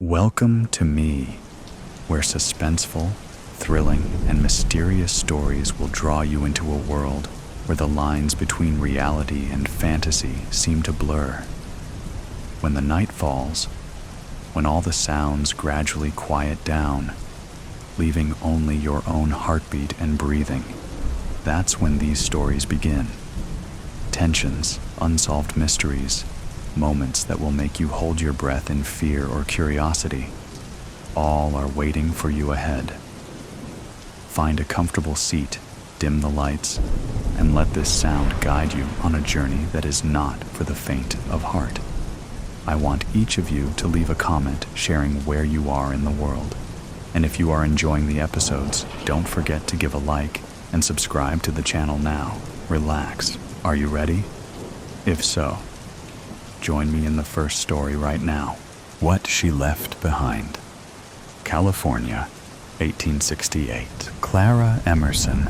Welcome to me, where suspenseful, thrilling, and mysterious stories will draw you into a world where the lines between reality and fantasy seem to blur. When the night falls, when all the sounds gradually quiet down, leaving only your own heartbeat and breathing, that's when these stories begin. Tensions, unsolved mysteries, moments that will make you hold your breath in fear or curiosity, all are waiting for you ahead. Find a comfortable seat, dim the lights, and let this sound guide you on a journey that is not for the faint of heart. I want each of you to leave a comment sharing where you are in the world. And if you are enjoying the episodes, don't forget to give a like and subscribe to the channel now. Relax. Are you ready? If so, join me in the first story right now. What She Left Behind. California, 1868. Clara Emerson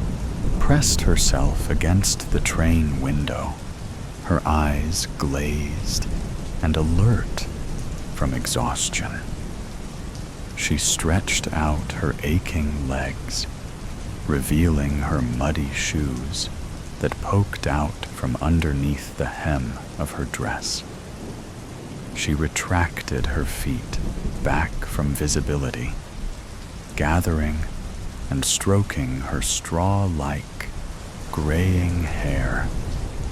pressed herself against the train window, her eyes glazed and alert from exhaustion. She stretched out her aching legs, revealing her muddy shoes that poked out from underneath the hem of her dress. She retracted her feet back from visibility, gathering and stroking her straw-like, graying hair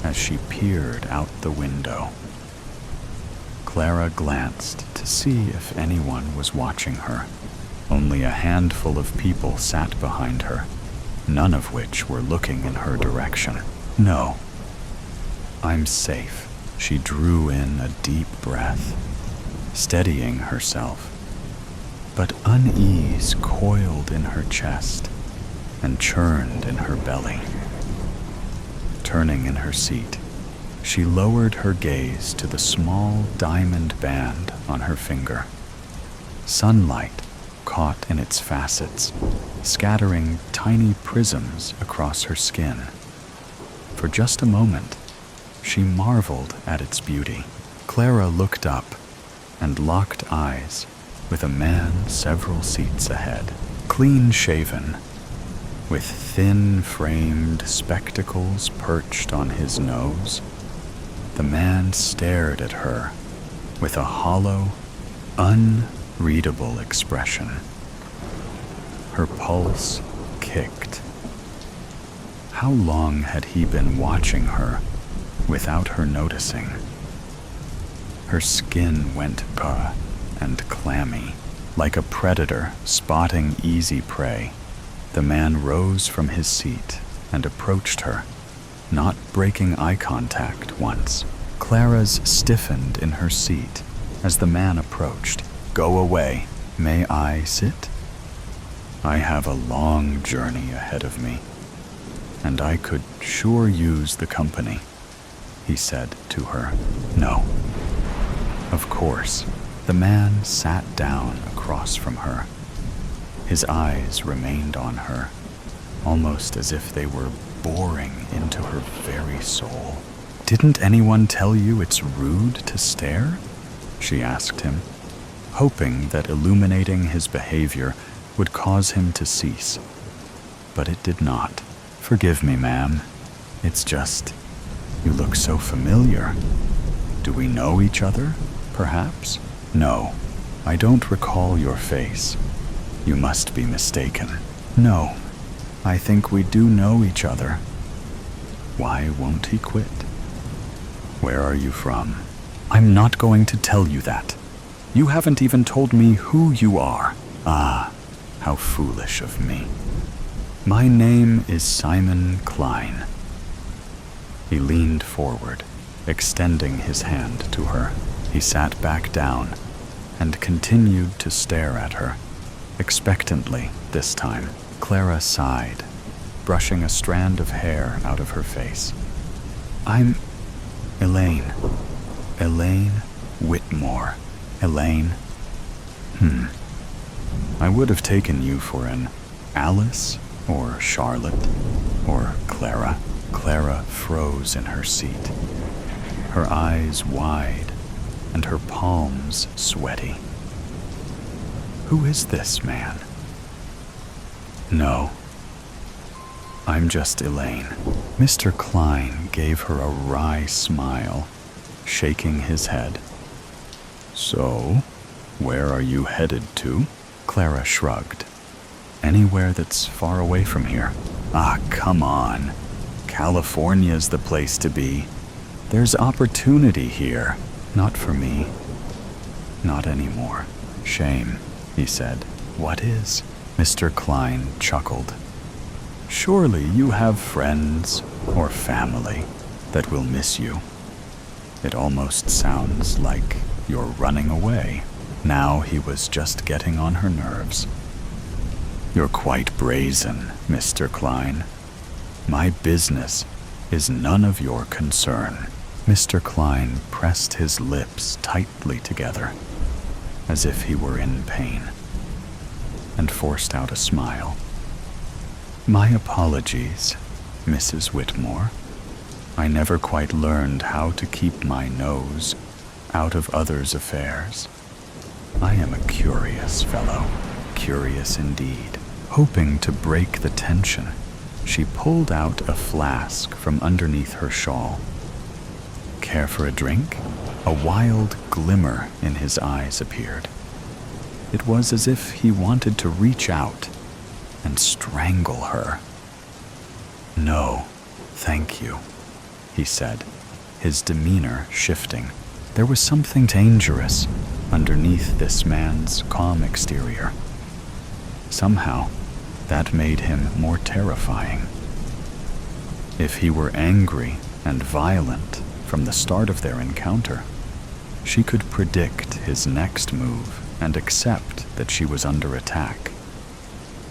as she peered out the window. Clara glanced to see if anyone was watching her. Only a handful of people sat behind her, none of which were looking in her direction. No, I'm safe. She drew in a deep breath, steadying herself. But unease coiled in her chest and churned in her belly. Turning in her seat, she lowered her gaze to the small diamond band on her finger. Sunlight caught in its facets, scattering tiny prisms across her skin. For just a moment, she marveled at its beauty. Clara looked up and locked eyes with a man several seats ahead, clean-shaven, with thin-framed spectacles perched on his nose. The man stared at her with a hollow, unreadable expression. Her pulse kicked. How long had he been watching her without her noticing? Her skin went purr and clammy, like a predator spotting easy prey. The man rose from his seat and approached her, not breaking eye contact once. Clara's stiffened in her seat as the man approached. "Go away. May I sit? I have a long journey ahead of me, and I could sure use the company," he said to her. "No." Of course, the man sat down across from her. His eyes remained on her, almost as if they were boring into her very soul. "Didn't anyone tell you it's rude to stare?" she asked him, hoping that illuminating his behavior would cause him to cease. But it did not. "Forgive me, ma'am. It's just, you look so familiar. Do we know each other, perhaps?" "No, I don't recall your face. You must be mistaken." "No, I think we do know each other." Why won't he quit? "Where are you from?" "I'm not going to tell you that. You haven't even told me who you are." "Ah, how foolish of me. My name is Simon Klein." He leaned forward, extending his hand to her. He sat back down and continued to stare at her, expectantly this time. Clara sighed, brushing a strand of hair out of her face. "I'm Elaine. Elaine Whitmore." "Elaine? I would have taken you for an Alice or Charlotte or Clara." Clara froze in her seat, her eyes wide and her palms sweaty. Who is this man? No, I'm just Elaine. Mr. Klein gave her a wry smile, shaking his head. So, where are you headed to? Clara shrugged. Anywhere that's far away from here. Ah, come on. California's the place to be. There's opportunity here. Not for me. Not anymore. Shame, he said. What is? Mr. Klein chuckled. Surely you have friends or family that will miss you. It almost sounds like you're running away. Now he was just getting on her nerves. You're quite brazen, Mr. Klein. My business is none of your concern. Mr. Klein pressed his lips tightly together, as if he were in pain, and forced out a smile. My apologies, Mrs. Whitmore. I never quite learned how to keep my nose out of others' affairs. I am a curious fellow, curious indeed. Hoping to break the tension, she pulled out a flask from underneath her shawl. Care for a drink? A wild glimmer in his eyes appeared. It was as if he wanted to reach out and strangle her. No, thank you, he said, his demeanor shifting. There was something dangerous underneath this man's calm exterior. Somehow, that made him more terrifying. If he were angry and violent from the start of their encounter, she could predict his next move and accept that she was under attack.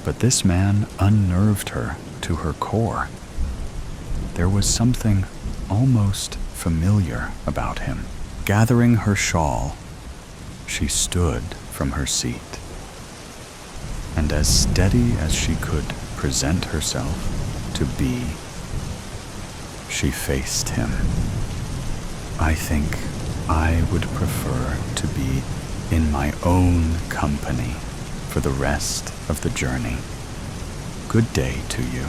But this man unnerved her to her core. There was something almost familiar about him. Gathering her shawl, she stood from her seat, and as steady as she could present herself to be, she faced him. I think I would prefer to be in my own company for the rest of the journey. Good day to you.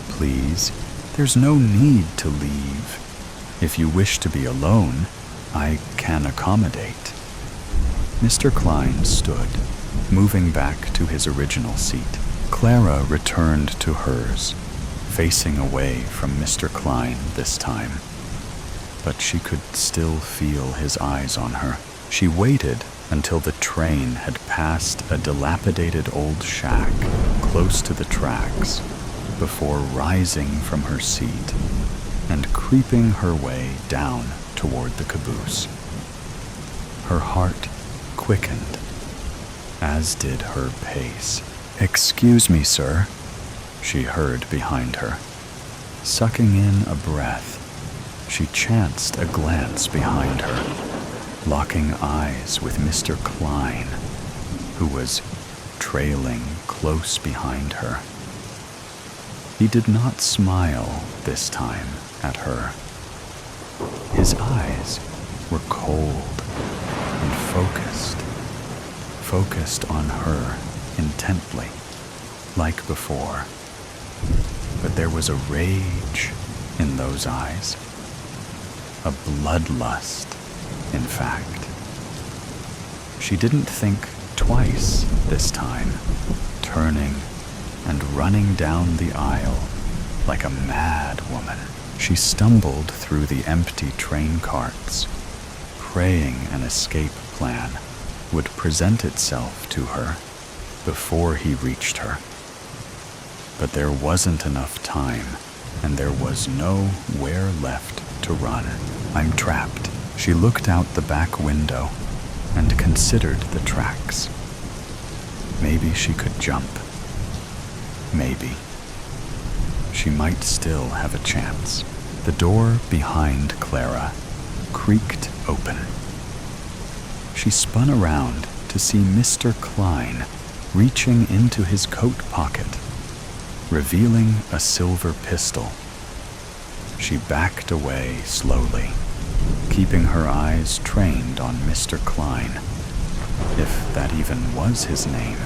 Please, there's no need to leave. If you wish to be alone, I can accommodate. Mr. Klein stood, moving back to his original seat. Clara returned to hers, facing away from Mr. Klein this time. But she could still feel his eyes on her. She waited until the train had passed a dilapidated old shack close to the tracks before rising from her seat and creeping her way down toward the caboose. Her heart quickened, as did her pace. "Excuse me, sir," she heard behind her. Sucking in a breath, she chanced a glance behind her, locking eyes with Mr. Klein, who was trailing close behind her. He did not smile this time at her. His eyes were cold and focused on her intently, like before. But there was a rage in those eyes, a bloodlust, in fact. She didn't think twice this time, turning and running down the aisle like a mad woman. She stumbled through the empty train carts, praying an escape plan would present itself to her before he reached her. But there wasn't enough time, and there was nowhere left to run. I'm trapped. She looked out the back window and considered the tracks. Maybe she could jump. Maybe. She might still have a chance. The door behind Clara creaked open. She spun around to see Mr. Klein reaching into his coat pocket, revealing a silver pistol. She backed away slowly, keeping her eyes trained on Mr. Klein. if that even was his name,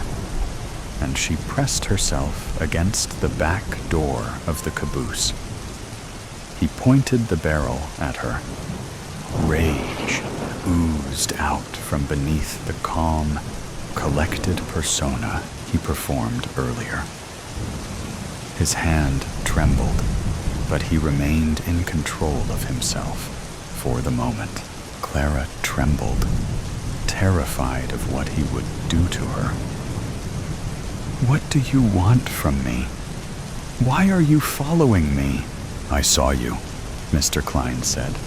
and she pressed herself against the back door of the caboose. He pointed the barrel at her. Rage oozed out from beneath the calm, collected persona he performed earlier. His hand trembled, but he remained in control of himself for the moment. Clara trembled, terrified of what he would do to her. "What do you want from me? Why are you following me?" "I saw you," Mr. Klein said.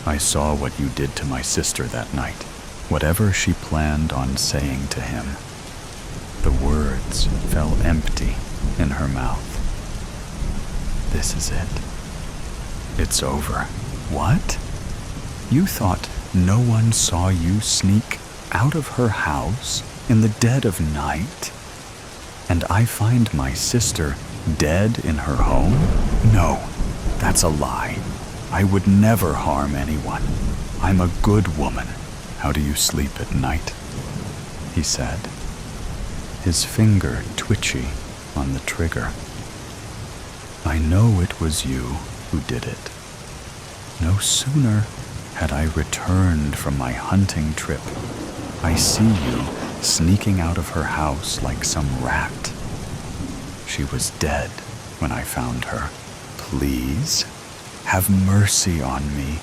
"I saw what you did to my sister that night." Whatever she planned on saying to him, the words fell empty in her mouth. "This is it. It's over." "What? You thought no one saw you sneak out of her house in the dead of night? And I find my sister dead in her home? No, that's a lie. I would never harm anyone. I'm a good woman." "How do you sleep at night?" he said, his finger twitchy on the trigger. "I know it was you who did it. No sooner had I returned from my hunting trip, I see you sneaking out of her house like some rat. She was dead when I found her. Please, have mercy on me.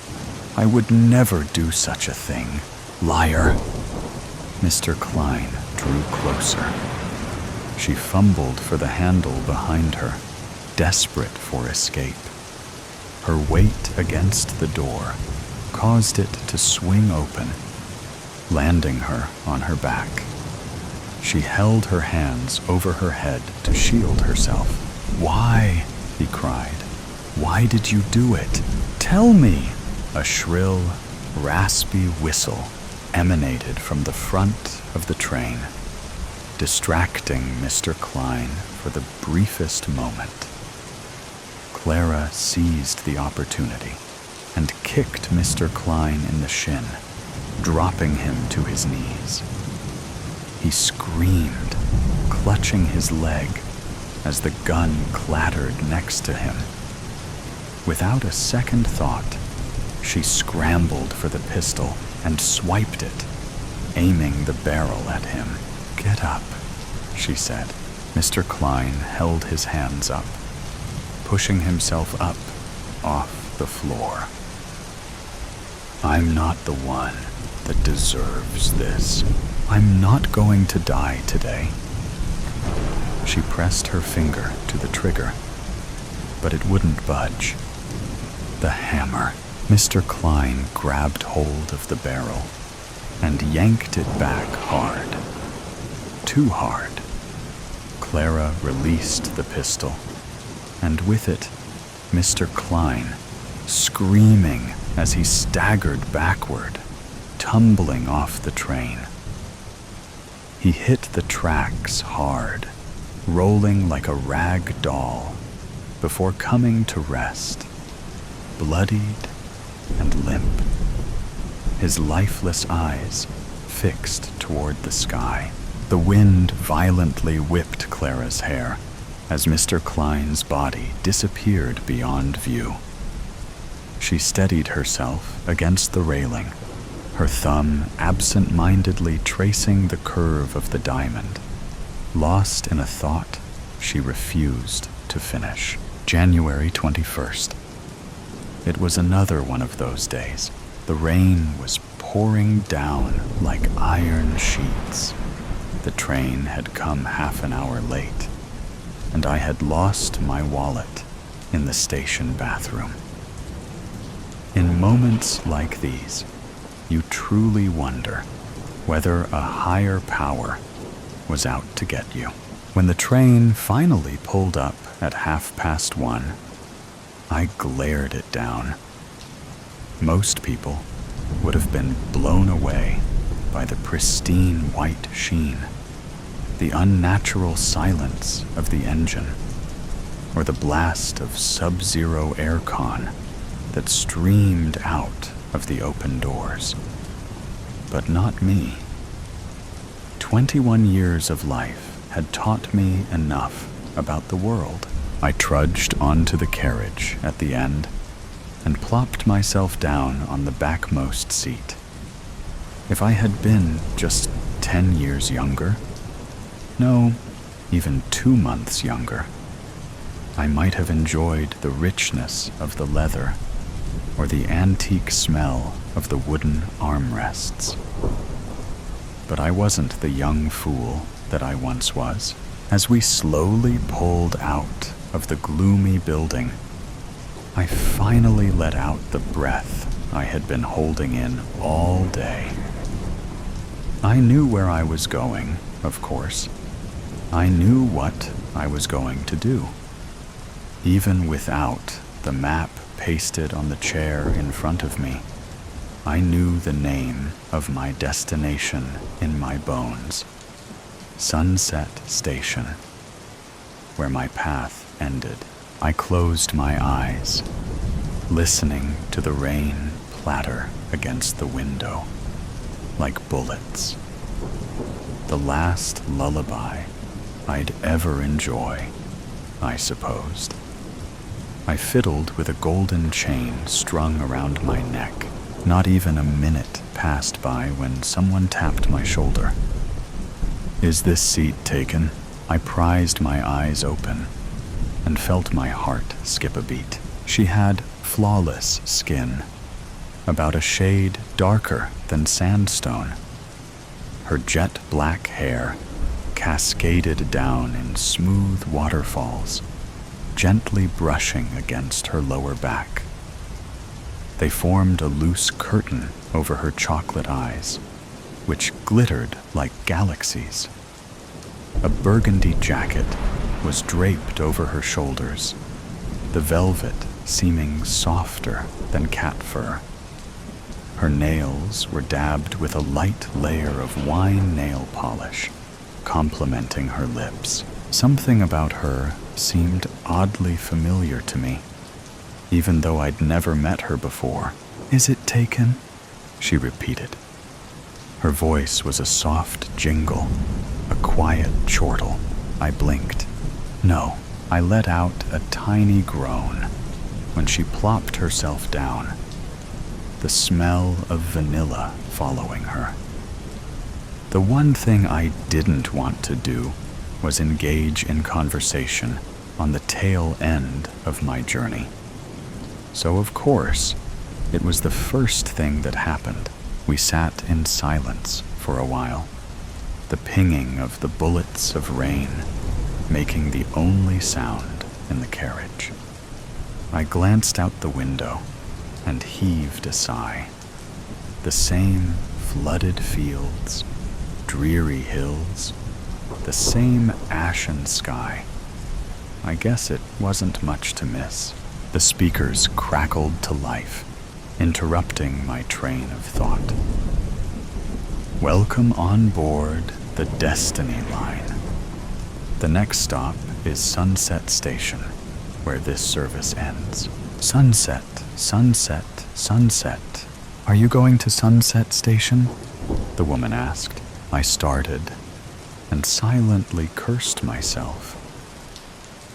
I would never do such a thing. Liar." Mr. Klein drew closer. She fumbled for the handle behind her, desperate for escape. Her weight against the door caused it to swing open, landing her on her back. She held her hands over her head to shield herself. "Why?" he cried. "Why did you do it? Tell me!" A shrill, raspy whistle emanated from the front of the train, distracting Mr. Klein for the briefest moment. Clara seized the opportunity and kicked Mr. Klein in the shin, dropping him to his knees. He screamed, clutching his leg as the gun clattered next to him. Without a second thought, she scrambled for the pistol and swiped it, aiming the barrel at him. "Get up," she said. Mr. Klein held his hands up, pushing himself up off the floor. "I'm not the one that deserves this. I'm not going to die today." She pressed her finger to the trigger, but it wouldn't budge. The hammer. Mr. Klein grabbed hold of the barrel and yanked it back hard. Too hard. Clara released the pistol, and with it, Mr. Klein, screaming as he staggered backward, tumbling off the train. He hit the tracks hard, rolling like a rag doll, before coming to rest, bloodied and limp, his lifeless eyes fixed toward the sky. The wind violently whipped Clara's hair as Mr. Klein's body disappeared beyond view. She steadied herself against the railing, her thumb absent-mindedly tracing the curve of the diamond, lost in a thought she refused to finish. January 21st. It was another one of those days. The rain was pouring down like iron sheets. The train had come half an hour late, and I had lost my wallet in the station bathroom. In moments like these, you truly wonder whether a higher power was out to get you. When the train finally pulled up at 1:30, I glared it down. Most people would have been blown away by the pristine white sheen, the unnatural silence of the engine, or the blast of sub-zero aircon that streamed out of the open doors. But not me. 21 years of life had taught me enough about the world. I trudged onto the carriage at the end and plopped myself down on the backmost seat. If I had been just 10 years younger, no, even 2 months younger, I might have enjoyed the richness of the leather or the antique smell of the wooden armrests. But I wasn't the young fool that I once was. As we slowly pulled out of the gloomy building, I finally let out the breath I had been holding in all day. I knew where I was going, of course. I knew what I was going to do. Even without the map pasted on the chair in front of me, I knew the name of my destination in my bones. Sunset Station, where my path ended. I closed my eyes, listening to the rain platter against the window, like bullets. The last lullaby I'd ever enjoy, I supposed. I fiddled with a golden chain strung around my neck. Not even a minute passed by when someone tapped my shoulder. "Is this seat taken?" I prized my eyes open and felt my heart skip a beat. She had flawless skin, about a shade darker than sandstone. Her jet black hair cascaded down in smooth waterfalls, gently brushing against her lower back. They formed a loose curtain over her chocolate eyes, which glittered like galaxies. A burgundy jacket was draped over her shoulders, the velvet seeming softer than cat fur. Her nails were dabbed with a light layer of wine nail polish, complementing her lips. Something about her seemed oddly familiar to me, even though I'd never met her before. "Is it taken?" she repeated. Her voice was a soft jingle, a quiet chortle. I blinked. No, I let out a tiny groan when she plopped herself down, the smell of vanilla following her. The one thing I didn't want to do was engage in conversation on the tail end of my journey. So of course, it was the first thing that happened. We sat in silence for a while, the pinging of the bullets of rain making the only sound in the carriage. I glanced out the window and heaved a sigh. The same flooded fields, dreary hills, the same ashen sky. I guess it wasn't much to miss. The speakers crackled to life, interrupting my train of thought. "Welcome on board the Destiny Line. The next stop is Sunset Station, where this service ends." "Sunset, sunset, sunset. Are you going to Sunset Station?" the woman asked. I started and silently cursed myself.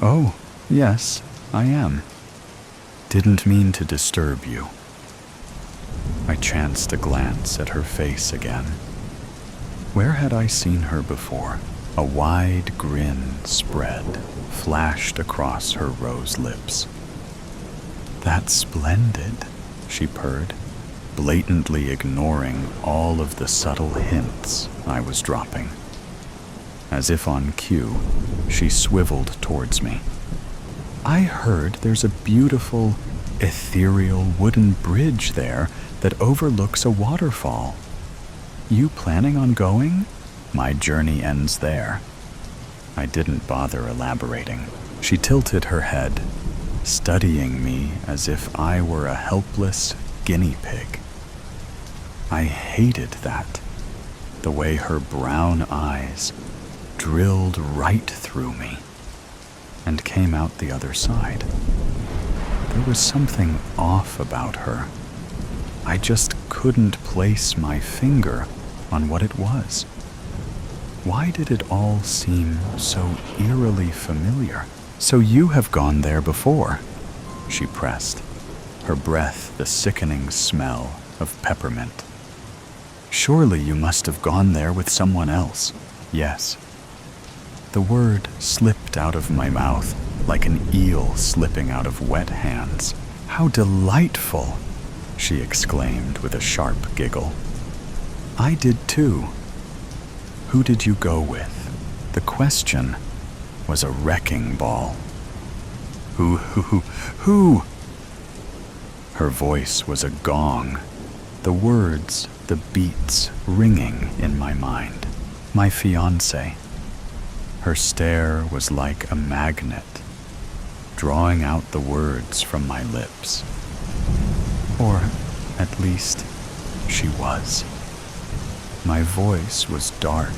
"Oh, yes, I am. Didn't mean to disturb you." I chanced a glance at her face again. Where had I seen her before? A wide grin spread, flashed across her rose lips. "That's splendid," she purred, blatantly ignoring all of the subtle hints I was dropping. As if on cue, she swiveled towards me. "I heard there's a beautiful, ethereal wooden bridge there that overlooks a waterfall. You planning on going? My journey ends there." I didn't bother elaborating. She tilted her head, studying me as if I were a helpless guinea pig. I hated that, the way her brown eyes drilled right through me and came out the other side. There was something off about her. I just couldn't place my finger on what it was. Why did it all seem so eerily familiar? So you have gone there before, she pressed, her breath the sickening smell of peppermint. Surely you must have gone there with someone else. Yes. The word slipped out of my mouth like an eel slipping out of wet hands. How delightful, she exclaimed with a sharp giggle. I did too. Who did you go with? The question was a wrecking ball. Who? Her voice was a gong, the words, the beats ringing in my mind. My fiancé. Her stare was like a magnet, drawing out the words from my lips. Or, at least, she was. My voice was dark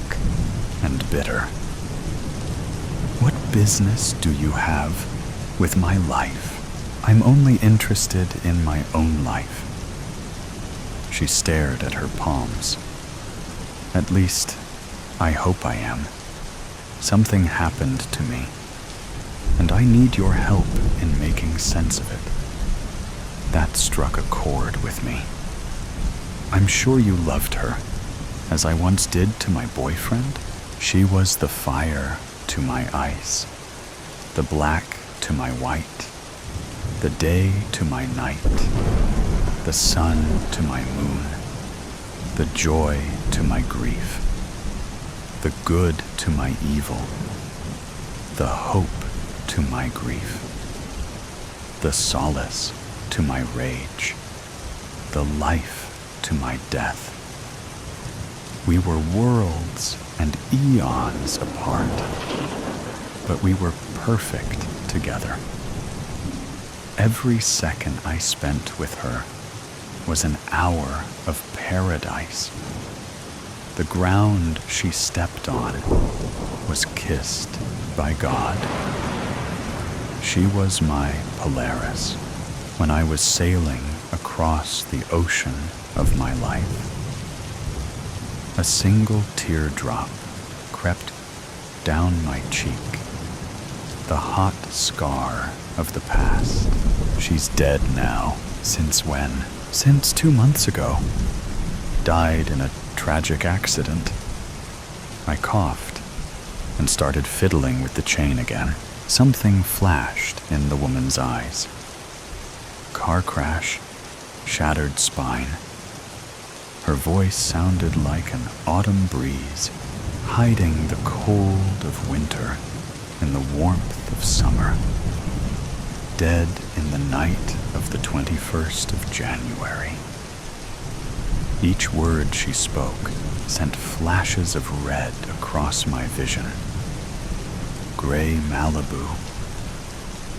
and bitter. What business do you have with my life? I'm only interested in my own life. She stared at her palms. At least, I hope I am. Something happened to me, and I need your help in making sense of it. That struck a chord with me. I'm sure you loved her, as I once did to my boyfriend. She was the fire to my ice, the black to my white, the day to my night, the sun to my moon, the joy to my grief, the good to my evil, the hope to my grief, the solace to my rage, the life to my death. We were worlds and eons apart, but we were perfect together. Every second I spent with her was an hour of paradise. The ground she stepped on was kissed by God. She was my Polaris when I was sailing across the ocean of my life. A single teardrop crept down my cheek, the hot scar of the past. She's dead now. Since when? Since 2 months ago. Died in a tragic accident. I coughed and started fiddling with the chain again. Something flashed in the woman's eyes. Car crash, shattered spine. Her voice sounded like an autumn breeze, hiding the cold of winter in the warmth of summer. Dead in the night of the 21st of January. Each word she spoke sent flashes of red across my vision. Gray Malibu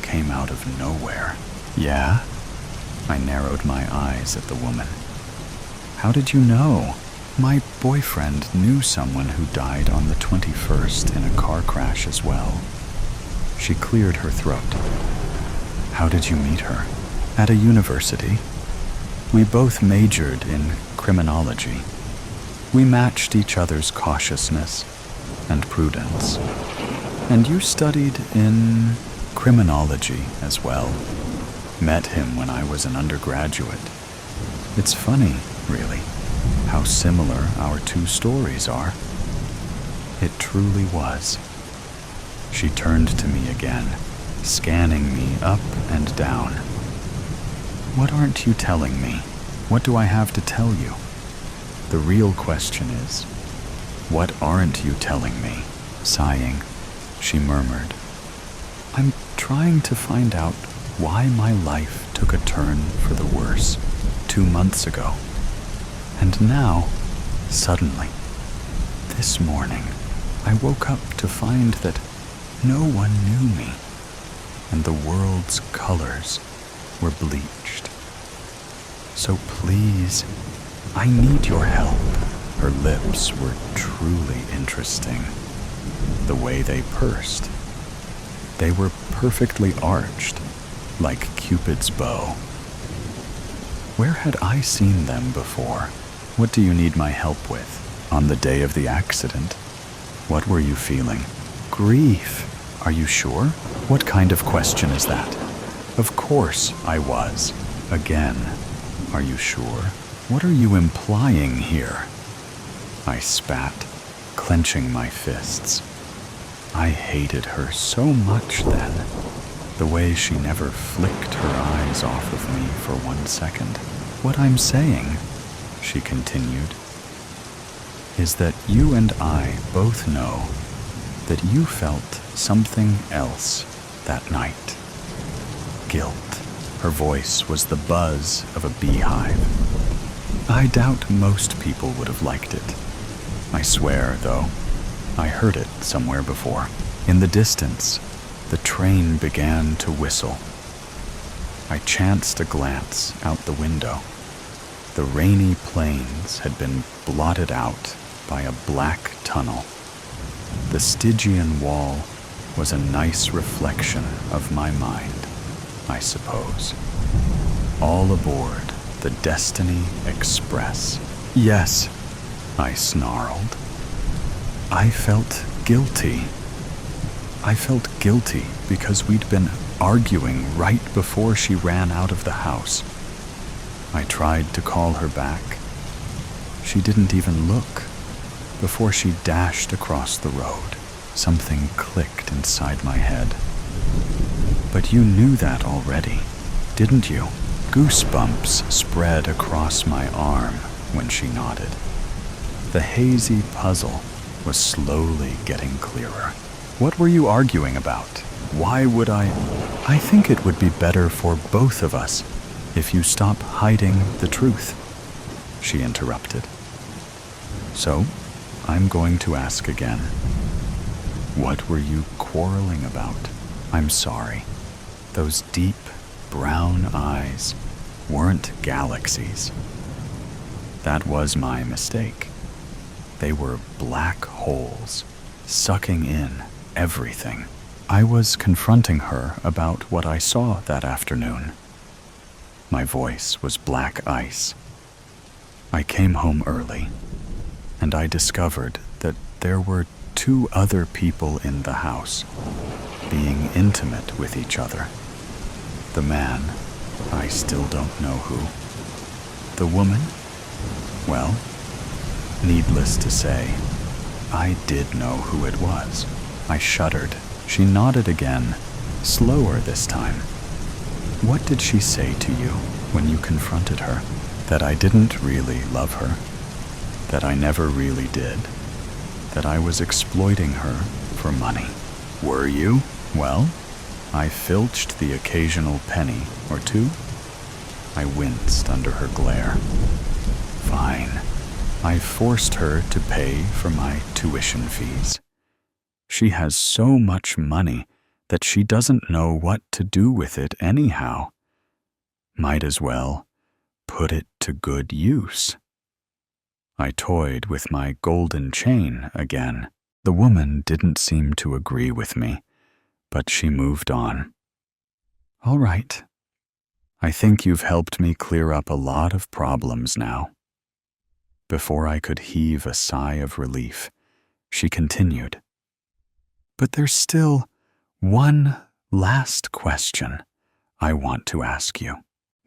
came out of nowhere. Yeah? I narrowed my eyes at the woman. How did you know? My boyfriend knew someone who died on the 21st in a car crash as well. She cleared her throat. How did you meet her? At a university. We both majored in criminology. We matched each other's cautiousness and prudence. And you studied in criminology as well. Met him when I was an undergraduate. It's funny, really, how similar our two stories are. It truly was. She turned to me again, scanning me up and down. What aren't you telling me? What do I have to tell you? The real question is, what aren't you telling me? Sighing, she murmured, I'm trying to find out why my life took a turn for the worse 2 months ago. And now, suddenly, this morning, I woke up to find that no one knew me, and the world's colors were bleached. So please, I need your help. Her lips were truly interesting. The way they pursed. They were perfectly arched, like Cupid's bow. Where had I seen them before? What do you need my help with? On the day of the accident, What were you feeling? Grief. Are you sure? What kind of question is that? Of course I was. Again. Are you sure? What are you implying here? I spat, clenching my fists. I hated her so much then. The way she never flicked her eyes off of me for 1 second. What I'm saying, she continued, is that you and I both know that you felt something else that night. Guilt. Her voice was the buzz of a beehive. I doubt most people would have liked it. I swear, though, I heard it somewhere before. In the distance, the train began to whistle. I chanced a glance out the window. The rainy plains had been blotted out by a black tunnel. The Stygian wall was a nice reflection of my mind, I suppose. All aboard the Destiny Express. Yes, I snarled. I felt guilty. I felt guilty because we'd been arguing right before she ran out of the house. I tried to call her back. She didn't even look. Before she dashed across the road, something clicked inside my head. But you knew that already, didn't you? Goosebumps spread across my arm when she nodded. The hazy puzzle was slowly getting clearer. What were you arguing about? Why would I think it would be better for both of us if you stop hiding the truth, she interrupted. So, I'm going to ask again. What were you quarreling about? I'm sorry. Those deep, brown eyes weren't galaxies. That was my mistake. They were black holes, sucking in everything. I was confronting her about what I saw that afternoon. My voice was black ice. I came home early, and I discovered that there were 2 other people in the house, being intimate with each other. The man, I still don't know who. The woman? Well, needless to say, I did know who it was. I shuddered. She nodded again, slower this time. What did she say to you when you confronted her? That I didn't really love her. That I never really did. That I was exploiting her for money. Were you? Well, I filched the occasional penny or 2. I winced under her glare. Fine. I forced her to pay for my tuition fees. She has so much money that she doesn't know what to do with it anyhow. Might as well put it to good use. I toyed with my golden chain again. The woman didn't seem to agree with me, but she moved on. All right. I think you've helped me clear up a lot of problems now. Before I could heave a sigh of relief, she continued. But there's still one last question I want to ask you.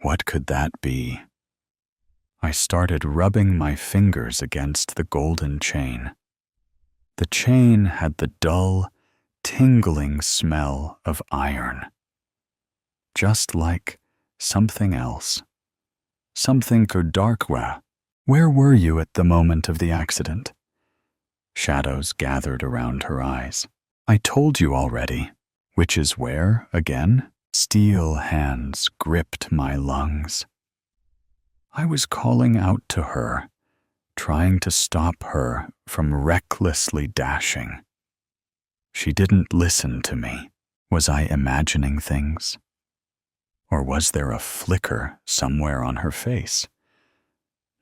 What could that be? I started rubbing my fingers against the golden chain. The chain had the dull, tingling smell of iron. Just like something else. Something Darkwa. Where were you at the moment of the accident? Shadows gathered around her eyes. I told you already. Which is where, again? Steel hands gripped my lungs. I was calling out to her, trying to stop her from recklessly dashing. She didn't listen to me. Was I imagining things? Or was there a flicker somewhere on her face?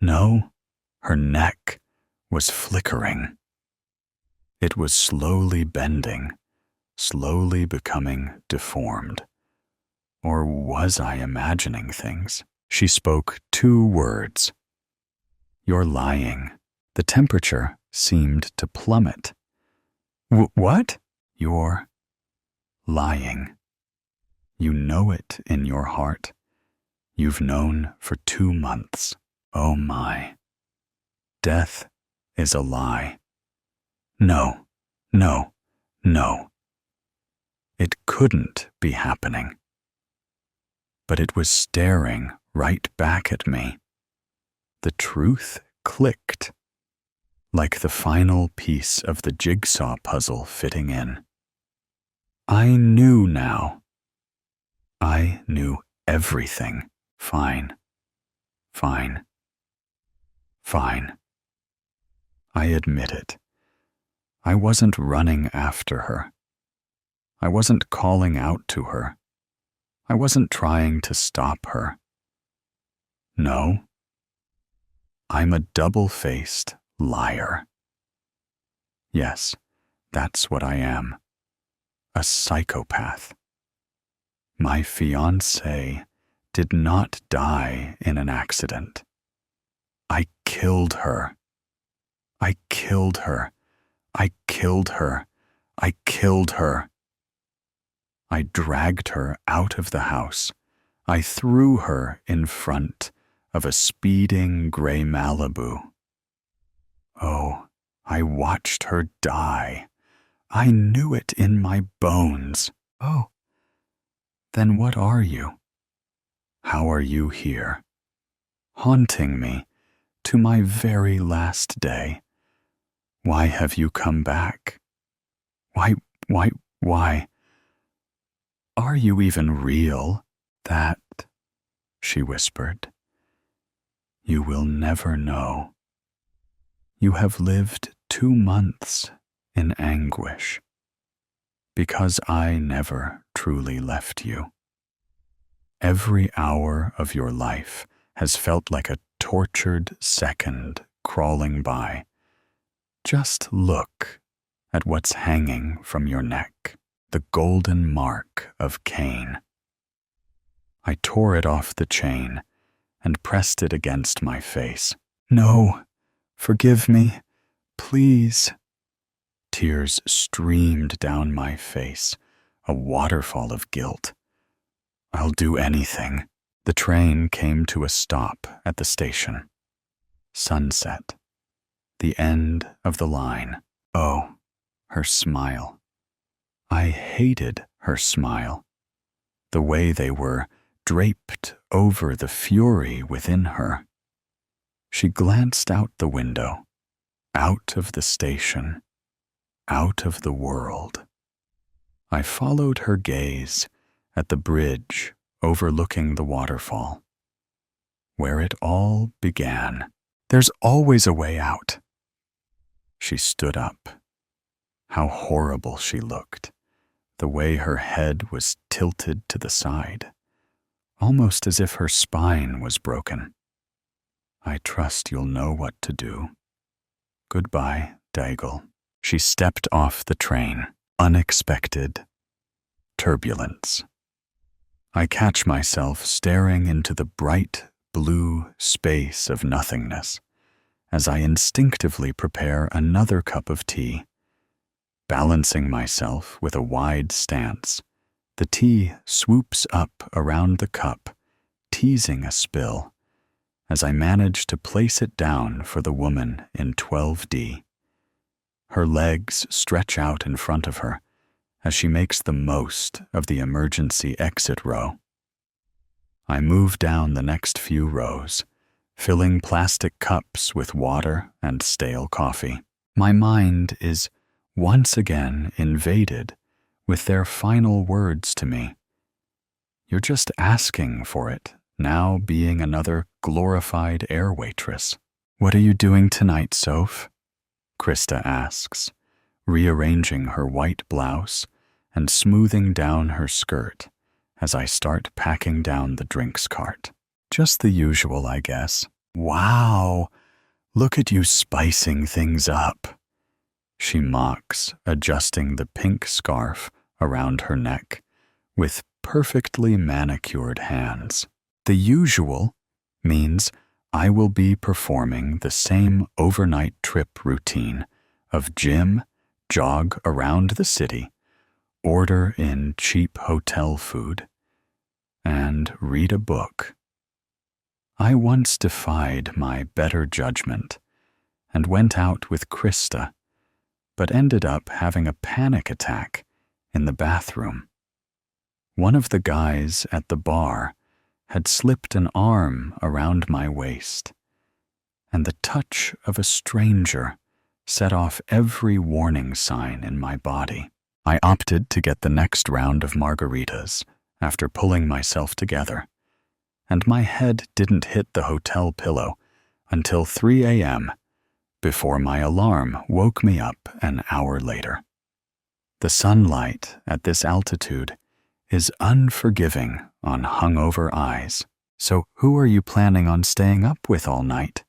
No, her neck was flickering. It was slowly bending, slowly becoming deformed. Or was I imagining things? She spoke 2 words. You're lying. The temperature seemed to plummet. What? You're lying. You know it in your heart. You've known for 2 months. Oh my. Death is a lie. No, no, no. It couldn't be happening. But it was staring right back at me. The truth clicked, like the final piece of the jigsaw puzzle fitting in. I knew now. I knew everything. Fine. Fine. Fine. I admit it. I wasn't running after her. I wasn't calling out to her. I wasn't trying to stop her. No. I'm a double-faced liar. Yes, that's what I am. A psychopath. My fiancée did not die in an accident. I killed her. I killed her. I killed her. I killed her. I dragged her out of the house. I threw her in front of a speeding gray Malibu. Oh, I watched her die. I knew it in my bones. Oh, then what are you? How are you here? Haunting me to my very last day. Why have you come back? Why? Are you even real? That, she whispered. You will never know. You have lived 2 months in anguish, because I never truly left you. Every hour of your life has felt like a tortured second crawling by. Just look at what's hanging from your neck, the golden mark of Cain. I tore it off the chain and pressed it against my face. No, forgive me, please. Tears streamed down my face, a waterfall of guilt. I'll do anything. The train came to a stop at the station. Sunset. The end of the line. Oh, her smile. I hated her smile. The way they were draped over the fury within her. She glanced out the window, out of the station, out of the world. I followed her gaze at the bridge overlooking the waterfall, where it all began. There's always a way out. She stood up. How horrible she looked, the way her head was tilted to the side, almost as if her spine was broken. I trust you'll know what to do. Goodbye, Daigle. She stepped off the train. Unexpected turbulence. I catch myself staring into the bright blue space of nothingness as I instinctively prepare another cup of tea. Balancing myself with a wide stance, the tea swoops up around the cup, teasing a spill, as I manage to place it down for the woman in 12D. Her legs stretch out in front of her as she makes the most of the emergency exit row. I move down the next few rows, filling plastic cups with water and stale coffee. My mind is once again invaded with their final words to me. You're just asking for it, now being another glorified air waitress. What are you doing tonight, Soph? Krista asks, rearranging her white blouse and smoothing down her skirt as I start packing down the drinks cart. Just the usual, I guess. Wow, look at you spicing things up. She mocks, adjusting the pink scarf around her neck with perfectly manicured hands. The usual means I will be performing the same overnight trip routine of gym, jog around the city, order in cheap hotel food, and read a book. I once defied my better judgment and went out with Krista, but ended up having a panic attack in the bathroom. One of the guys at the bar had slipped an arm around my waist, and the touch of a stranger set off every warning sign in my body. I opted to get the next round of margaritas after pulling myself together, and my head didn't hit the hotel pillow until 3 a.m., before my alarm woke me up an hour later. The sunlight at this altitude is unforgiving on hungover eyes. So who are you planning on staying up with all night?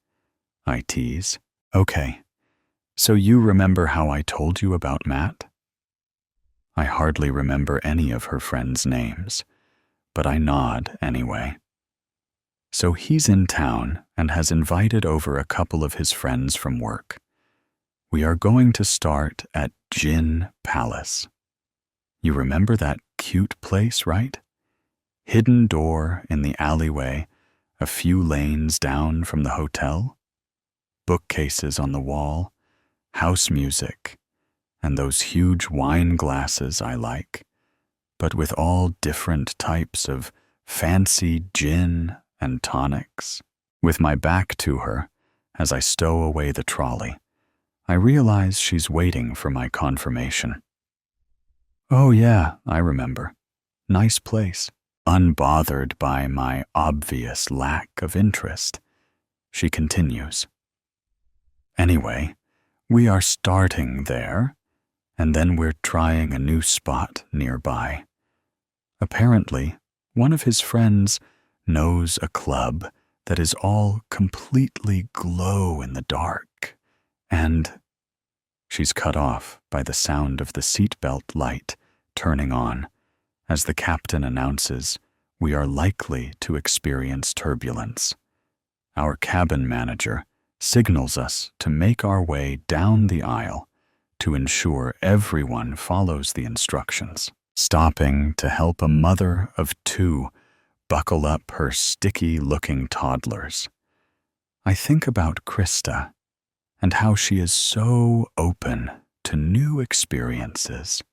I tease. Okay, so you remember how I told you about Matt? I hardly remember any of her friends' names, but I nod anyway. So he's in town and has invited over a couple of his friends from work. We are going to start at Gin Palace. You remember that cute place, right? Hidden door in the alleyway, a few lanes down from the hotel. Bookcases on the wall, house music, and those huge wine glasses I like, but with all different types of fancy gin and tonics. With my back to her, as I stow away the trolley, I realize she's waiting for my confirmation. Oh yeah, I remember. Nice place. Unbothered by my obvious lack of interest, she continues. Anyway, we are starting there, and then we're trying a new spot nearby. Apparently, one of his friends knows a club that is all completely glow in the dark, and she's cut off by the sound of the seatbelt light turning on as the captain announces we are likely to experience turbulence. Our cabin manager signals us to make our way down the aisle to ensure everyone follows the instructions, stopping to help a mother of two buckle up her sticky-looking toddlers. I think about Krista and how she is so open to new experiences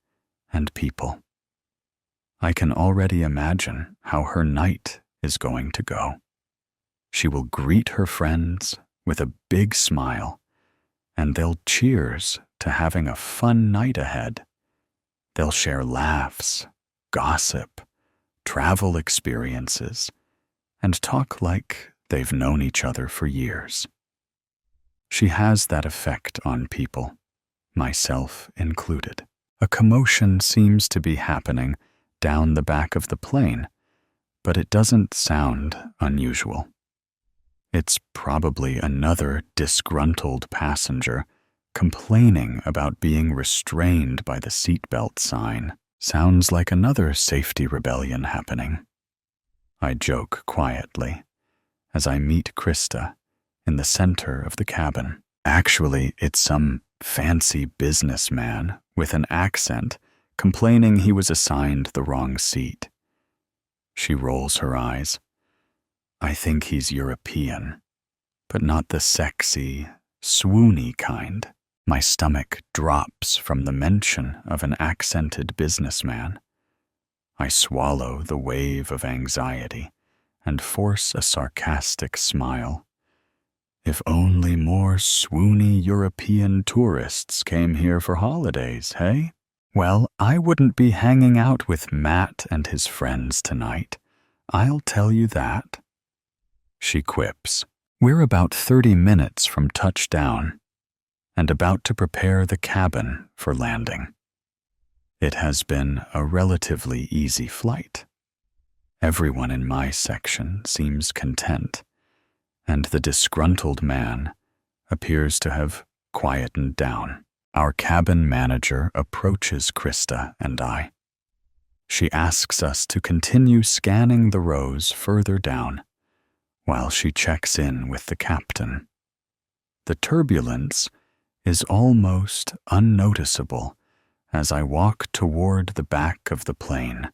and people. I can already imagine how her night is going to go. She will greet her friends with a big smile, and they'll cheers to having a fun night ahead. They'll share laughs, gossip, travel experiences, and talk like they've known each other for years. She has that effect on people, myself included. A commotion seems to be happening down the back of the plane, but it doesn't sound unusual. It's probably another disgruntled passenger complaining about being restrained by the seatbelt sign. Sounds like another safety rebellion happening. I joke quietly as I meet Krista in the center of the cabin. Actually, it's some fancy businessman with an accent complaining he was assigned the wrong seat. She rolls her eyes. I think he's European, but not the sexy, swoony kind. My stomach drops from the mention of an accented businessman. I swallow the wave of anxiety and force a sarcastic smile. If only more swoony European tourists came here for holidays, hey? Well, I wouldn't be hanging out with Matt and his friends tonight. I'll tell you that. She quips. We're about 30 minutes from touchdown and about to prepare the cabin for landing. It has been a relatively easy flight. Everyone in my section seems content, and the disgruntled man appears to have quietened down. Our cabin manager approaches Krista and I. She asks us to continue scanning the rows further down while she checks in with the captain. The turbulence is almost unnoticeable as I walk toward the back of the plane,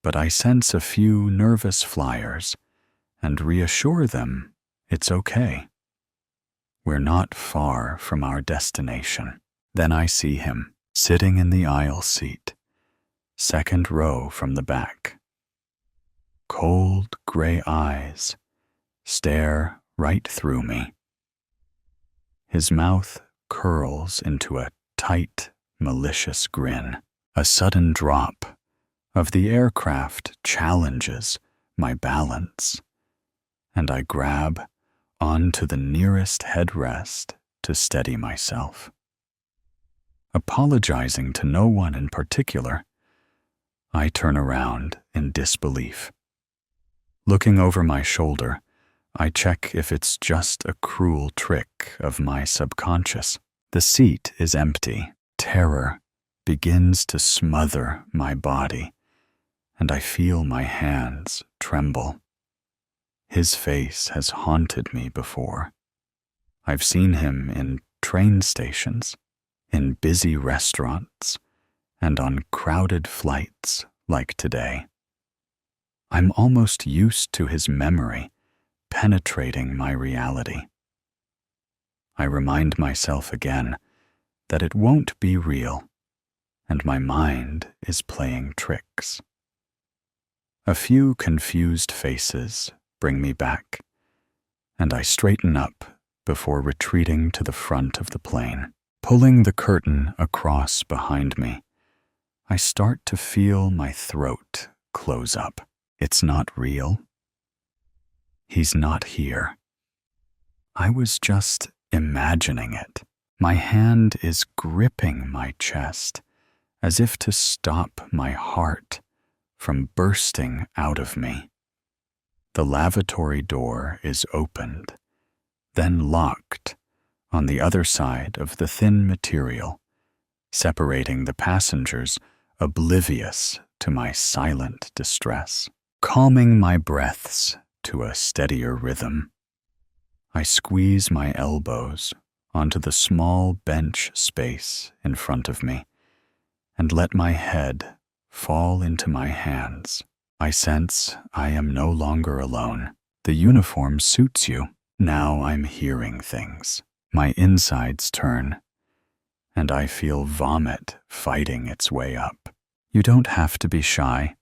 but I sense a few nervous flyers and reassure them it's okay. We're not far from our destination. Then I see him, sitting in the aisle seat, second row from the back. Cold gray eyes stare right through me. His mouth curls into a tight, malicious grin. A sudden drop of the aircraft challenges my balance, and I grab onto the nearest headrest to steady myself. Apologizing to no one in particular, I turn around in disbelief. Looking over my shoulder, I check if it's just a cruel trick of my subconscious. The seat is empty. Terror begins to smother my body, and I feel my hands tremble. His face has haunted me before. I've seen him in train stations, in busy restaurants, and on crowded flights like today. I'm almost used to his memory penetrating my reality. I remind myself again that it won't be real, and my mind is playing tricks. A few confused faces bring me back, and I straighten up before retreating to the front of the plane. Pulling the curtain across behind me, I start to feel my throat close up. It's not real. He's not here. I was just imagining it. My hand is gripping my chest as if to stop my heart from bursting out of me. The lavatory door is opened, then locked on the other side of the thin material, separating the passengers oblivious to my silent distress. Calming my breaths to a steadier rhythm, I squeeze my elbows onto the small bench space in front of me and let my head fall into my hands. I sense I am no longer alone. The uniform suits you. Now I'm hearing things. My insides turn, and I feel vomit fighting its way up. You don't have to be shy.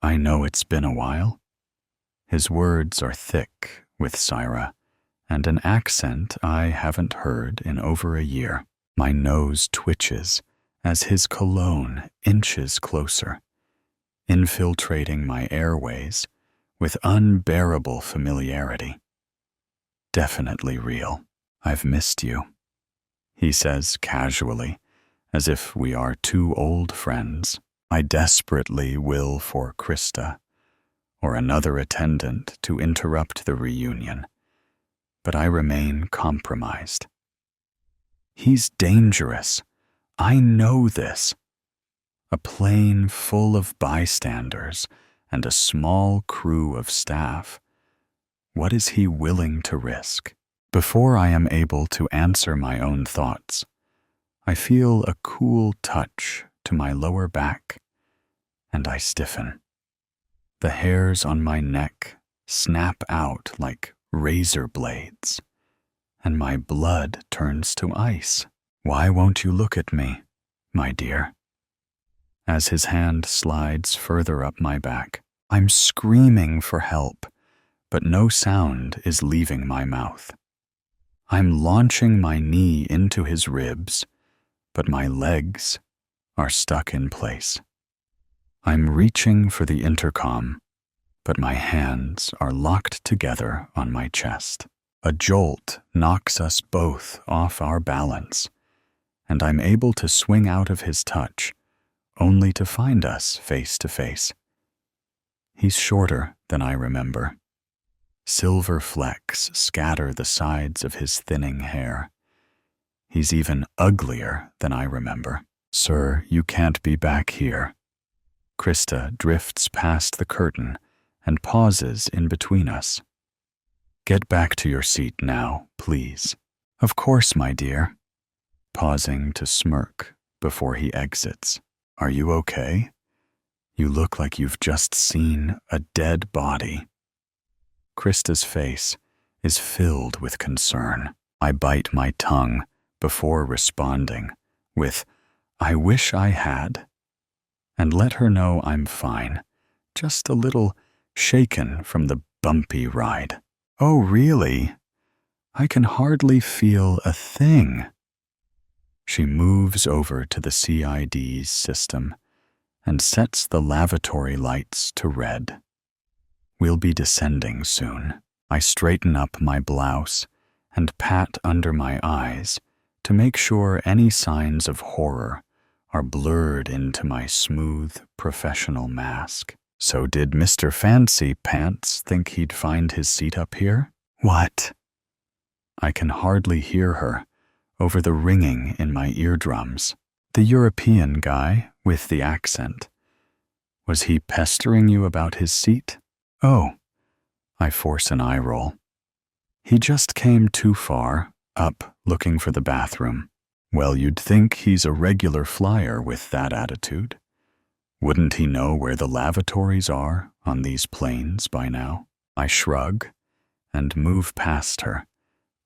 I know it's been a while. His words are thick with Syra, and an accent I haven't heard in over a year. My nose twitches as his cologne inches closer, infiltrating my airways with unbearable familiarity. Definitely real. I've missed you, he says casually, as if we are two old friends. I desperately will for Krista or another attendant to interrupt the reunion, but I remain compromised. He's dangerous. I know this. A plane full of bystanders and a small crew of staff. What is he willing to risk? Before I am able to answer my own thoughts, I feel a cool touch to my lower back, and I stiffen. The hairs on my neck snap out like razor blades, and my blood turns to ice. Why won't you look at me, my dear? As his hand slides further up my back, I'm screaming for help, but no sound is leaving my mouth. I'm launching my knee into his ribs, but my legs are stuck in place. I'm reaching for the intercom, but my hands are locked together on my chest. A jolt knocks us both off our balance, and I'm able to swing out of his touch, only to find us face to face. He's shorter than I remember. Silver flecks scatter the sides of his thinning hair. He's even uglier than I remember. Sir, you can't be back here. Krista drifts past the curtain and pauses in between us. Get back to your seat now, please. Of course, my dear. pausing to smirk before he exits. "Are you okay? You look like you've just seen a dead body." Krista's face is filled with concern. I bite my tongue before responding with, "I wish I had," and let her know I'm fine, just a little shaken from the bumpy ride. "Oh, really? I can hardly feel a thing." She moves over to the CID's system and sets the lavatory lights to red. We'll be descending soon. I straighten up my blouse and pat under my eyes to make sure any signs of horror are blurred into my smooth, professional mask. "So did Mr. Fancy Pants think he'd find his seat up here?" "What?" I can hardly hear her over the ringing in my eardrums. "The European guy with the accent. Was he pestering you about his seat?" "Oh," I force an eye roll. "He just came too far up looking for the bathroom." "Well, you'd think he's a regular flyer with that attitude. Wouldn't he know where the lavatories are on these planes by now?" I shrug and move past her,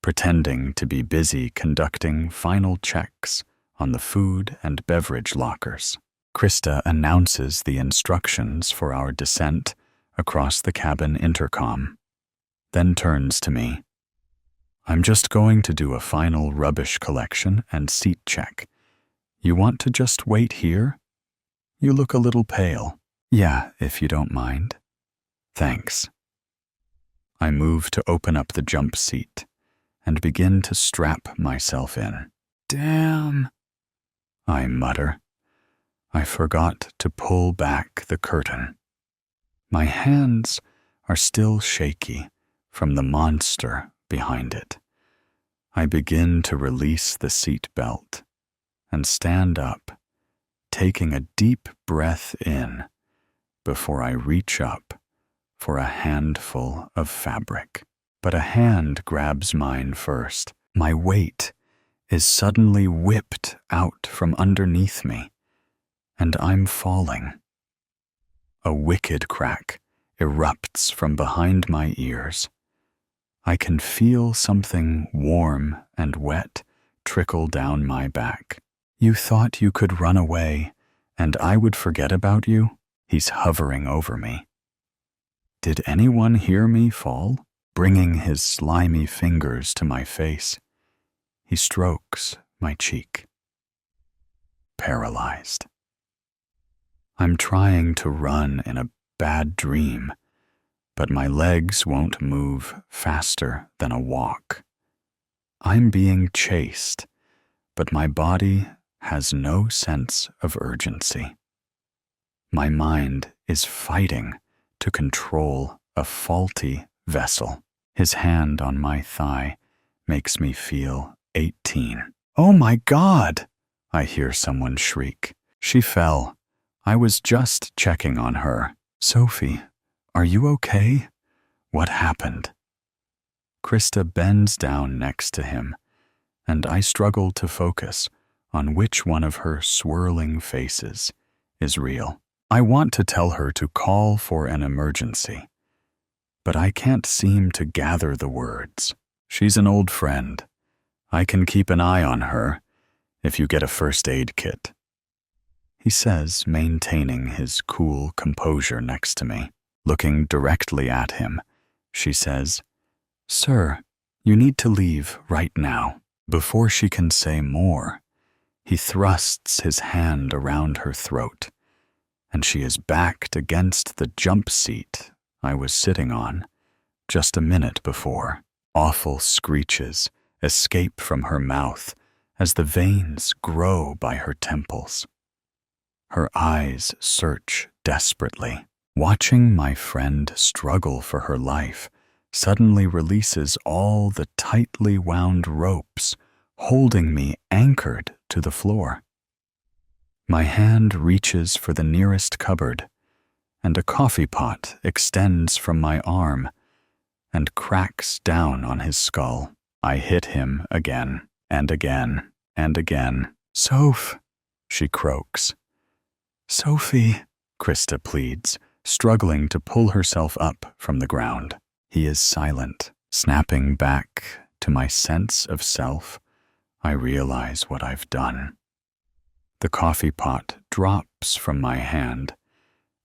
pretending to be busy conducting final checks on the food and beverage lockers. Krista announces the instructions for our descent across the cabin intercom, then turns to me. "I'm just going to do a final rubbish collection and seat check. You want to just wait here? You look a little pale." "Yeah, if you don't mind." "Thanks." I move to open up the jump seat and begin to strap myself in. "Damn," I mutter. I forgot to pull back the curtain. My hands are still shaky from the monster behind it. I begin to release the seat belt and stand up, taking a deep breath in before I reach up for a handful of fabric. But a hand grabs mine first. My weight is suddenly whipped out from underneath me, and I'm falling. A wicked crack erupts from behind my ears. I can feel something warm and wet trickle down my back. "You thought you could run away and I would forget about you?" He's hovering over me. Did anyone hear me fall? Bringing his slimy fingers to my face, he strokes my cheek. Paralyzed. I'm trying to run in a bad dream, but my legs won't move faster than a walk. I'm being chased, but my body has no sense of urgency. My mind is fighting to control a faulty vessel. His hand on my thigh makes me feel 18. "Oh my God!" I hear someone shriek. "She fell. I was just checking on her." "Sophie, are you okay? What happened?" Krista bends down next to him, and I struggle to focus on which one of her swirling faces is real. I want to tell her to call for an emergency, but I can't seem to gather the words. "She's an old friend. I can keep an eye on her if you get a first aid kit," he says, maintaining his cool composure next to me. Looking directly at him, she says, "Sir, you need to leave right now." Before she can say more, he thrusts his hand around her throat, and she is backed against the jump seat I was sitting on just a minute before. Awful screeches escape from her mouth as the veins grow by her temples. Her eyes search desperately. Watching my friend struggle for her life suddenly releases all the tightly wound ropes holding me anchored to the floor. My hand reaches for the nearest cupboard, and a coffee pot extends from my arm and cracks down on his skull. I hit him again and again, and again. "Soph," she croaks. "Sophie," Krista pleads, struggling to pull herself up from the ground. He is silent, snapping back to my sense of self. I realize what I've done. The coffee pot drops from my hand,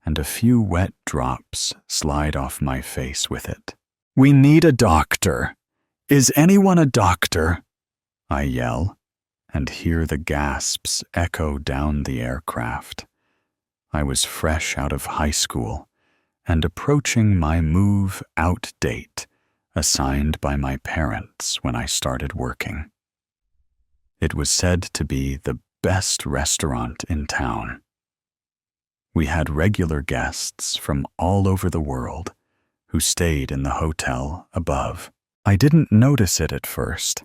and a few wet drops slide off my face with it. "We need a doctor. Is anyone a doctor?" I yell, and hear the gasps echo down the aircraft. I was fresh out of high school and approaching my move-out date assigned by my parents when I started working. It was said to be the best restaurant in town. We had regular guests from all over the world who stayed in the hotel above. I didn't notice it at first,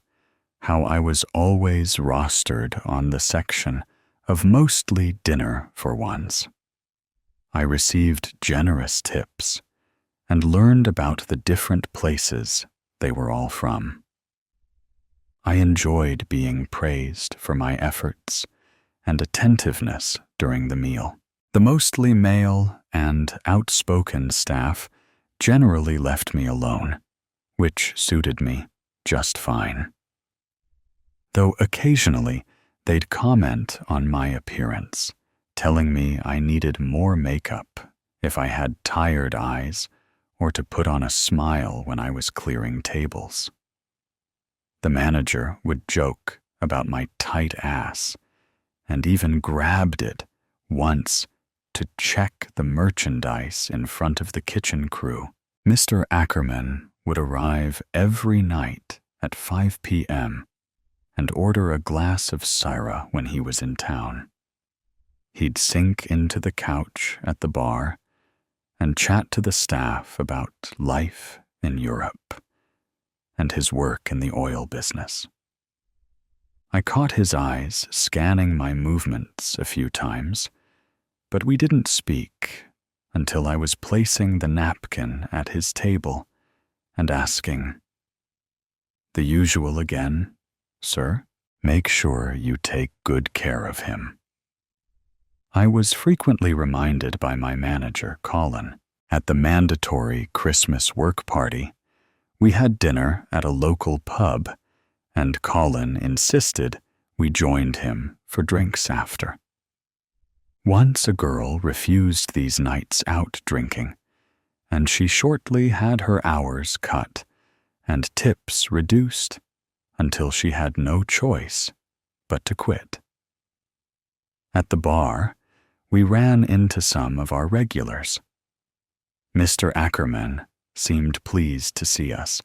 how I was always rostered on the section of mostly dinner for ones. I received generous tips and learned about the different places they were all from. I enjoyed being praised for my efforts and attentiveness during the meal. The mostly male and outspoken staff generally left me alone, which suited me just fine. Though occasionally they'd comment on my appearance, telling me I needed more makeup if I had tired eyes or to put on a smile when I was clearing tables. The manager would joke about my tight ass and even grabbed it once to check the merchandise in front of the kitchen crew. Mr. Ackerman would arrive every night at 5 p.m. and order a glass of Syrah when he was in town. He'd sink into the couch at the bar and chat to the staff about life in Europe and his work in the oil business. I caught his eyes scanning my movements a few times, but we didn't speak until I was placing the napkin at his table and asking, "The usual again, sir? Make sure you take good care of him." I was frequently reminded by my manager, Colin. At the mandatory Christmas work party, we had dinner at a local pub, and Colin insisted we joined him for drinks after. Once a girl refused these nights out drinking, and she shortly had her hours cut and tips reduced until she had no choice but to quit. At the bar, we ran into some of our regulars. Mr. Ackerman seemed pleased to see us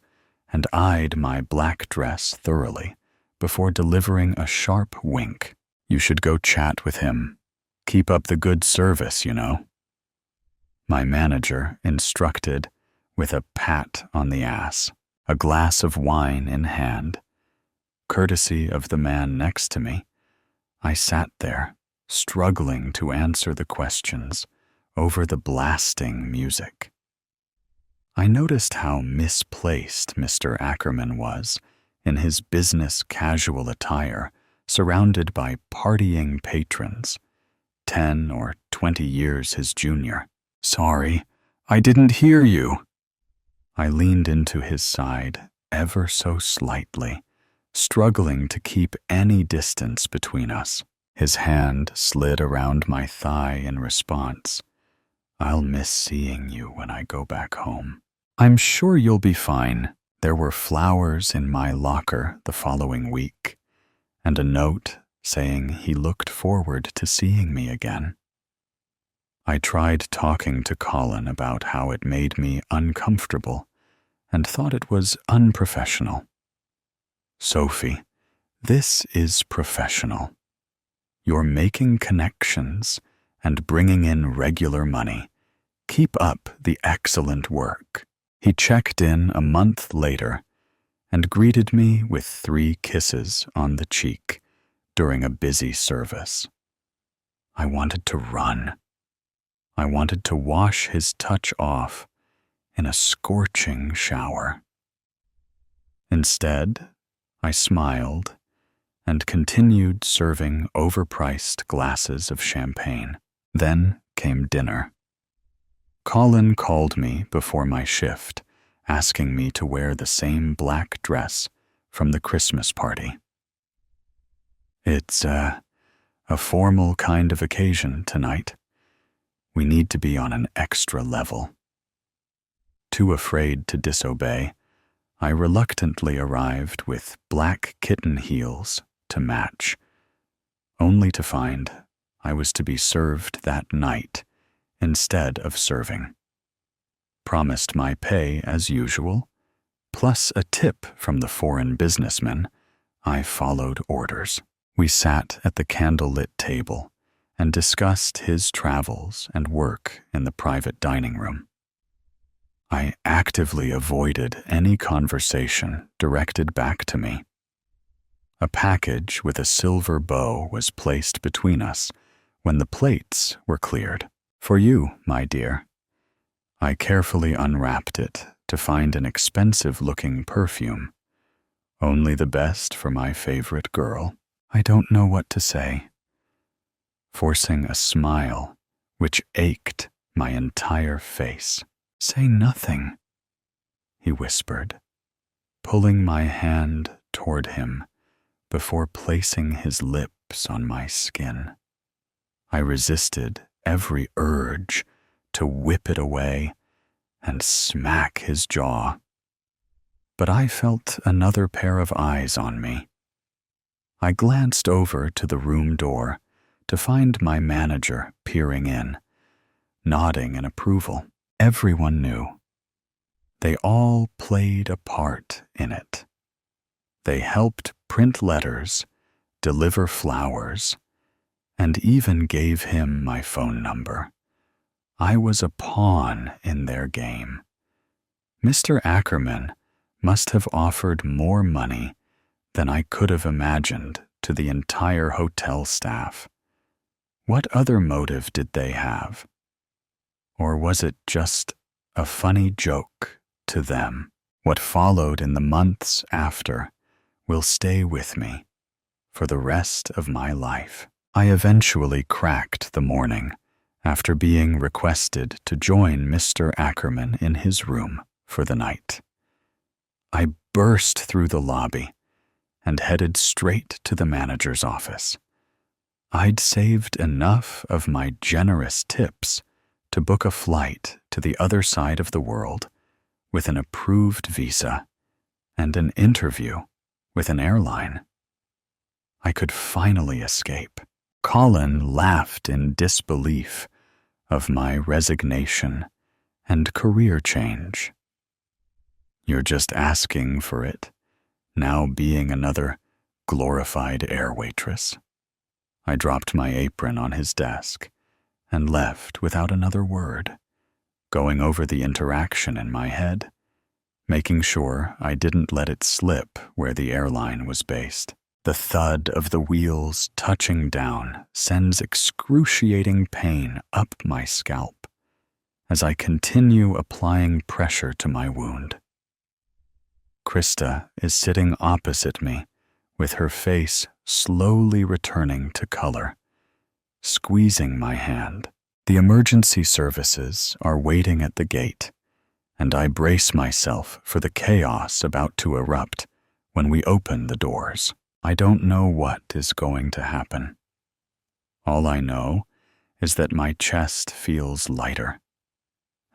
and eyed my black dress thoroughly before delivering a sharp wink. "You should go chat with him. Keep up the good service, you know." My manager instructed with a pat on the ass, a glass of wine in hand. Courtesy of the man next to me, I sat there, struggling to answer the questions over the blasting music. I noticed how misplaced Mr. Ackerman was in his business casual attire, surrounded by partying patrons, 10 or 20 years his junior. "Sorry, I didn't hear you." I leaned into his side ever so slightly, struggling to keep any distance between us. His hand slid around my thigh in response. "I'll miss seeing you when I go back home." "I'm sure you'll be fine." There were flowers in my locker the following week, and a note saying he looked forward to seeing me again. I tried talking to Colin about how it made me uncomfortable and thought it was unprofessional. "Sophie, this is professional. You're making connections and bringing in regular money. Keep up the excellent work." He checked in a month later and greeted me with 3 kisses on the cheek during a busy service. I wanted to run. I wanted to wash his touch off in a scorching shower. Instead, I smiled and continued serving overpriced glasses of champagne. Then came dinner. Colin called me before my shift, asking me to wear the same black dress from the Christmas party. It's a formal kind of occasion tonight. We need to be on an extra level. Too afraid to disobey, I reluctantly arrived with black kitten heels to match, only to find I was to be served that night instead of serving. Promised my pay as usual, plus a tip from the foreign businessman, I followed orders. We sat at the candlelit table and discussed his travels and work in the private dining room. I actively avoided any conversation directed back to me. A package with a silver bow was placed between us when the plates were cleared. "For you, my dear." I carefully unwrapped it to find an expensive-looking perfume. Only the best for my favorite girl. I don't know what to say. Forcing a smile which ached my entire face. "Say nothing," he whispered, pulling my hand toward him before placing his lips on my skin. I resisted every urge to whip it away and smack his jaw. But I felt another pair of eyes on me. I glanced over to the room door to find my manager peering in, nodding in approval. Everyone knew. They all played a part in it. They helped print letters, deliver flowers, and even gave him my phone number. I was a pawn in their game. Mr. Ackerman must have offered more money than I could have imagined to the entire hotel staff. What other motive did they have? Or was it just a funny joke to them? What followed in the months after will stay with me for the rest of my life. I eventually cracked the morning after being requested to join Mr. Ackerman in his room for the night. I burst through the lobby and headed straight to the manager's office. I'd saved enough of my generous tips to book a flight to the other side of the world with an approved visa and an interview with an airline. I could finally escape. Colin laughed in disbelief of my resignation and career change. "You're just asking for it, now being another glorified air waitress." I dropped my apron on his desk and left without another word, going over the interaction in my head, making sure I didn't let it slip where the airline was based. The thud of the wheels touching down sends excruciating pain up my scalp as I continue applying pressure to my wound. Krista is sitting opposite me with her face slowly returning to color, squeezing my hand. The emergency services are waiting at the gate, and I brace myself for the chaos about to erupt when we open the doors. I don't know what is going to happen. All I know is that my chest feels lighter,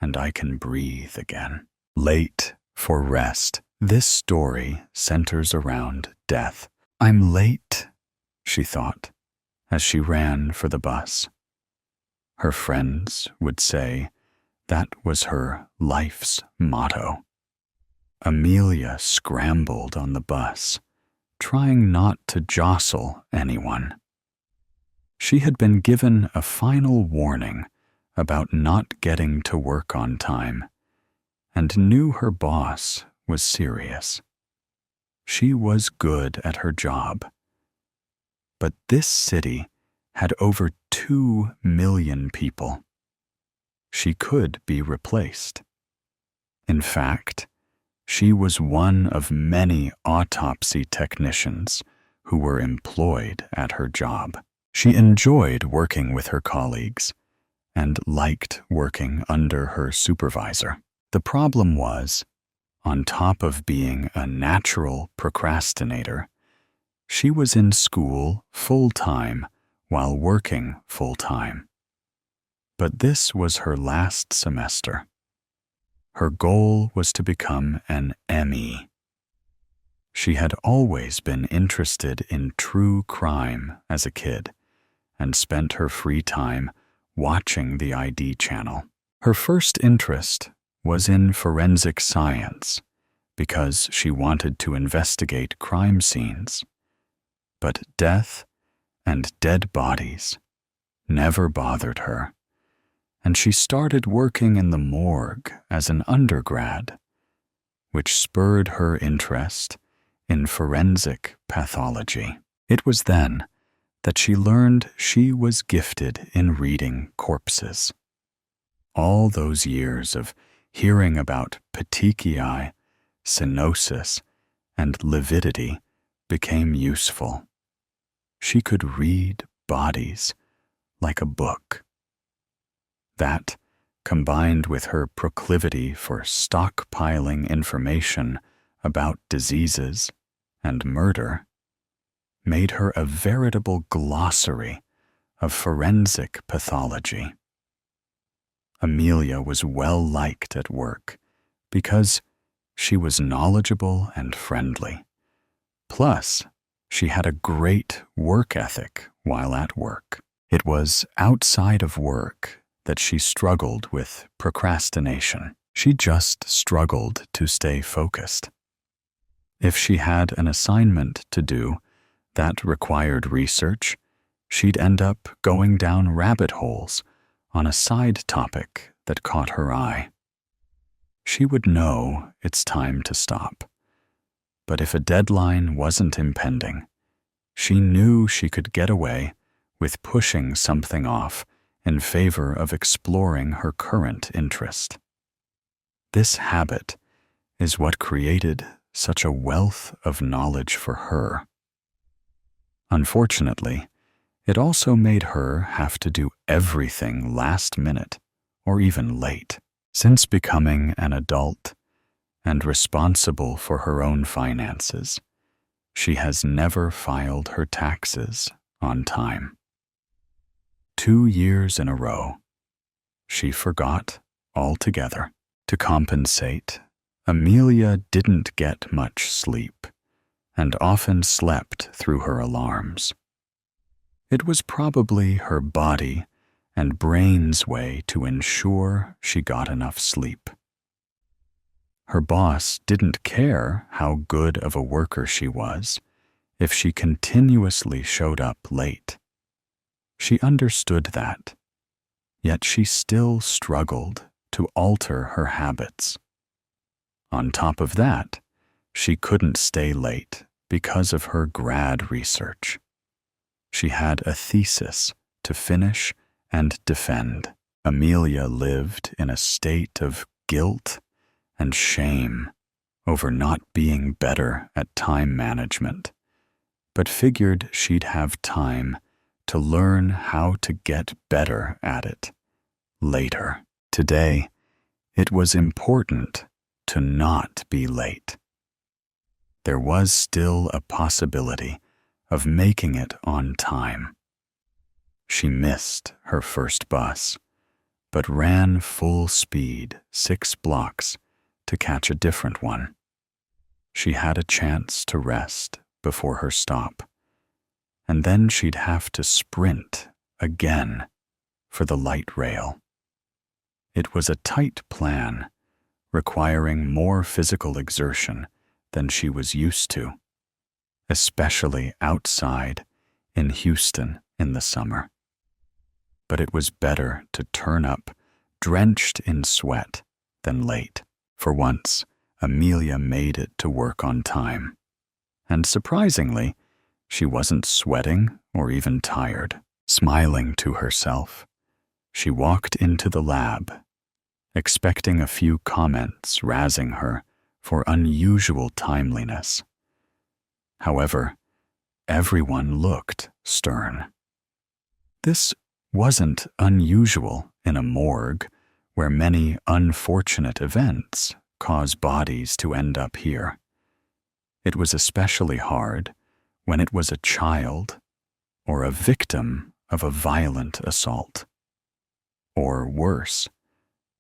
and I can breathe again. Late for rest. This story centers around death. "I'm late," she thought, as she ran for the bus. Her friends would say that was her life's motto. Amelia scrambled on the bus, trying not to jostle anyone. She had been given a final warning about not getting to work on time, and knew her boss was serious. She was good at her job. But this city had over 2 million people. She could be replaced. In fact, she was one of many autopsy technicians who were employed at her job. She enjoyed working with her colleagues and liked working under her supervisor. The problem was, on top of being a natural procrastinator, she was in school full-time while working full-time. But this was her last semester. Her goal was to become an ME. She had always been interested in true crime as a kid and spent her free time watching the ID channel. Her first interest was in forensic science because she wanted to investigate crime scenes. But death and dead bodies never bothered her, and she started working in the morgue as an undergrad, which spurred her interest in forensic pathology. It was then that she learned she was gifted in reading corpses. All those years of hearing about petechiae, cyanosis, and lividity became useful. She could read bodies like a book. That, combined with her proclivity for stockpiling information about diseases and murder, made her a veritable glossary of forensic pathology. Amelia was well liked at work because she was knowledgeable and friendly. Plus, she had a great work ethic while at work. It was outside of work that she struggled with procrastination. She just struggled to stay focused. If she had an assignment to do that required research, she'd end up going down rabbit holes on a side topic that caught her eye. She would know it's time to stop. But if a deadline wasn't impending, she knew she could get away with pushing something off in favor of exploring her current interest. This habit is what created such a wealth of knowledge for her. Unfortunately, it also made her have to do everything last minute or even late. Since becoming an adult and responsible for her own finances, she has never filed her taxes on time. 2 years in a row, she forgot altogether. To compensate, Amelia didn't get much sleep and often slept through her alarms. It was probably her body and brain's way to ensure she got enough sleep. Her boss didn't care how good of a worker she was if she continuously showed up late. She understood that, yet she still struggled to alter her habits. On top of that, she couldn't stay late because of her grad research. She had a thesis to finish and defend. Amelia lived in a state of guilt and shame over not being better at time management, but figured she'd have time to learn how to get better at it later. Today, it was important to not be late. There was still a possibility of making it on time. She missed her first bus, but ran full speed 6 blocks to catch a different one. She had a chance to rest before her stop, and then she'd have to sprint again for the light rail. It was a tight plan, requiring more physical exertion than she was used to, especially outside in Houston in the summer. But it was better to turn up drenched in sweat than late. For once, Amelia made it to work on time. And surprisingly, she wasn't sweating or even tired. Smiling to herself, she walked into the lab, expecting a few comments razzing her for unusual timeliness. However, Everyone looked stern. This wasn't unusual in a morgue where many unfortunate events cause bodies to end up here. It was especially hard when it was a child or a victim of a violent assault. Or worse,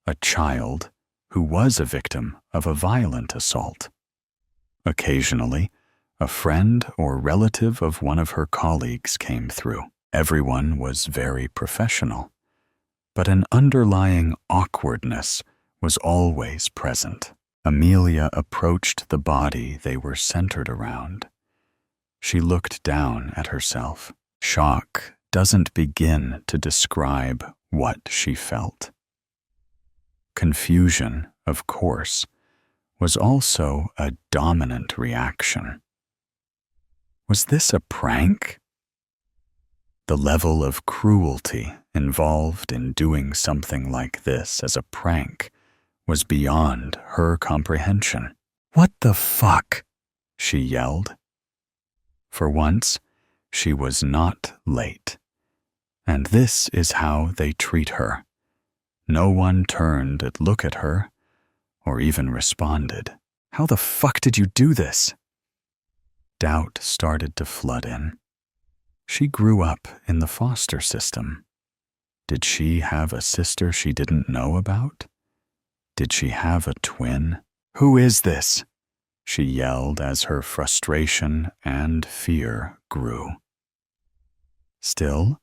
a child who was a victim of a violent assault. Occasionally, a friend or relative of one of her colleagues came through. Everyone was very professional, but an underlying awkwardness was always present. Amelia approached the body they were centered around. She looked down at herself. Shock doesn't begin to describe what she felt. Confusion, of course, was also a dominant reaction. Was this a prank? The level of cruelty involved in doing something like this as a prank was beyond her comprehension. "What the fuck?" she yelled. For once, she was not late. And this is how they treat her. No one turned to look at her or even responded. "How the fuck did you do this?" Doubt started to flood in. She grew up in the foster system. Did she have a sister she didn't know about? Did she have a twin? "Who is this?" she yelled as her frustration and fear grew. Still,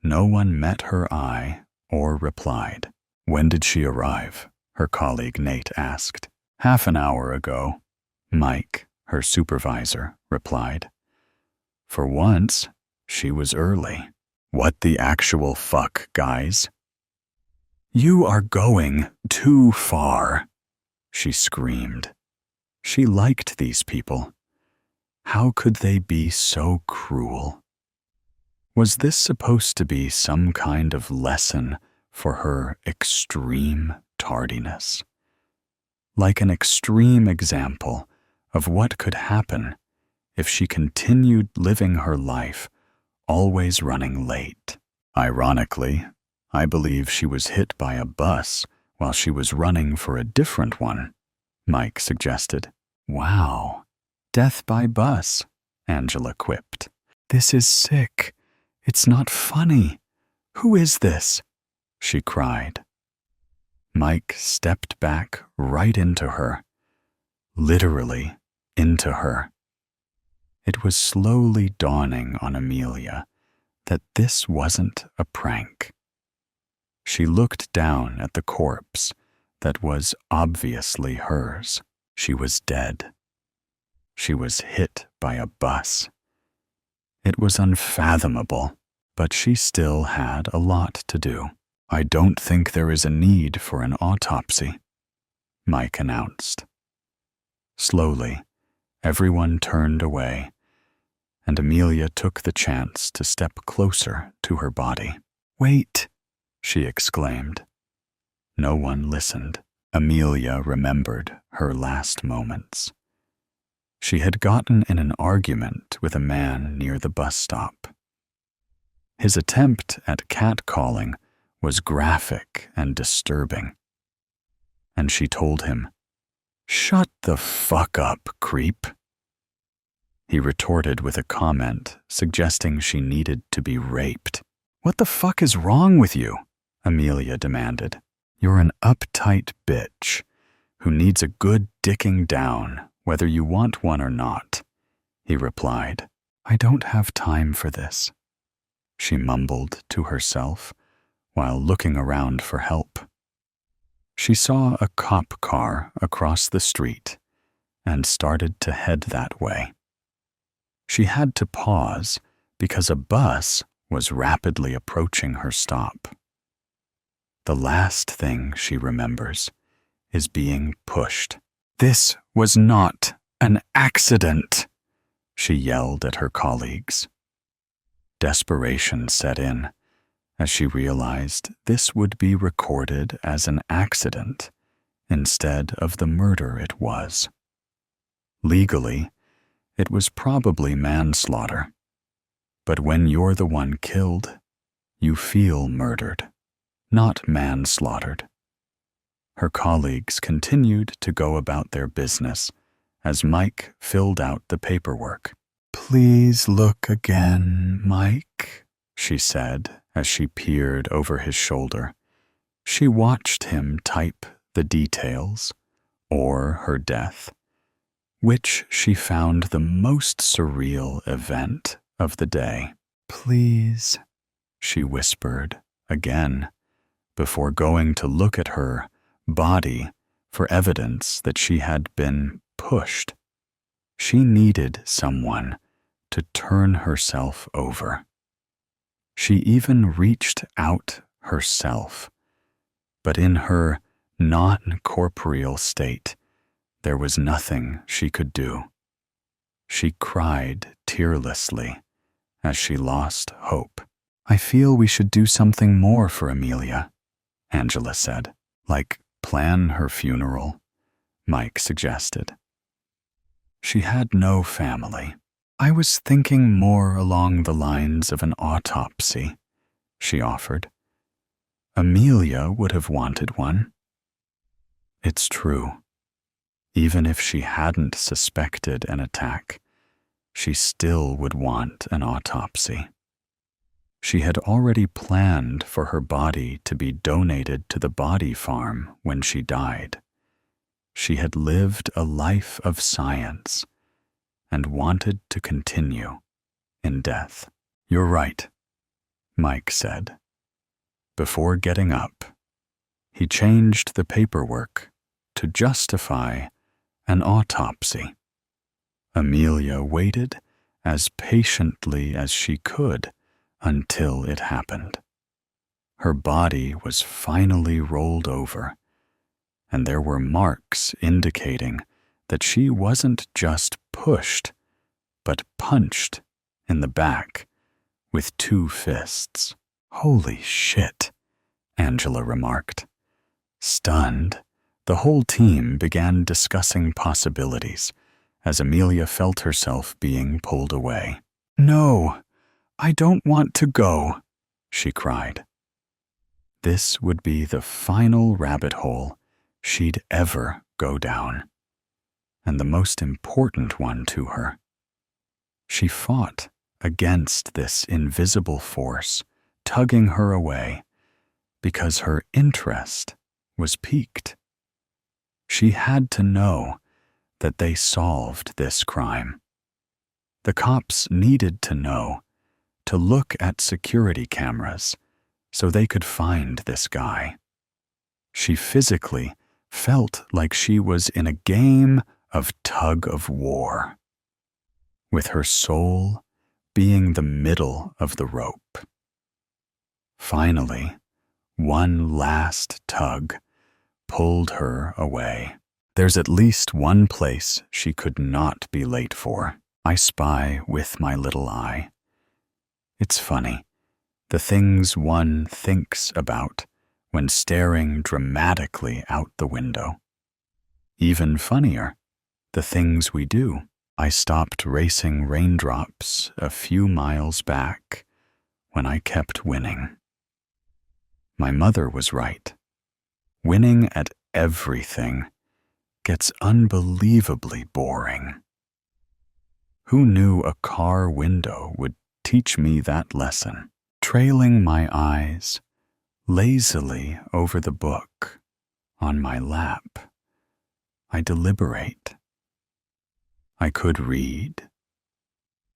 no one met her eye or replied. "When did she arrive?" her colleague Nate asked. "Half an hour ago," Mike, her supervisor, replied. For once, she was early. "What the actual fuck, guys?" "You are going too far," she screamed. She liked these people. How could they be so cruel? Was this supposed to be some kind of lesson for her extreme tardiness? Like an extreme example of what could happen if she continued living her life always running late. Ironically, I believe she was hit by a bus while she was running for a different one, Mike suggested. "Wow, death by bus," Angela quipped. "This is sick. It's not funny. Who is this?" she cried. Mike stepped back right into her, literally into her. It was slowly dawning on Amelia that this wasn't a prank. She looked down at the corpse that was obviously hers. She was dead. She was hit by a bus. It was unfathomable, but she still had a lot to do. "I don't think there is a need for an autopsy," Mike announced. Slowly, everyone turned away, and Amelia took the chance to step closer to her body. "Wait," she exclaimed. No one listened. Amelia remembered her last moments. She had gotten in an argument with a man near the bus stop. His attempt at catcalling was graphic and disturbing. And she told him, "Shut the fuck up, creep." He retorted with a comment suggesting she needed to be raped. "What the fuck is wrong with you?" Amelia demanded. "You're an uptight bitch who needs a good dicking down whether you want one or not," he replied. "I don't have time for this," she mumbled to herself while looking around for help. She saw a cop car across the street and started to head that way. She had to pause because a bus was rapidly approaching her stop. The last thing she remembers is being pushed. "This was not an accident," she yelled at her colleagues. Desperation set in as she realized this would be recorded as an accident instead of the murder it was. Legally, it was probably manslaughter, But when you're the one killed, you feel murdered, not manslaughtered. Her colleagues continued to go about their business as Mike filled out the paperwork. "Please look again, Mike," she said as she peered over his shoulder. She watched him type the details, or her death, which she found the most surreal event of the day. "Please," she whispered again, before going to look at her body for evidence that she had been pushed. She needed someone to turn herself over. She even reached out herself, but in her non-corporeal state, there was nothing she could do. She cried tearlessly as she lost hope. "I feel we should do something more for Amelia," Angela said. "Like plan her funeral," Mike suggested. She had no family. "I was thinking more along the lines of an autopsy," she offered. "Amelia would have wanted one." It's true. Even if she hadn't suspected an attack, she still would want an autopsy. She had already planned for her body to be donated to the body farm when she died. She had lived a life of science and wanted to continue in death. "You're right," Mike said. Before getting up, he changed the paperwork to justify an autopsy. Amelia waited as patiently as she could until it happened. Her body was finally rolled over, and there were marks indicating that she wasn't just pushed, but punched in the back with 2 fists. "Holy shit," Angela remarked. Stunned, the whole team began discussing possibilities as Amelia felt herself being pulled away. "No, I don't want to go," she cried. This would be the final rabbit hole she'd ever go down, and the most important one to her. She fought against this invisible force tugging her away because her interest was piqued. She had to know that they solved this crime. The cops needed to know to look at security cameras so they could find this guy. She physically felt like she was in a game of tug-of-war, with her soul being the middle of the rope. Finally, one last tug pulled her away. There's at least one place she could not be late for. I spy with my little eye. It's funny, the things one thinks about when staring dramatically out the window. Even funnier, the things we do. I stopped racing raindrops a few miles back when I kept winning. My mother was right. Winning at everything gets unbelievably boring. Who knew a car window would teach me that lesson? Trailing my eyes lazily over the book on my lap, I deliberate. I could read,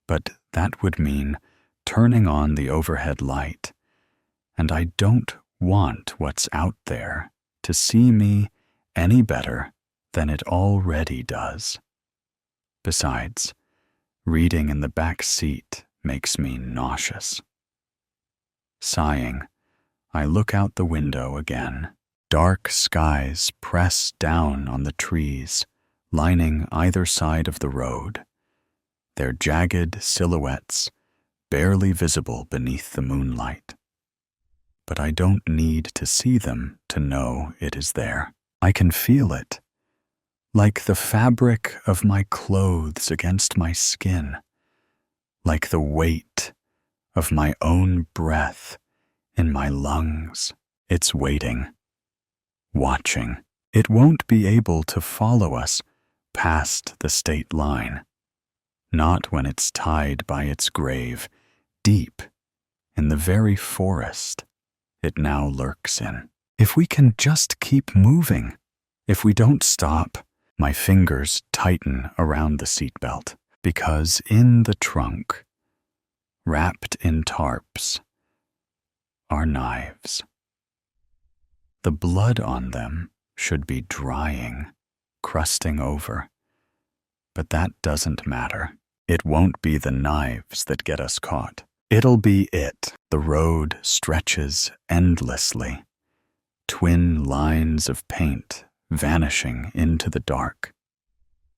but that would mean turning on the overhead light, and I don't want what's out there to see me any better than it already does. Besides, reading in the back seat makes me nauseous. Sighing, I look out the window again. Dark skies press down on the trees, lining either side of the road, their jagged silhouettes barely visible beneath the moonlight. But I don't need to see them to know it is there. I can feel it, like the fabric of my clothes against my skin, like the weight of my own breath in my lungs. It's waiting, watching. It won't be able to follow us past the state line, not when it's tied by its grave deep in the very forest it now lurks in. If we can just keep moving, if we don't stop, my fingers tighten around the seatbelt, because in the trunk, wrapped in tarps, are knives. The blood on them should be drying, crusting over, but that doesn't matter. It won't be the knives that get us caught. It'll be it. The road stretches endlessly, twin lines of paint vanishing into the dark.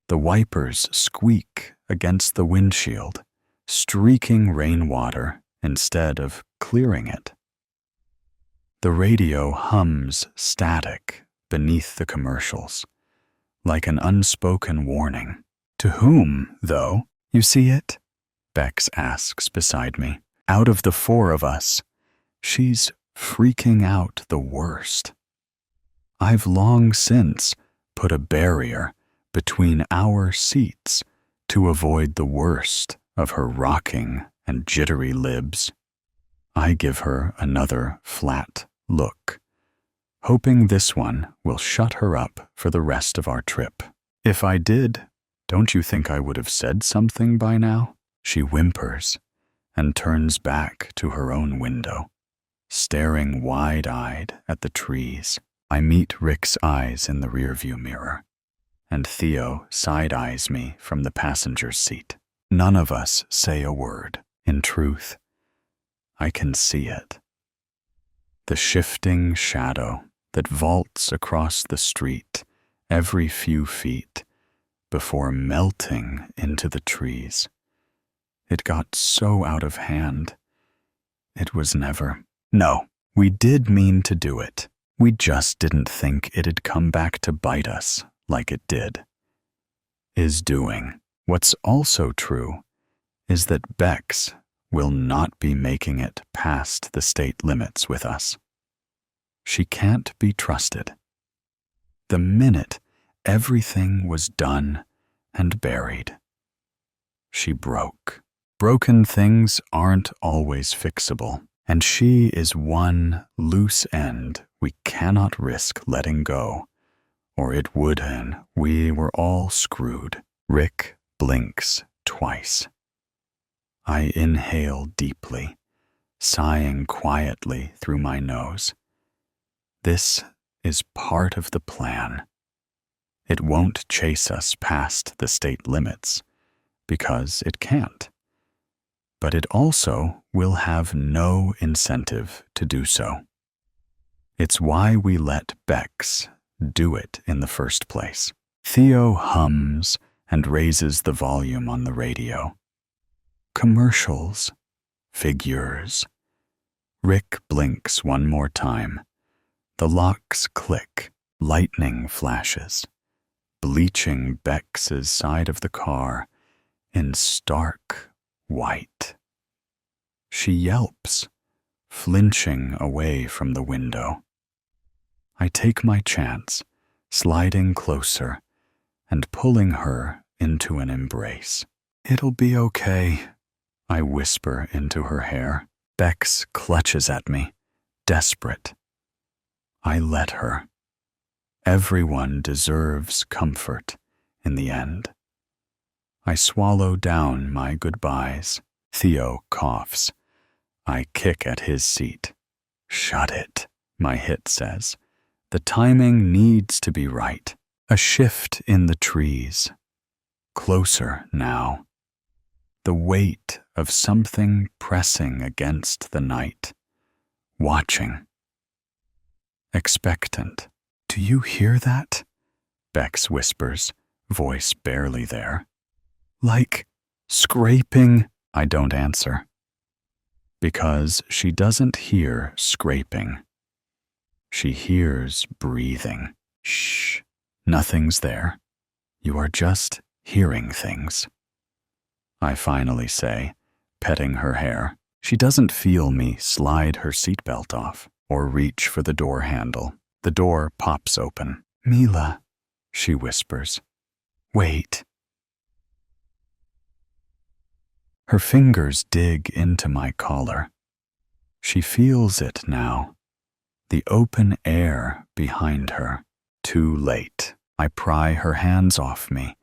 The wipers squeak against the windshield, streaking rainwater instead of clearing it. The radio hums static beneath the commercials, like an unspoken warning. To whom, though? You see it? Bex asks beside me. Out of the four of us, she's freaking out the worst. I've long since put a barrier between our seats to avoid the worst of her rocking and jittery libs. I give her another flat look, hoping this one will shut her up for the rest of our trip. If I did, don't you think I would have said something by now? She whimpers and turns back to her own window, staring wide-eyed at the trees. I meet Rick's eyes in the rearview mirror, and Theo side-eyes me from the passenger's seat. None of us say a word. In truth, I can see it. The shifting shadow that vaults across the street every few feet before melting into the trees. It got so out of hand. It was never. No, we did mean to do it. We just didn't think it'd come back to bite us like it did. Is doing. What's also true is that Bex will not be making it past the state limits with us. She can't be trusted. The minute everything was done and buried, she broke. Broken things aren't always fixable, and she is one loose end we cannot risk letting go, or it would and we were all screwed. Rick blinks twice. I inhale deeply, sighing quietly through my nose. This is part of the plan. It won't chase us past the state limits, because it can't. But it also will have no incentive to do so. It's why we let Bex do it in the first place. Theo hums and raises the volume on the radio. Commercials, figures. Rick blinks one more time. The locks click, lightning flashes, bleaching Bex's side of the car in stark white. She yelps, flinching away from the window. I take my chance, sliding closer and pulling her into an embrace. It'll be okay, I whisper into her hair. Bex clutches at me, desperate. I let her. Everyone deserves comfort in the end. I swallow down my goodbyes. Theo coughs. I kick at his seat. Shut it, my hit says. The timing needs to be right. A shift in the trees. Closer now. The weight of something pressing against the night. Watching. Expectant. Do you hear that? Bex whispers, voice barely there. Like scraping. I don't answer. Because she doesn't hear scraping. She hears breathing. Shh. Nothing's there. You are just hearing things. I finally say, petting her hair. She doesn't feel me slide her seatbelt off or reach for the door handle. The door pops open. "Mila," she whispers. "Wait." Her fingers dig into my collar. She feels it now, the open air behind her. Too late. I pry her hands off me,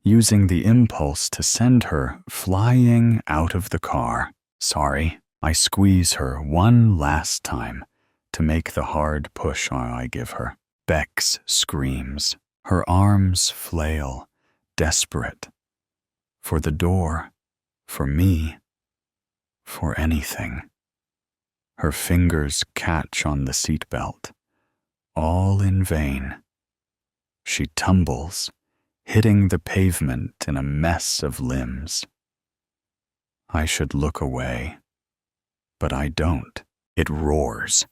using the impulse to send her flying out of the car. Sorry. I squeeze her one last time to make the hard push I give her. Bex screams. Her arms flail, desperate. For the door, for me, for anything. Her fingers catch on the seatbelt, all in vain. She tumbles, hitting the pavement in a mess of limbs. I should look away, but I don't. It roars.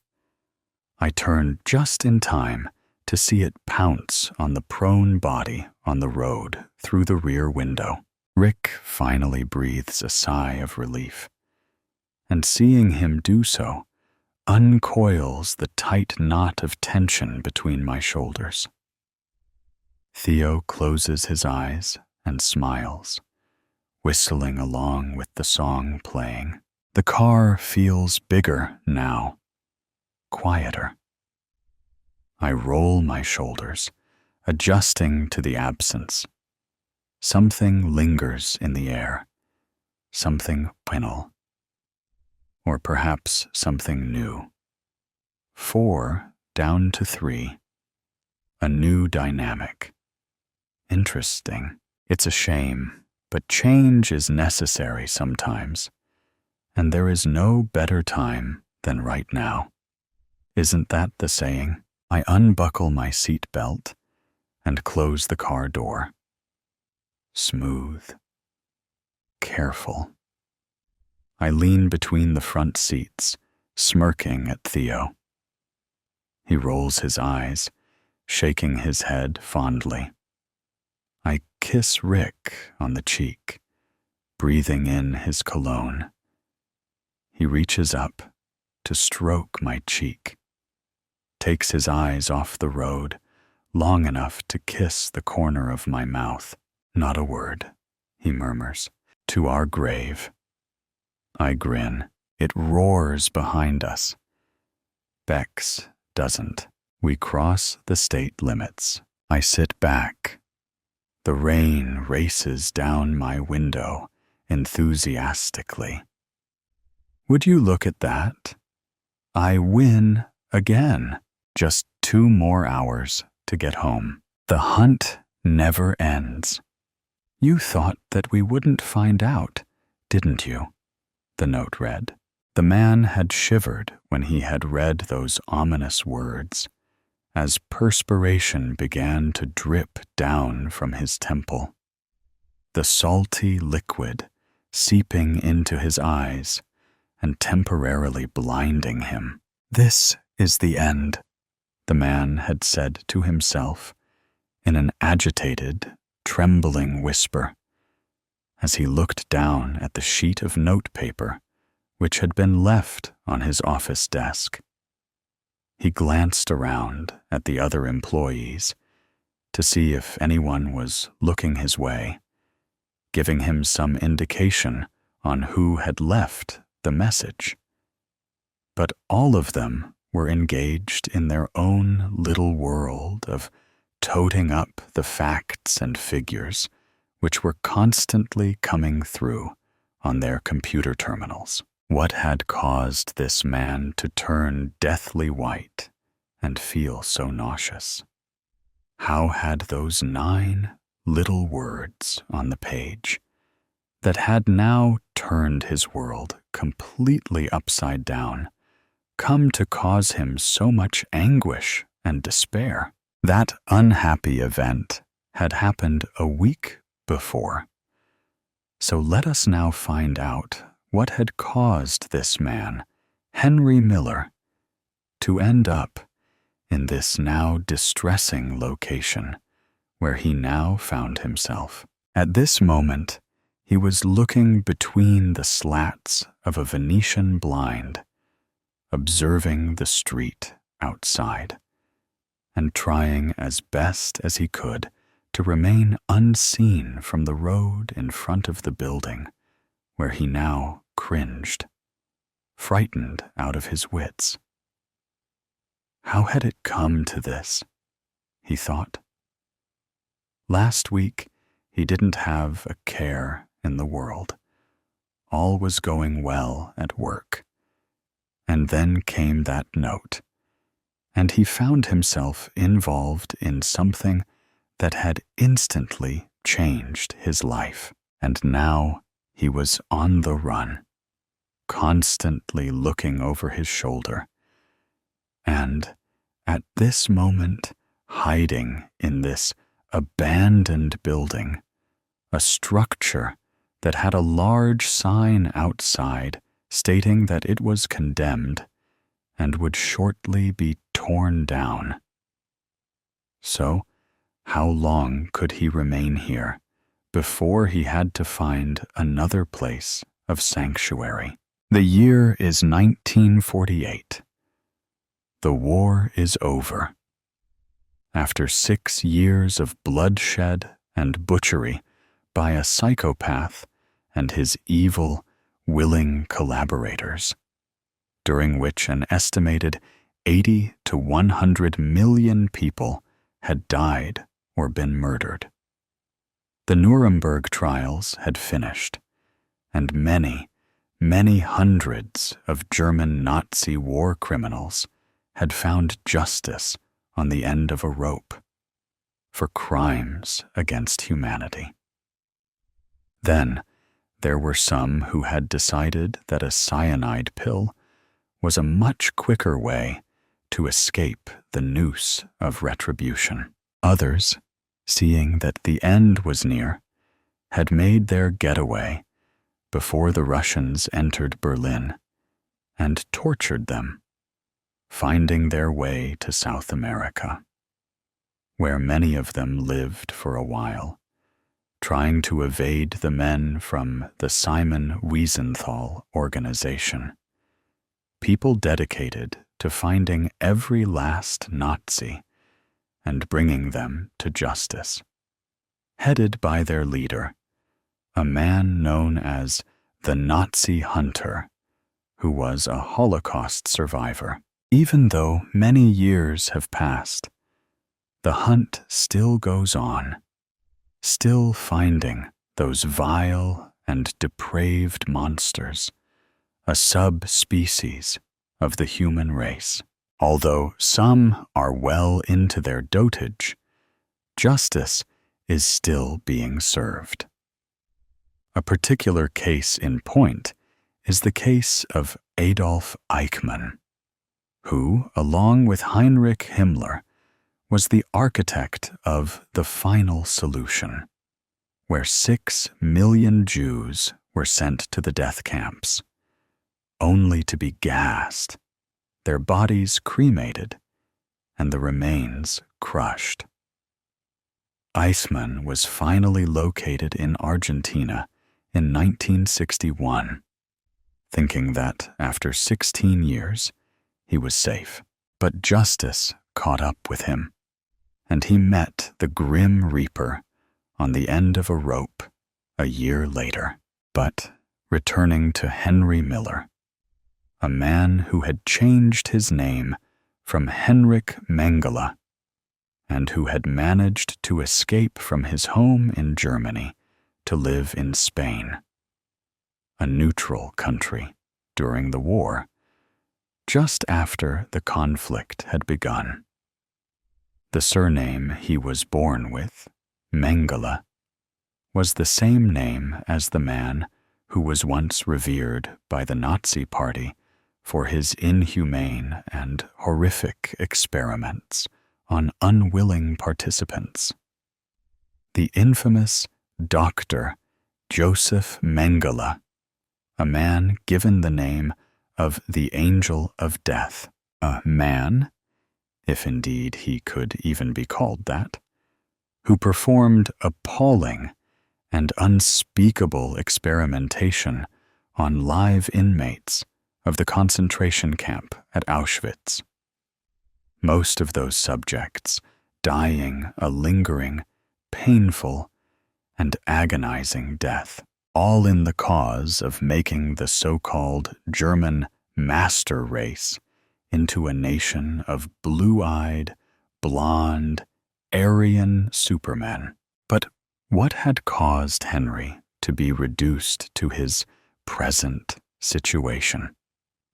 I turn just in time to see it pounce on the prone body on the road through the rear window. Rick finally breathes a sigh of relief, and seeing him do so uncoils the tight knot of tension between my shoulders. Theo closes his eyes and smiles, whistling along with the song playing. The car feels bigger now, quieter. I roll my shoulders, adjusting to the absence. Something lingers in the air, something final, or perhaps something new. 4 down to 3, a new dynamic. Interesting. It's a shame, but change is necessary sometimes, and there is no better time than right now. Isn't that the saying? I unbuckle my seat belt and close the car door. Smooth. Careful. I lean between the front seats, smirking at Theo. He rolls his eyes, shaking his head fondly. I kiss Rick on the cheek, breathing in his cologne. He reaches up to stroke my cheek, takes his eyes off the road long enough to kiss the corner of my mouth. "Not a word," he murmurs. "To our grave." I grin. It roars behind us. Bex doesn't. We cross the state limits. I sit back. The rain races down my window enthusiastically. Would you look at that? I win again. Just 2 more hours to get home. The hunt never ends. You thought that we wouldn't find out, didn't you? The note read. The man had shivered when he had read those ominous words, as perspiration began to drip down from his temple. The salty liquid seeping into his eyes and temporarily blinding him. "This is the end," the man had said to himself in an agitated, trembling whisper, as he looked down at the sheet of notepaper which had been left on his office desk. He glanced around at the other employees to see if anyone was looking his way, giving him some indication on who had left the message. But all of them were engaged in their own little world of toting up the facts and figures which were constantly coming through on their computer terminals. What had caused this man to turn deathly white and feel so nauseous? How had those 9 little words on the page that had now turned his world completely upside down come to cause him so much anguish and despair? That unhappy event had happened a week before. So let us now find out what had caused this man, Henry Miller, to end up in this now distressing location where he now found himself. At this moment, He was looking between the slats of a Venetian blind, observing the street outside, and trying as best as he could to remain unseen from the road in front of the building, where he now cringed, frightened out of his wits. How had it come to this? He thought. Last week, he didn't have a care in the world. All was going well at work. And then came that note, and he found himself involved in something that had instantly changed his life. And now he was on the run, constantly looking over his shoulder, and at this moment hiding in this abandoned building, a structure that had a large sign outside stating that it was condemned and would shortly be torn down. So, how long could he remain here before he had to find another place of sanctuary? The year is 1948. The war is over. After 6 years of bloodshed and butchery by a psychopath and his evil, willing collaborators, during which an estimated 80 to 100 million people had died or been murdered. The Nuremberg trials had finished, and many, many hundreds of German Nazi war criminals had found justice on the end of a rope for crimes against humanity. Then there were some who had decided that a cyanide pill was a much quicker way to escape the noose of retribution. Others, seeing that the end was near, had made their getaway before the Russians entered Berlin and tortured them, finding their way to South America, where many of them lived for a while, trying to evade the men from the Simon Wiesenthal organization, people dedicated to finding every last Nazi and bringing them to justice, headed by their leader, a man known as the Nazi Hunter, who was a Holocaust survivor. Even though many years have passed, the hunt still goes on, still finding those vile and depraved monsters, a subspecies of the human race. Although some are well into their dotage, justice is still being served. A particular case in point is the case of Adolf Eichmann, who, along with Heinrich Himmler, was the architect of the final solution, where 6 million Jews were sent to the death camps, only to be gassed, their bodies cremated, and the remains crushed. Eichmann was finally located in Argentina in 1961, thinking that after 16 years he was safe. But justice caught up with him, and he met the Grim Reaper on the end of a rope a year later. But returning to Henry Miller, a man who had changed his name from Henrik Mengele and who had managed to escape from his home in Germany to live in Spain, a neutral country during the war, just after the conflict had begun. The surname he was born with, Mengele, was the same name as the man who was once revered by the Nazi Party for his inhumane and horrific experiments on unwilling participants. The infamous Dr. Joseph Mengele, a man given the name of the Angel of Death, a man, if indeed he could even be called that, who performed appalling and unspeakable experimentation on live inmates of the concentration camp at Auschwitz. Most of those subjects dying a lingering, painful, and agonizing death, all in the cause of making the so-called German master race into a nation of blue-eyed, blonde, Aryan supermen. But what had caused Henry to be reduced to his present situation?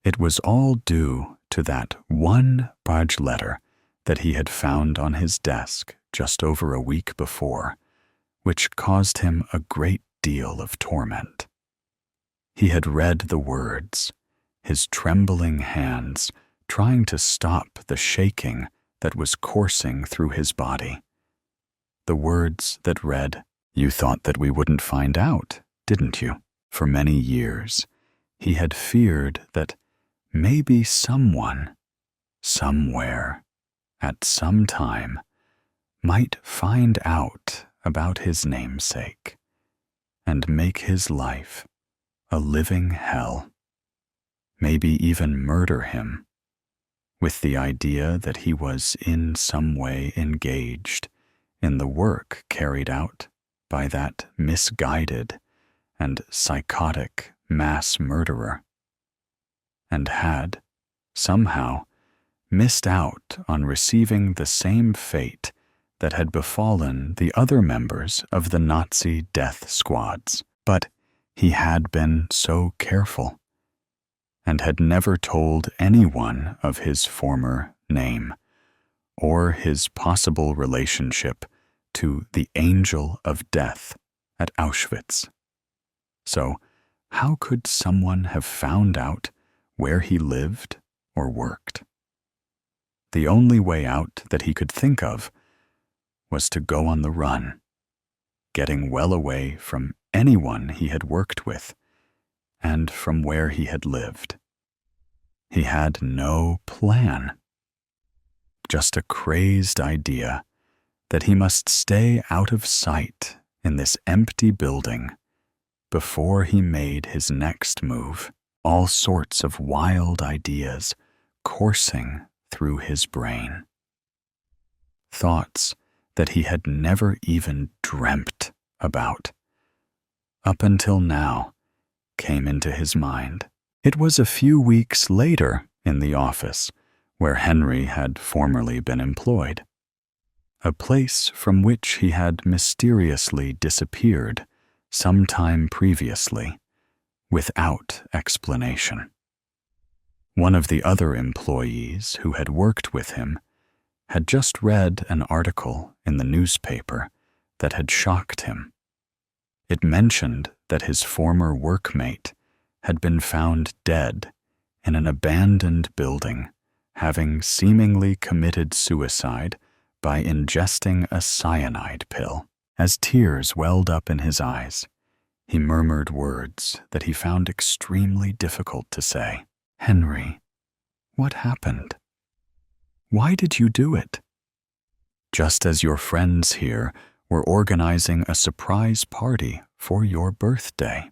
It was all due to that one barge letter that he had found on his desk just over a week before, which caused him a great deal of torment. He had read the words, his trembling hands trying to stop the shaking that was coursing through his body. The words that read, "You thought that we wouldn't find out, didn't you?" For many years, he had feared that maybe someone, somewhere, at some time, might find out about his namesake and make his life a living hell, maybe even murder him, with the idea that he was in some way engaged in the work carried out by that misguided and psychotic mass murderer, and had, somehow, missed out on receiving the same fate that had befallen the other members of the Nazi death squads. But he had been so careful, and had never told anyone of his former name, or his possible relationship to the angel of death at Auschwitz. So, how could someone have found out where he lived or worked? The only way out that he could think of was to go on the run, getting well away from anyone he had worked with and from where he had lived. He had no plan, just a crazed idea that he must stay out of sight in this empty building before he made his next move. All sorts of wild ideas coursing through his brain. Thoughts that he had never even dreamt about, up until now, came into his mind. It was a few weeks later in the office where Henry had formerly been employed, a place from which he had mysteriously disappeared some time previously, without explanation. One of the other employees who had worked with him had just read an article in the newspaper that had shocked him. It mentioned that his former workmate had been found dead in an abandoned building, having seemingly committed suicide by ingesting a cyanide pill. As tears welled up in his eyes, he murmured words that he found extremely difficult to say. "Henry, what happened? Why did you do it? Just as your friends here were organizing a surprise party for your birthday.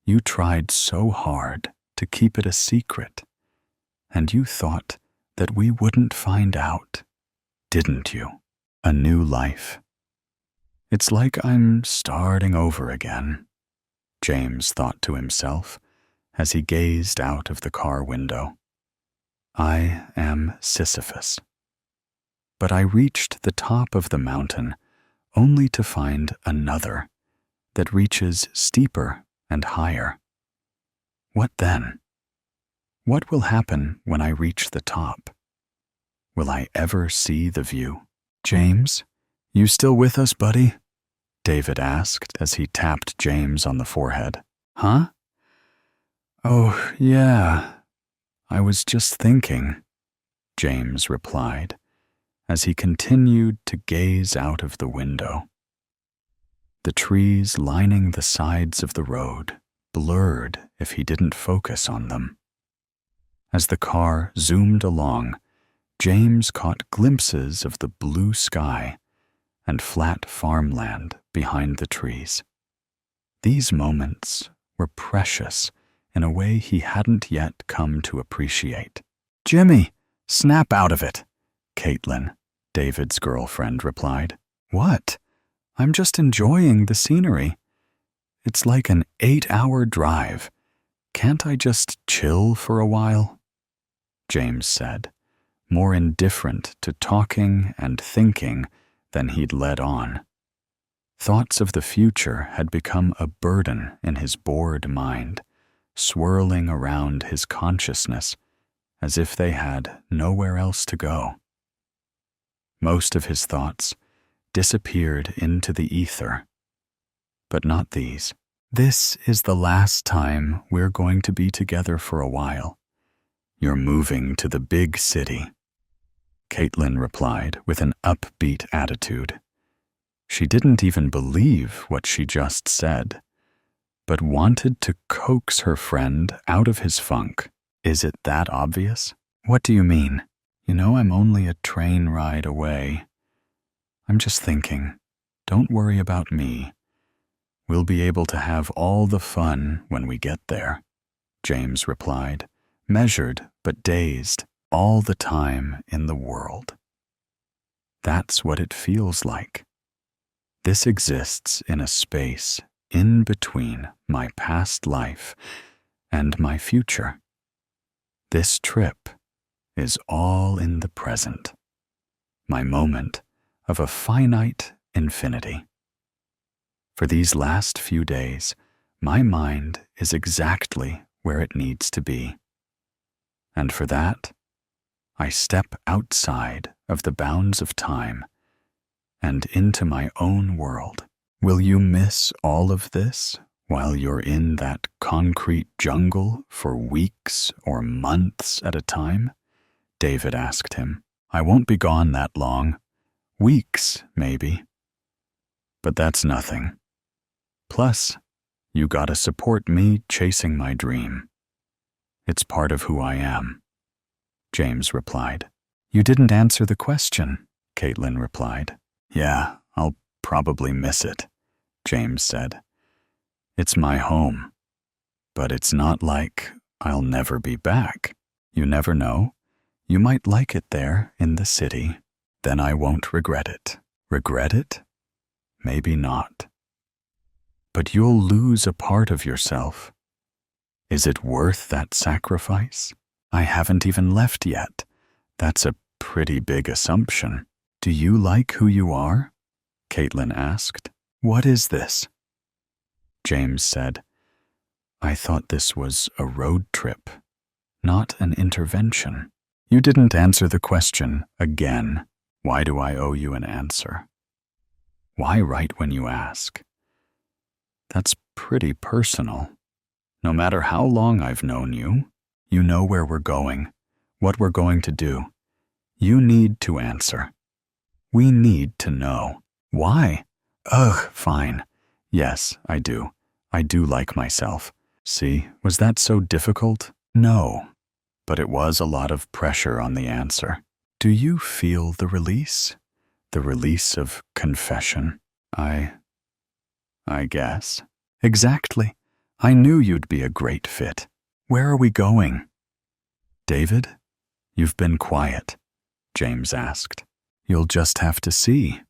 You tried so hard to keep it a secret, and you thought that we wouldn't find out, didn't you? A new life. It's like I'm starting over again," James thought to himself as he gazed out of the car window. "I am Sisyphus. But I reached the top of the mountain only to find another that reaches steeper and higher. What then? What will happen when I reach the top? Will I ever see the view?" "James, you still with us, buddy?" David asked as he tapped James on the forehead. "Huh? Oh, yeah. I was just thinking," James replied as he continued to gaze out of the window. The trees lining the sides of the road blurred if he didn't focus on them. As the car zoomed along, James caught glimpses of the blue sky and flat farmland behind the trees. These moments were precious in a way he hadn't yet come to appreciate. "Jimmy, snap out of it," Caitlin, David's girlfriend, replied. "What? I'm just enjoying the scenery. It's like an 8-hour drive. Can't I just chill for a while?" James said, more indifferent to talking and thinking than he'd let on. Thoughts of the future had become a burden in his bored mind, swirling around his consciousness as if they had nowhere else to go. Most of his thoughts disappeared into the ether, but not these. "This is the last time we're going to be together for a while. You're moving to the big city," Caitlin replied with an upbeat attitude. She didn't even believe what she just said, but wanted to coax her friend out of his funk. "Is it that obvious?" "What do you mean? You know I'm only a train ride away. I'm just thinking, don't worry about me. We'll be able to have all the fun when we get there," James replied, measured but dazed, "all the time in the world. That's what it feels like. This exists in a space in between my past life and my future. This trip is all in the present, my moment of a finite infinity. For these last few days, my mind is exactly where it needs to be. And for that, I step outside of the bounds of time and into my own world. Will you miss all of this while you're in that concrete jungle for weeks or months at a time?" David asked him. "I won't be gone that long. Weeks, maybe. But that's nothing. Plus, you gotta support me chasing my dream. It's part of who I am," James replied. "You didn't answer the question," Caitlin replied. "Yeah, I'll probably miss it," James said. "It's my home, but it's not like I'll never be back. You never know. You might like it there in the city. Then I won't regret it." "Regret it? Maybe not. But you'll lose a part of yourself. Is it worth that sacrifice? I haven't even left yet. That's a pretty big assumption." "Do you like who you are?" Caitlin asked. "What is this?" James said, "I thought this was a road trip, not an intervention." "You didn't answer the question again. Why do I owe you an answer? Why right when you ask? That's pretty personal. No matter how long I've known you, you know where we're going, what we're going to do. You need to answer. We need to know. Why?" "Ugh, fine. Yes, I do. I do like myself. See, was that so difficult?" "No, but it was a lot of pressure on the answer. Do you feel the release? The release of confession?" I guess." "Exactly. I knew you'd be a great fit. Where are we going?" "David, you've been quiet," James asked. "You'll just have to see,"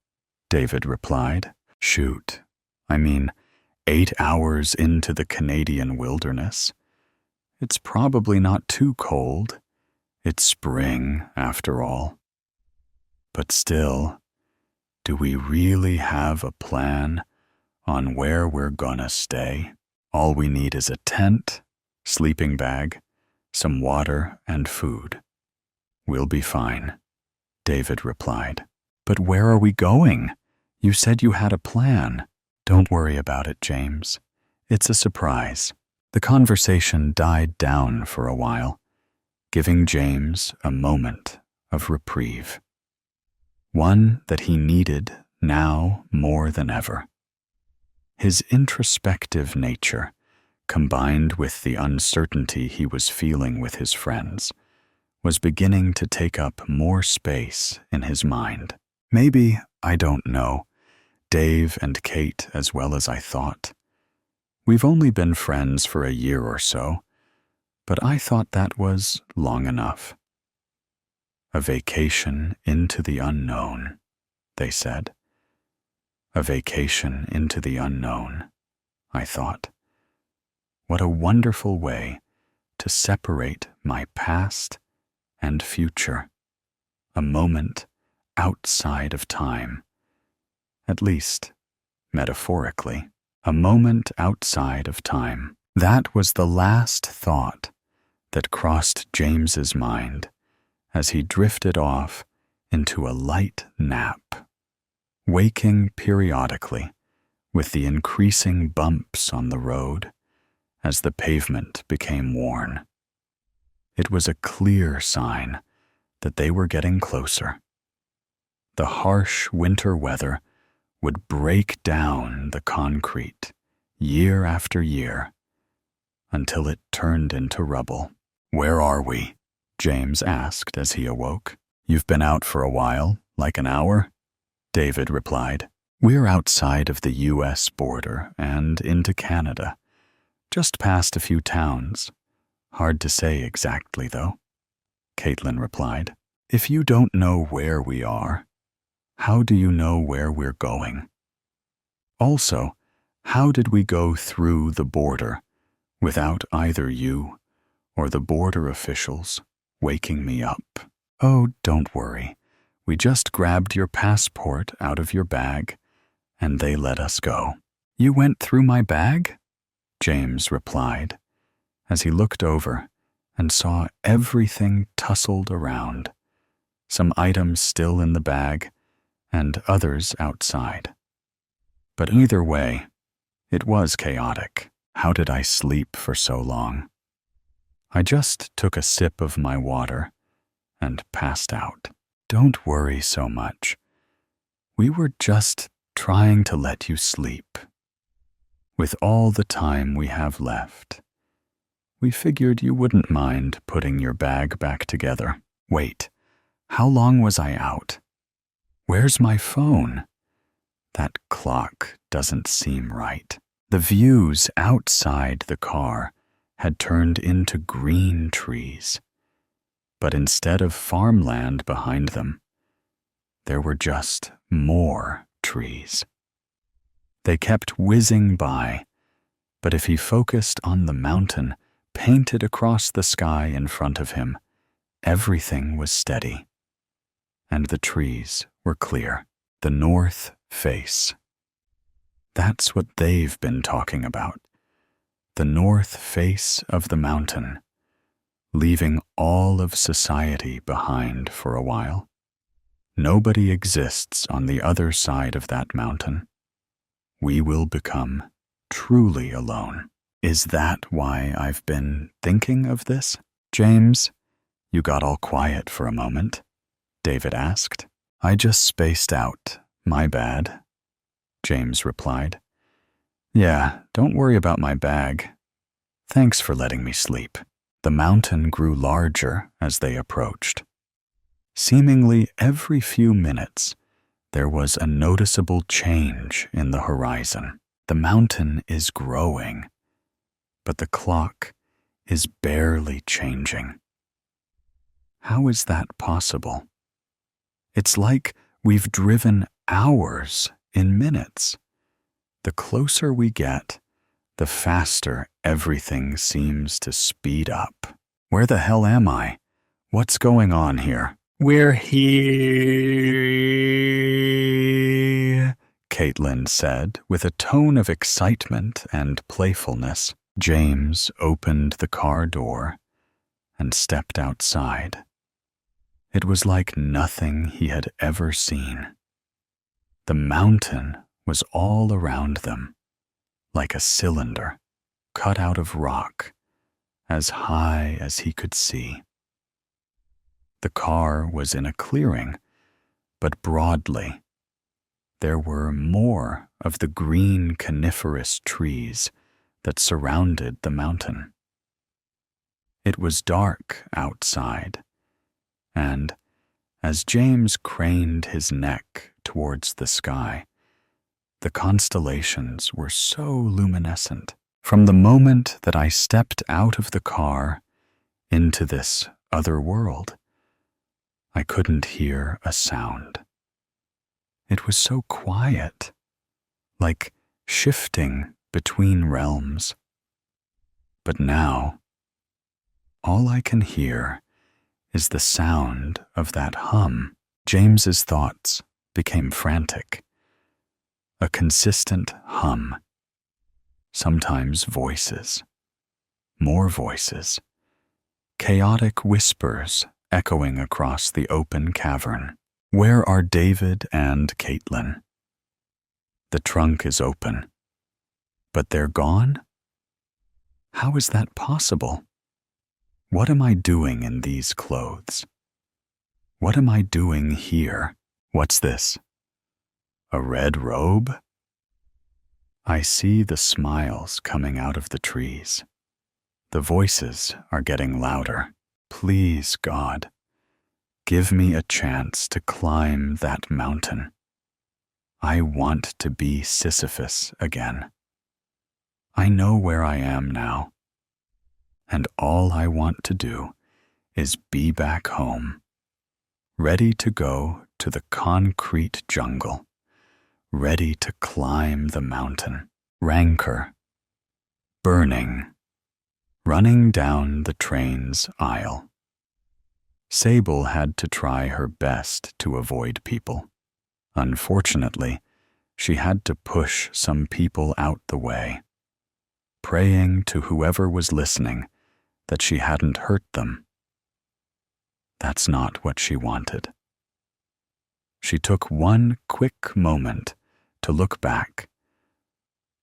David replied. "Shoot. I mean, 8 hours into the Canadian wilderness. It's probably not too cold. It's spring, after all. But still, do we really have a plan on where we're gonna stay? All we need is a tent, sleeping bag, some water, and food. We'll be fine," David replied. "But where are we going? You said you had a plan." "Don't worry about it, James. It's a surprise." The conversation died down for a while, giving James a moment of reprieve. One that he needed now more than ever. His introspective nature, combined with the uncertainty he was feeling with his friends, was beginning to take up more space in his mind. Maybe, I don't know, Dave and Kate as well as I thought. We've only been friends for a year or so, but I thought that was long enough. A vacation into the unknown, they said. A vacation into the unknown, I thought. What a wonderful way to separate my past and future. A moment outside of time. At least, metaphorically, a moment outside of time. That was the last thought that crossed James's mind as he drifted off into a light nap, waking periodically with the increasing bumps on the road as the pavement became worn. It was a clear sign that they were getting closer. The harsh winter weather would break down the concrete year after year until it turned into rubble. "Where are we?" James asked as he awoke. "You've been out for a while, like an hour?" David replied. "We're outside of the U.S. border and into Canada, just past a few towns. Hard to say exactly, though," Caitlin replied. "If you don't know where we are, how do you know where we're going? Also, how did we go through the border without either you or the border officials waking me up?" "Oh, don't worry. We just grabbed your passport out of your bag, and they let us go." "You went through my bag?" James replied, as he looked over and saw everything tousled around, some items still in the bag and others outside. But either way, it was chaotic. How did I sleep for so long? I just took a sip of my water and passed out. "Don't worry so much. We were just trying to let you sleep. With all the time we have left, we figured you wouldn't mind putting your bag back together." "Wait, how long was I out? Where's my phone? That clock doesn't seem right." The views outside the car had turned into green trees, but instead of farmland behind them, there were just more trees. They kept whizzing by, but if he focused on the mountain painted across the sky in front of him, everything was steady, and the trees were clear. The north face. That's what they've been talking about. The north face of the mountain, leaving all of society behind for a while. Nobody exists on the other side of that mountain. We will become truly alone. Is that why I've been thinking of this? "James, you got all quiet for a moment," David asked. "I just spaced out. My bad," James replied. "Yeah, don't worry about my bag. Thanks for letting me sleep." The mountain grew larger as they approached. Seemingly every few minutes, there was a noticeable change in the horizon. The mountain is growing, but the clock is barely changing. How is that possible? It's like we've driven hours in minutes. The closer we get, the faster everything seems to speed up. "Where the hell am I? What's going on here?" "We're here," Caitlin said with a tone of excitement and playfulness. James opened the car door and stepped outside. It was like nothing he had ever seen. The mountain was all around them, like a cylinder cut out of rock, as high as he could see. The car was in a clearing, but broadly. There were more of the green coniferous trees that surrounded the mountain. It was dark outside, and As James craned his neck towards the sky, the constellations were so luminescent. From the moment that I stepped out of the car into this other world, I couldn't hear a sound. It was so quiet, like shifting between realms. But now, all I can hear is the sound of that hum. James's thoughts became frantic. A consistent hum. Sometimes voices. More voices. Chaotic whispers echoing across the open cavern. Where are David and Caitlin? The trunk is open. But they're gone? How is that possible? What am I doing in these clothes? What am I doing here? What's this? A red robe? I see the smiles coming out of the trees. The voices are getting louder. Please, God, give me a chance to climb that mountain. I want to be Sisyphus again. I know where I am now, and all I want to do is be back home, ready to go to the concrete jungle, ready to climb the mountain. Rancor, burning, running down the train's aisle. Sable had to try her best to avoid people. Unfortunately, she had to push some people out the way, praying to whoever was listening that she hadn't hurt them. That's not what she wanted. She took one quick moment to look back,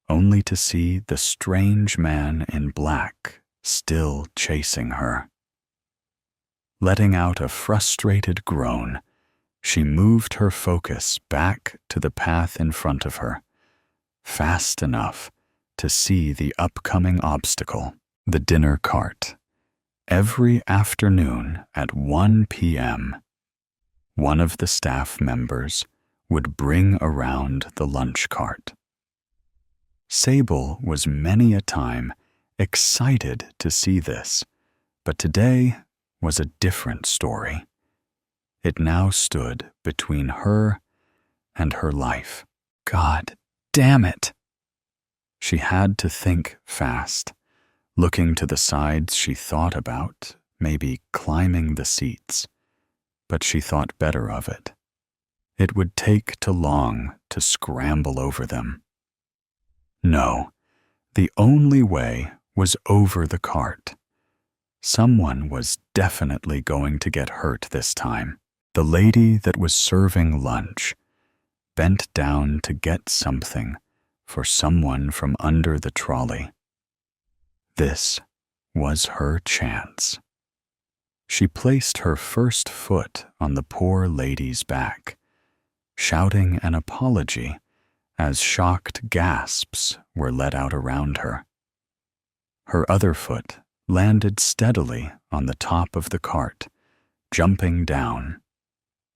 only to see the strange man in black still chasing her. Letting out a frustrated groan, she moved her focus back to the path in front of her, fast enough to see the upcoming obstacle, the dinner cart. Every afternoon at 1 p.m., one of the staff members would bring around the lunch cart. Sable was many a time excited to see this, but today was a different story. It now stood between her and her life. God damn it! She had to think fast, looking to the sides she thought about, maybe climbing the seats, but she thought better of it. It would take too long to scramble over them. No, the only way was over the cart. Someone was definitely going to get hurt this time. The lady that was serving lunch bent down to get something for someone from under the trolley. This was her chance. She placed her first foot on the poor lady's back, shouting an apology as shocked gasps were let out around her. Her other foot landed steadily on the top of the cart, jumping down.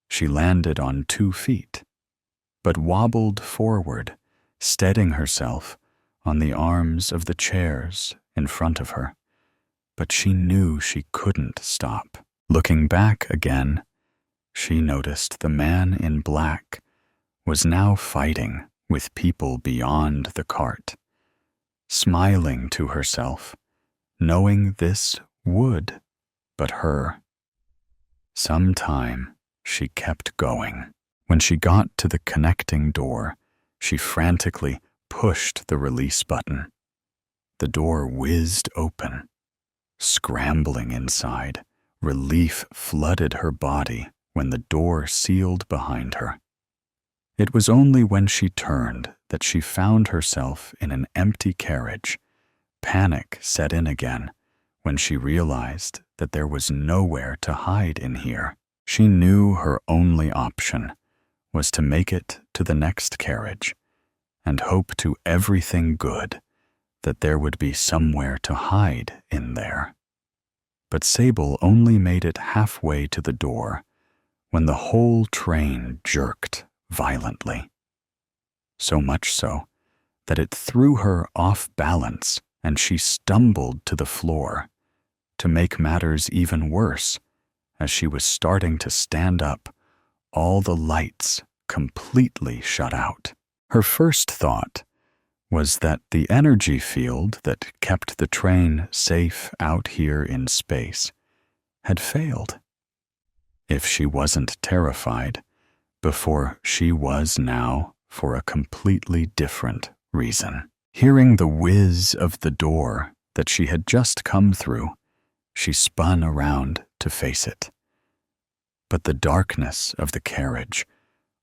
She landed on 2 feet, but wobbled forward, steadying herself on the arms of the chairs in front of her. But she knew she couldn't stop. Looking back again, she noticed the man in black was now fighting with people beyond the cart, smiling to herself, knowing this would but her. Sometime she kept going. When she got to the connecting door, she frantically pushed the release button. The door whizzed open. Scrambling inside, relief flooded her body when the door sealed behind her. It was only when she turned that she found herself in an empty carriage. Panic set in again when she realized that there was nowhere to hide in here. She knew her only option was to make it to the next carriage and hope to everything good that there would be somewhere to hide in there. But Sable only made it halfway to the door when the whole train jerked violently. So much so that it threw her off balance and she stumbled to the floor. To make matters even worse, as she was starting to stand up, all the lights completely shut out. Her first thought was that the energy field that kept the train safe out here in space had failed. If she wasn't terrified before, she was now for a completely different reason. Hearing the whiz of the door that she had just come through, she spun around to face it. But the darkness of the carriage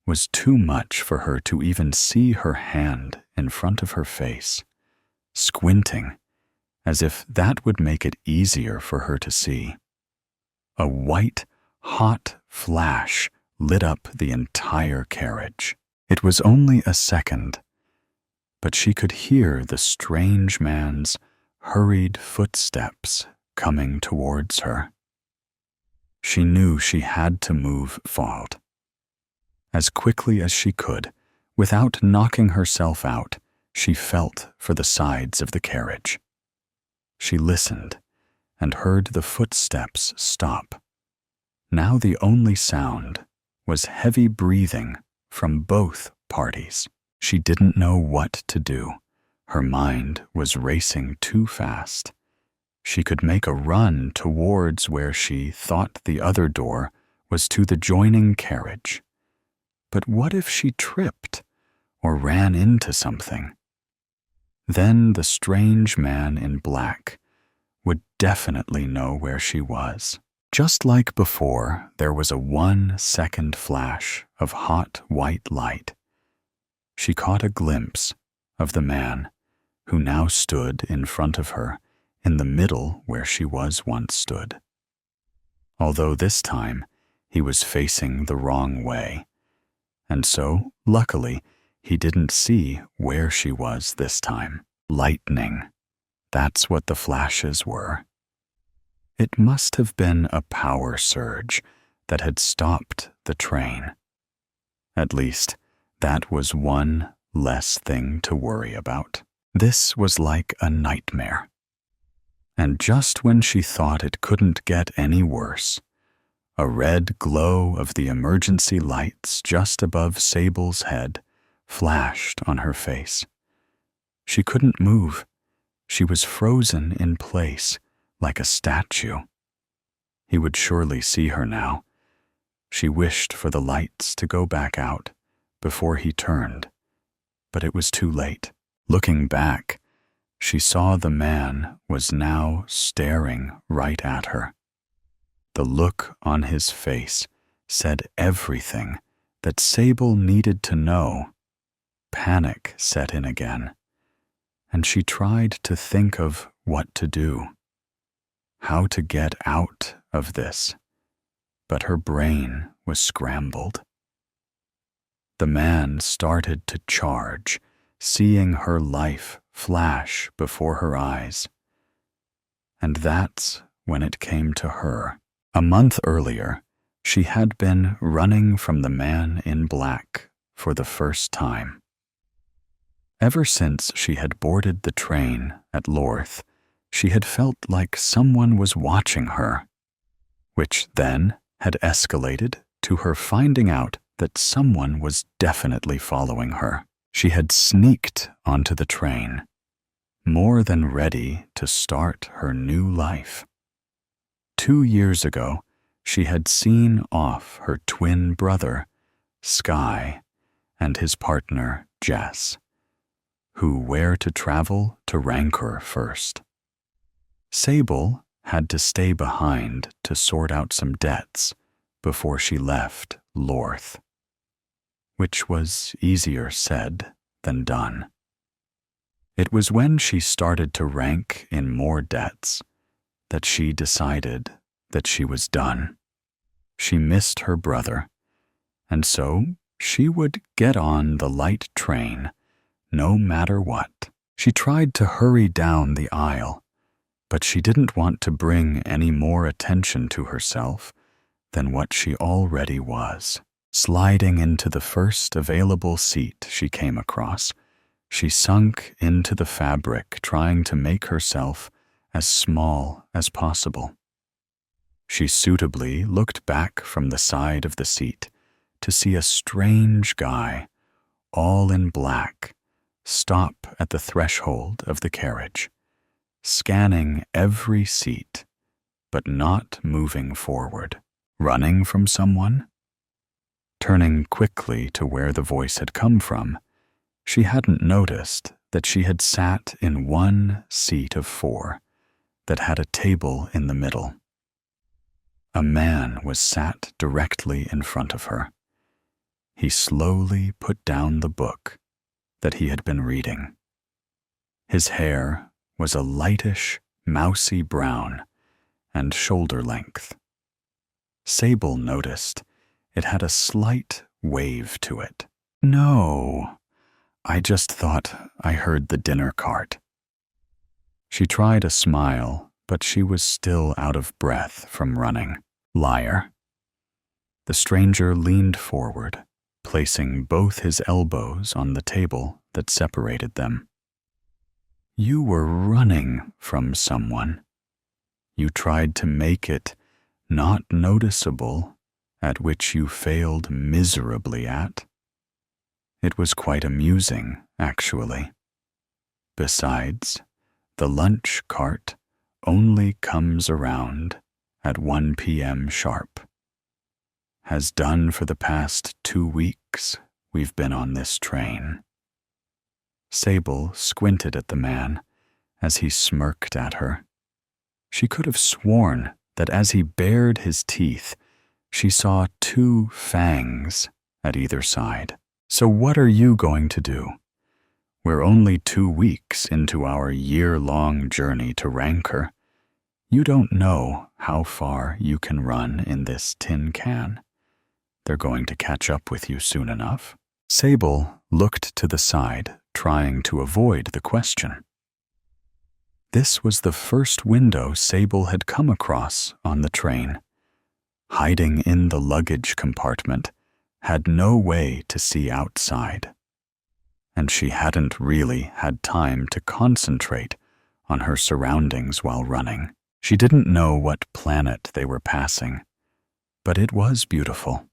was too much for her to even see her hand in front of her face, squinting as if that would make it easier for her to see. A white, hot flash lit up the entire carriage. It was only a second, but she could hear the strange man's hurried footsteps coming towards her. She knew she had to move forward. As quickly as she could, without knocking herself out, she felt for the sides of the carriage. She listened and heard the footsteps stop. Now the only sound was heavy breathing from both parties. She didn't know what to do. Her mind was racing too fast. She could make a run towards where she thought the other door was to the joining carriage. But what if she tripped or ran into something? Then the strange man in black would definitely know where she was. Just like before, there was a 1-second flash of hot white light. She caught a glimpse of the man who now stood in front of her in the middle where she was once stood. Although this time he was facing the wrong way, and so, luckily, he didn't see where she was this time. Lightning. That's what the flashes were. It must have been a power surge that had stopped the train. At least, that was one less thing to worry about. This was like a nightmare. And just when she thought it couldn't get any worse, a red glow of the emergency lights just above Sable's head flashed on her face. She couldn't move. She was frozen in place like a statue. He would surely see her now. She wished for the lights to go back out before he turned, but it was too late. Looking back, she saw the man was now staring right at her. The look on his face said everything that Sable needed to know. Panic set in again, and she tried to think of what to do, how to get out of this, but her brain was scrambled. The man started to charge, seeing her life flash before her eyes. And that's when it came to her. A month earlier, she had been running from the man in black for the first time. Ever since she had boarded the train at Lorth, she had felt like someone was watching her, which then had escalated to her finding out that someone was definitely following her. She had sneaked onto the train, more than ready to start her new life. 2 years ago, she had seen off her twin brother, Sky, and his partner, Jess, who were to travel to Rancor first. Sable had to stay behind to sort out some debts before she left Lorth, which was easier said than done. It was when she started to rank in more debts that she decided that she was done. She missed her brother, and so she would get on the light train no matter what. She tried to hurry down the aisle, but she didn't want to bring any more attention to herself than what she already was. Sliding into the first available seat she came across, she sunk into the fabric, trying to make herself as small as possible. She suitably looked back from the side of the seat to see a strange guy, all in black, stop at the threshold of the carriage, scanning every seat, but not moving forward. Running from someone? Turning quickly to where the voice had come from, she hadn't noticed that she had sat in one seat of 4 that had a table in the middle. A man was sat directly in front of her. He slowly put down the book that he had been reading. His hair was a lightish, mousy brown and shoulder length. Sable noticed it had a slight wave to it. "No, I just thought I heard the dinner cart." She tried a smile, but she was still out of breath from running. "Liar." The stranger leaned forward, placing both his elbows on the table that separated them. "You were running from someone. You tried to make it not noticeable, at which you failed miserably at. It was quite amusing, actually. Besides, the lunch cart only comes around at 1 p.m. sharp. Has done for the past 2 weeks we've been on this train." Sable squinted at the man as he smirked at her. She could have sworn that as he bared his teeth, she saw 2 fangs at either side. "So what are you going to do? We're only 2 weeks into our year-long journey to Rancor. You don't know how far you can run in this tin can. They're going to catch up with you soon enough." Sable looked to the side, trying to avoid the question. This was the first window Sable had come across on the train. Hiding in the luggage compartment, had no way to see outside. And she hadn't really had time to concentrate on her surroundings while running. She didn't know what planet they were passing, but it was beautiful.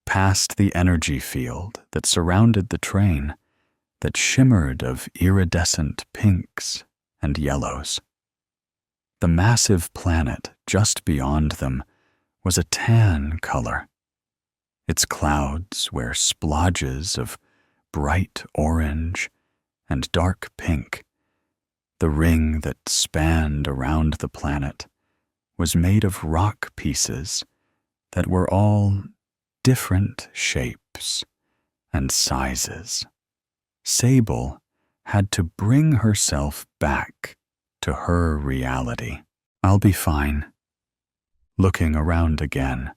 Past the energy field that surrounded the train, that shimmered of iridescent pinks and yellows. The massive planet just beyond them was a tan color. Its clouds were splodges of bright orange and dark pink. The ring that spanned around the planet was made of rock pieces that were all different shapes and sizes. Sable had to bring herself back to her reality. "I'll be fine." Looking around again,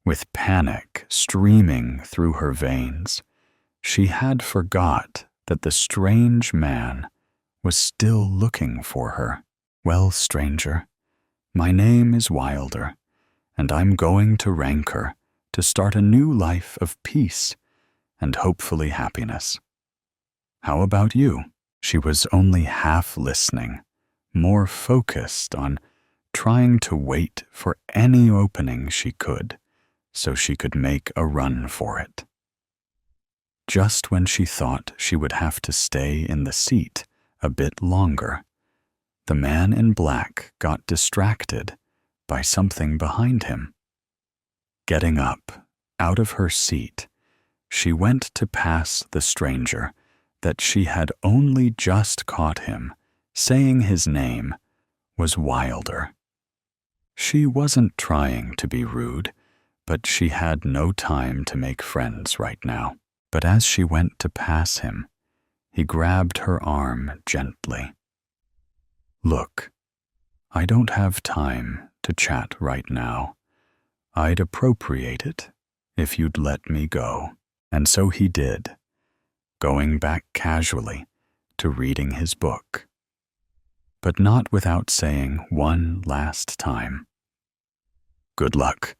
with panic streaming through her veins, she had forgot that the strange man was still looking for her. "Well, stranger, my name is Wilder, and I'm going to Rancor to start a new life of peace and hopefully happiness. How about you?" She was only half listening, more focused on trying to wait for any opening she could so she could make a run for it. Just when she thought she would have to stay in the seat a bit longer, the man in black got distracted by something behind him. Getting up, out of her seat, she went to pass the stranger that she had only just caught him saying his name was Wilder. She wasn't trying to be rude, but she had no time to make friends right now. But as she went to pass him, he grabbed her arm gently. "Look, I don't have time to chat right now. I'd appropriate it if you'd let me go." And so he did, going back casually to reading his book. But not without saying one last time, "Good luck.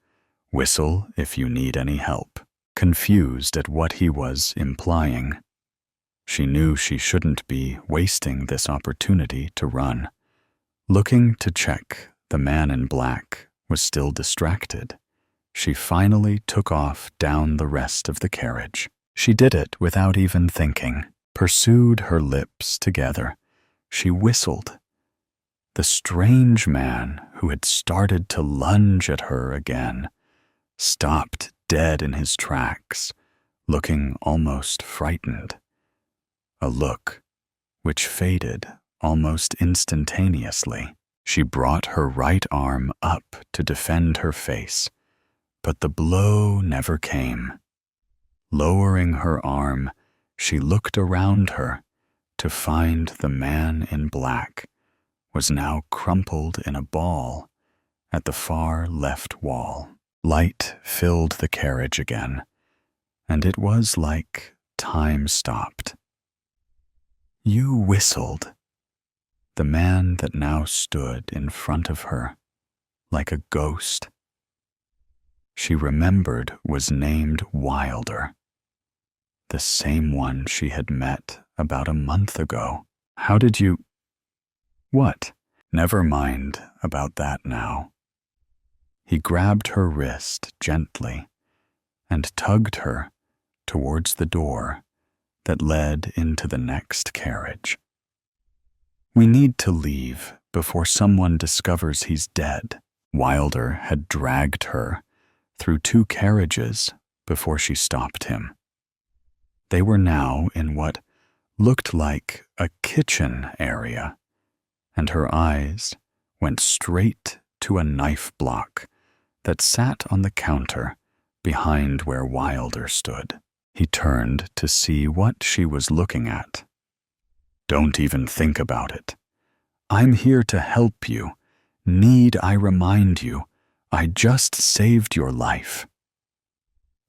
Whistle if you need any help, confused at what he was implying. She knew she shouldn't be wasting this opportunity to run. Looking to check the man in black was still distracted, she finally took off down the rest of the carriage. She did it without even thinking, pursued her lips together. She whistled. The strange man who had started to lunge at her again stopped dead in his tracks, looking almost frightened. A look which faded almost instantaneously. She brought her right arm up to defend her face, but the blow never came. Lowering her arm, she looked around her to find the man in black was now crumpled in a ball at the far left wall. Light filled the carriage again, and it was like time stopped. You whistled. The man that now stood in front of her, like a ghost, she remembered was named Wilder, the same one she had met about a month ago. How did you... What? Never mind about that now. He grabbed her wrist gently and tugged her towards the door that led into the next carriage. We need to leave before someone discovers he's dead. Wilder had dragged her through 2 carriages before she stopped him. They were now in what looked like a kitchen area, and her eyes went straight to a knife block that sat on the counter behind where Wilder stood. He turned to see what she was looking at. Don't even think about it. I'm here to help you. Need I remind you, I just saved your life.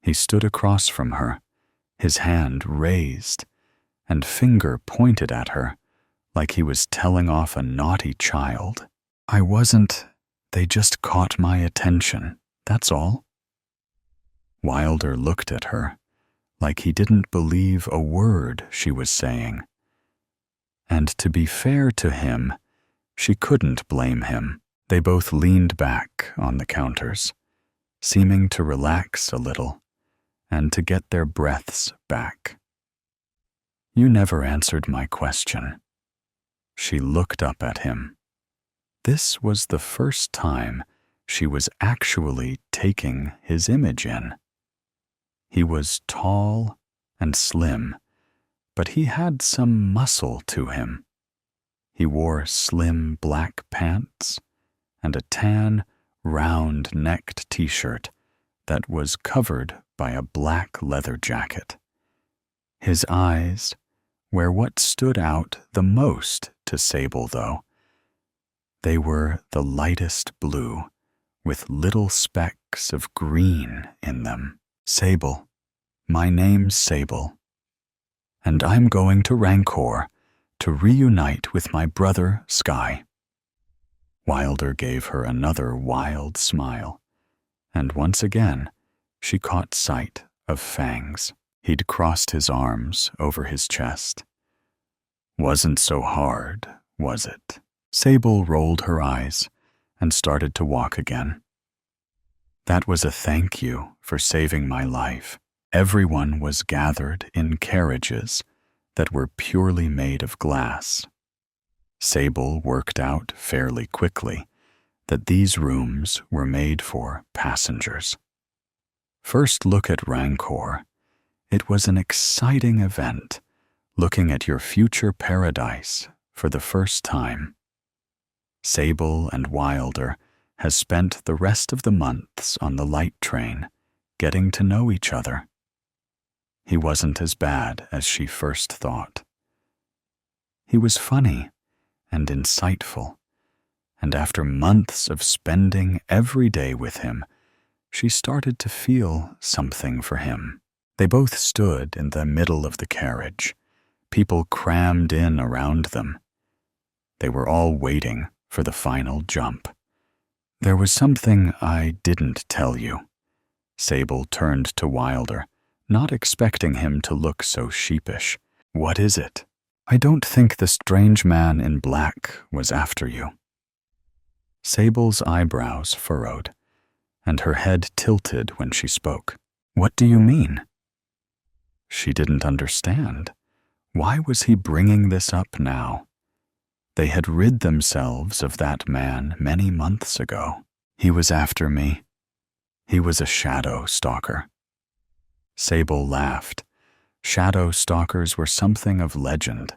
He stood across from her, his hand raised, and finger pointed at her like he was telling off a naughty child. I wasn't. They just caught my attention, that's all. Wilder looked at her like he didn't believe a word she was saying. And to be fair to him, she couldn't blame him. They both leaned back on the counters, seeming to relax a little and to get their breaths back. You never answered my question. She looked up at him. This was the first time she was actually taking his image in. He was tall and slim, but he had some muscle to him. He wore slim black pants and a tan, round-necked t-shirt that was covered by a black leather jacket. His eyes were what stood out the most to Sable, though. They were the lightest blue, with little specks of green in them. Sable, my name's Sable, and I'm going to Rancor to reunite with my brother, Sky. Wilder gave her another wild smile, and once again she caught sight of fangs. He'd crossed his arms over his chest. Wasn't so hard, was it? Sable rolled her eyes and started to walk again. That was a thank you for saving my life. Everyone was gathered in carriages that were purely made of glass. Sable worked out fairly quickly that these rooms were made for passengers. First look at Rancor. It was an exciting event, looking at your future paradise for the first time. Sable and Wilder has spent the rest of the months on the light train, getting to know each other. He wasn't as bad as she first thought. He was funny and insightful, and after months of spending every day with him, she started to feel something for him. They both stood in the middle of the carriage, people crammed in around them. They were all waiting for the final jump. There was something I didn't tell you. Sable turned to Wilder, not expecting him to look so sheepish. "What is it?" "I don't think the strange man in black was after you." Sable's eyebrows furrowed, and her head tilted when she spoke. "What do you mean?" She didn't understand. Why was he bringing this up now? They had rid themselves of that man many months ago. "He was after me. He was a shadow stalker." Sable laughed. Shadow stalkers were something of legend.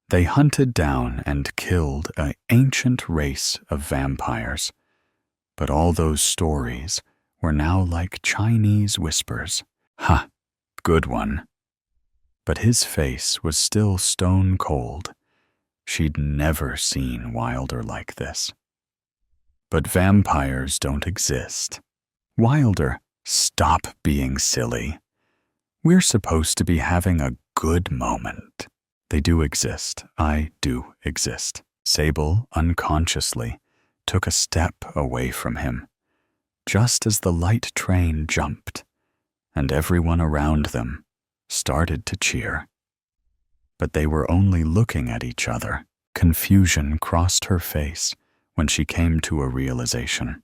They hunted down and killed an ancient race of vampires. But all those stories were now like Chinese whispers. "Ha, good one." But his face was still stone cold. She'd never seen Wilder like this. "But vampires don't exist." "Wilder, stop being silly. We're supposed to be having a good moment." "They do exist. I do exist." Sable, unconsciously, took a step away from him, just as the light train jumped, and everyone around them started to cheer. But they were only looking at each other. Confusion crossed her face when she came to a realization.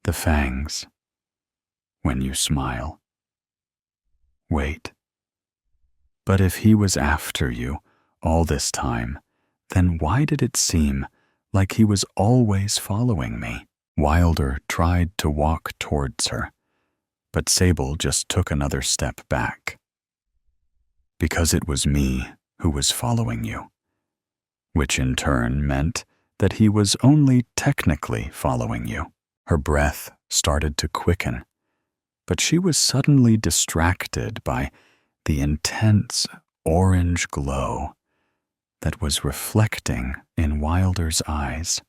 The fangs. When you smile. Wait. But if he was after you all this time, then why did it seem like he was always following me? Wilder tried to walk towards her, but Sable just took another step back. "Because it was me who was following you," which in turn meant that he was only technically following you. Her breath started to quicken, but she was suddenly distracted by the intense orange glow that was reflecting in Wilder's eyes.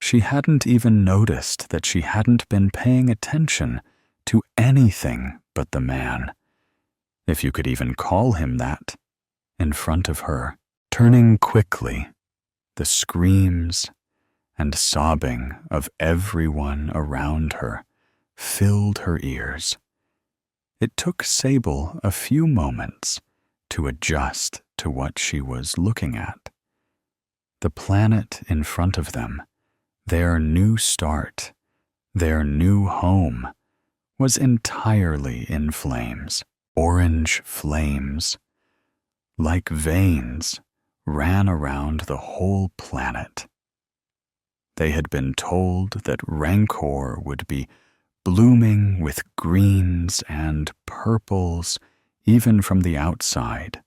She hadn't even noticed that she hadn't been paying attention to anything but the man, if you could even call him that, in front of her. Turning quickly, the screams and sobbing of everyone around her filled her ears. It took Sable a few moments to adjust to what she was looking at. The planet in front of them, their new start, their new home, was entirely in flames. Orange flames, like veins, ran around the whole planet. They had been told that rancor would be blooming with greens and purples even from the outside,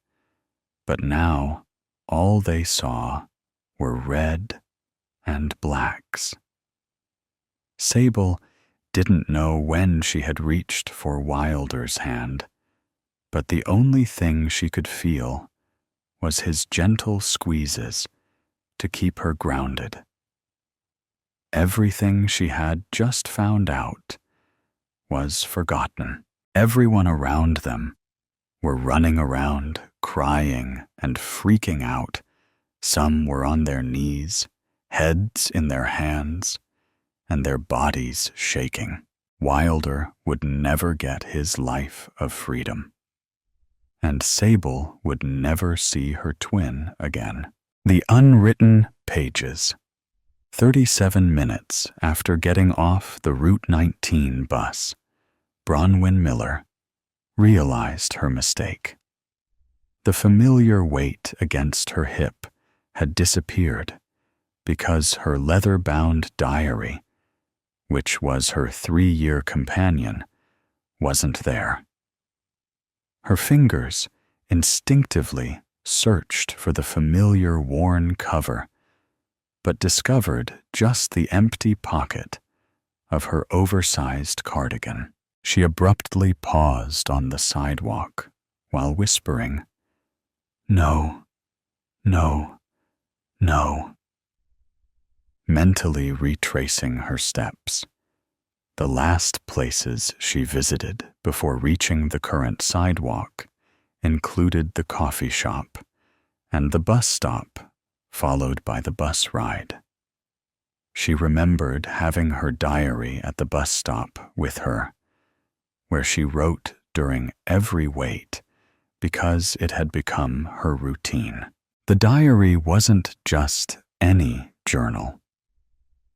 but now all they saw were red and blacks. Sable didn't know when she had reached for Wilder's hand, but the only thing she could feel was his gentle squeezes to keep her grounded. Everything she had just found out was forgotten. Everyone around them were running around, crying and freaking out. Some were on their knees, heads in their hands, and their bodies shaking. Wilder would never get his life of freedom, and Sable would never see her twin again. The unwritten pages. 37 minutes after getting off the Route 19 bus, Bronwyn Miller realized her mistake. The familiar weight against her hip had disappeared because her leather-bound diary, which was her 3-year companion, wasn't there. Her fingers instinctively searched for the familiar worn cover, but discovered just the empty pocket of her oversized cardigan. She abruptly paused on the sidewalk while whispering, "No, no, no," mentally retracing her steps. The last places she visited before reaching the current sidewalk included the coffee shop and the bus stop, followed by the bus ride. She remembered having her diary at the bus stop with her, where she wrote during every wait because it had become her routine. The diary wasn't just any journal.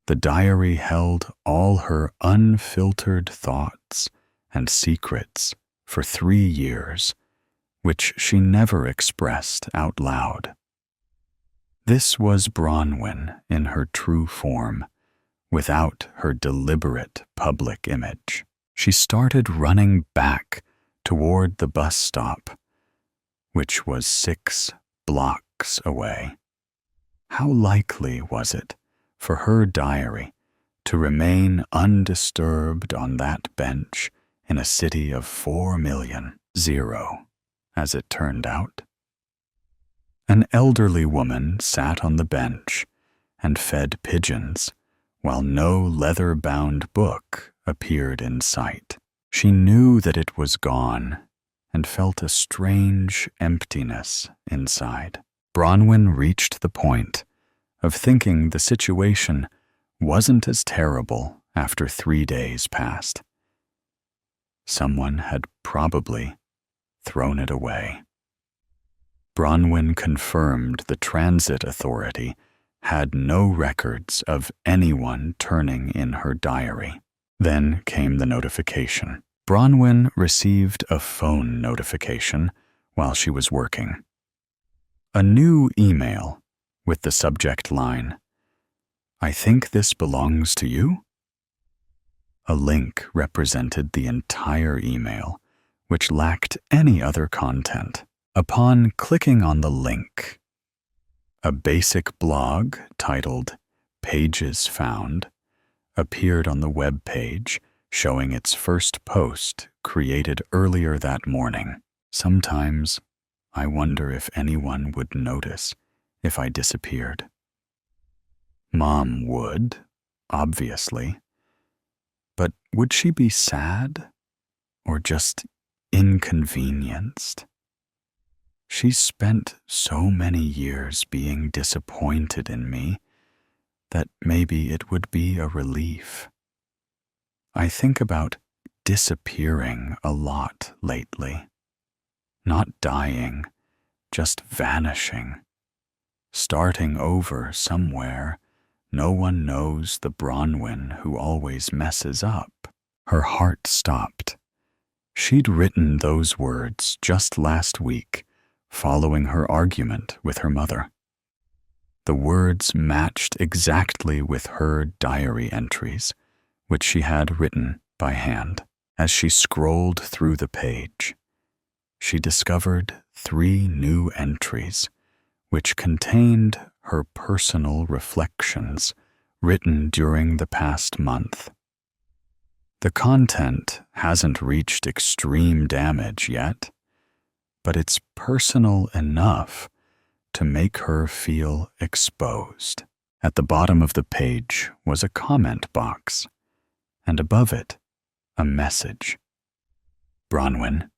The diary held all her unfiltered thoughts and secrets for 3 years, which she never expressed out loud. This was Bronwyn in her true form, without her deliberate public image. She started running back toward the bus stop, which was 6 blocks away. How likely was it for her diary to remain undisturbed on that bench in a city of 4 million? 0, as it turned out. An elderly woman sat on the bench and fed pigeons, while no leather-bound book appeared in sight. She knew that it was gone and felt a strange emptiness inside. Bronwyn reached the point of thinking the situation wasn't as terrible after 3 days passed. Someone had probably thrown it away. Bronwyn confirmed the transit authority had no records of anyone turning in her diary. Then came the notification. Bronwyn received a phone notification while she was working. A new email with the subject line, "I think this belongs to you?" A link represented the entire email, which lacked any other content. Upon clicking on the link, a basic blog titled "Pages Found" appeared on the web page, showing its first post created earlier that morning. Sometimes I wonder if anyone would notice if I disappeared. Mom would, obviously. But would she be sad or just inconvenienced? She spent so many years being disappointed in me that maybe it would be a relief. I think about disappearing a lot lately. Not dying, just vanishing. Starting over somewhere, no one knows the Bronwyn who always messes up. Her heart stopped. She'd written those words just last week, following her argument with her mother. The words matched exactly with her diary entries, which she had written by hand. As she scrolled through the page, she discovered 3 new entries, which contained her personal reflections written during the past month. The content hasn't reached extreme damage yet, but it's personal enough to make her feel exposed. At the bottom of the page was a comment box, and above it, a message. Bronwyn,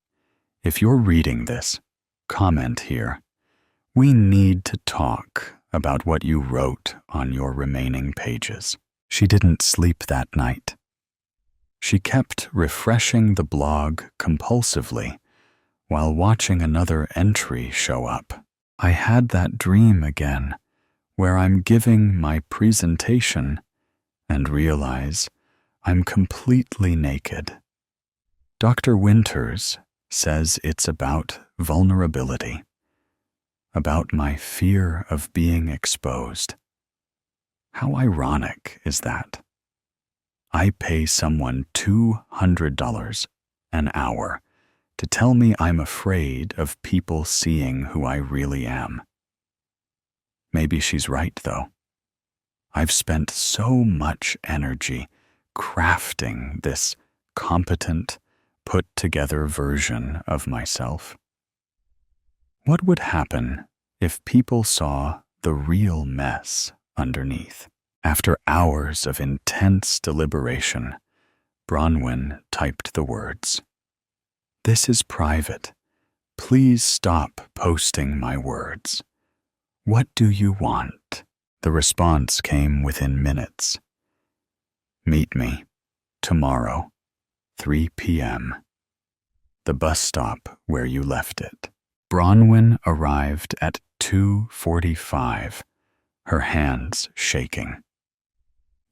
if you're reading this, comment here. We need to talk about what you wrote on your remaining pages. She didn't sleep that night. She kept refreshing the blog compulsively while watching another entry show up. I had that dream again, where I'm giving my presentation and realize I'm completely naked. Dr. Winters says it's about vulnerability, about my fear of being exposed. How ironic is that? I pay someone $200 an hour to tell me I'm afraid of people seeing who I really am. Maybe she's right, though. I've spent so much energy crafting this competent, put-together version of myself. What would happen if people saw the real mess underneath? After hours of intense deliberation, Bronwyn typed the words, "This is private. Please stop posting my words. What do you want?" The response came within minutes. Meet me, tomorrow, 3 p.m. The bus stop where you left it. Bronwyn arrived at 2:45, her hands shaking.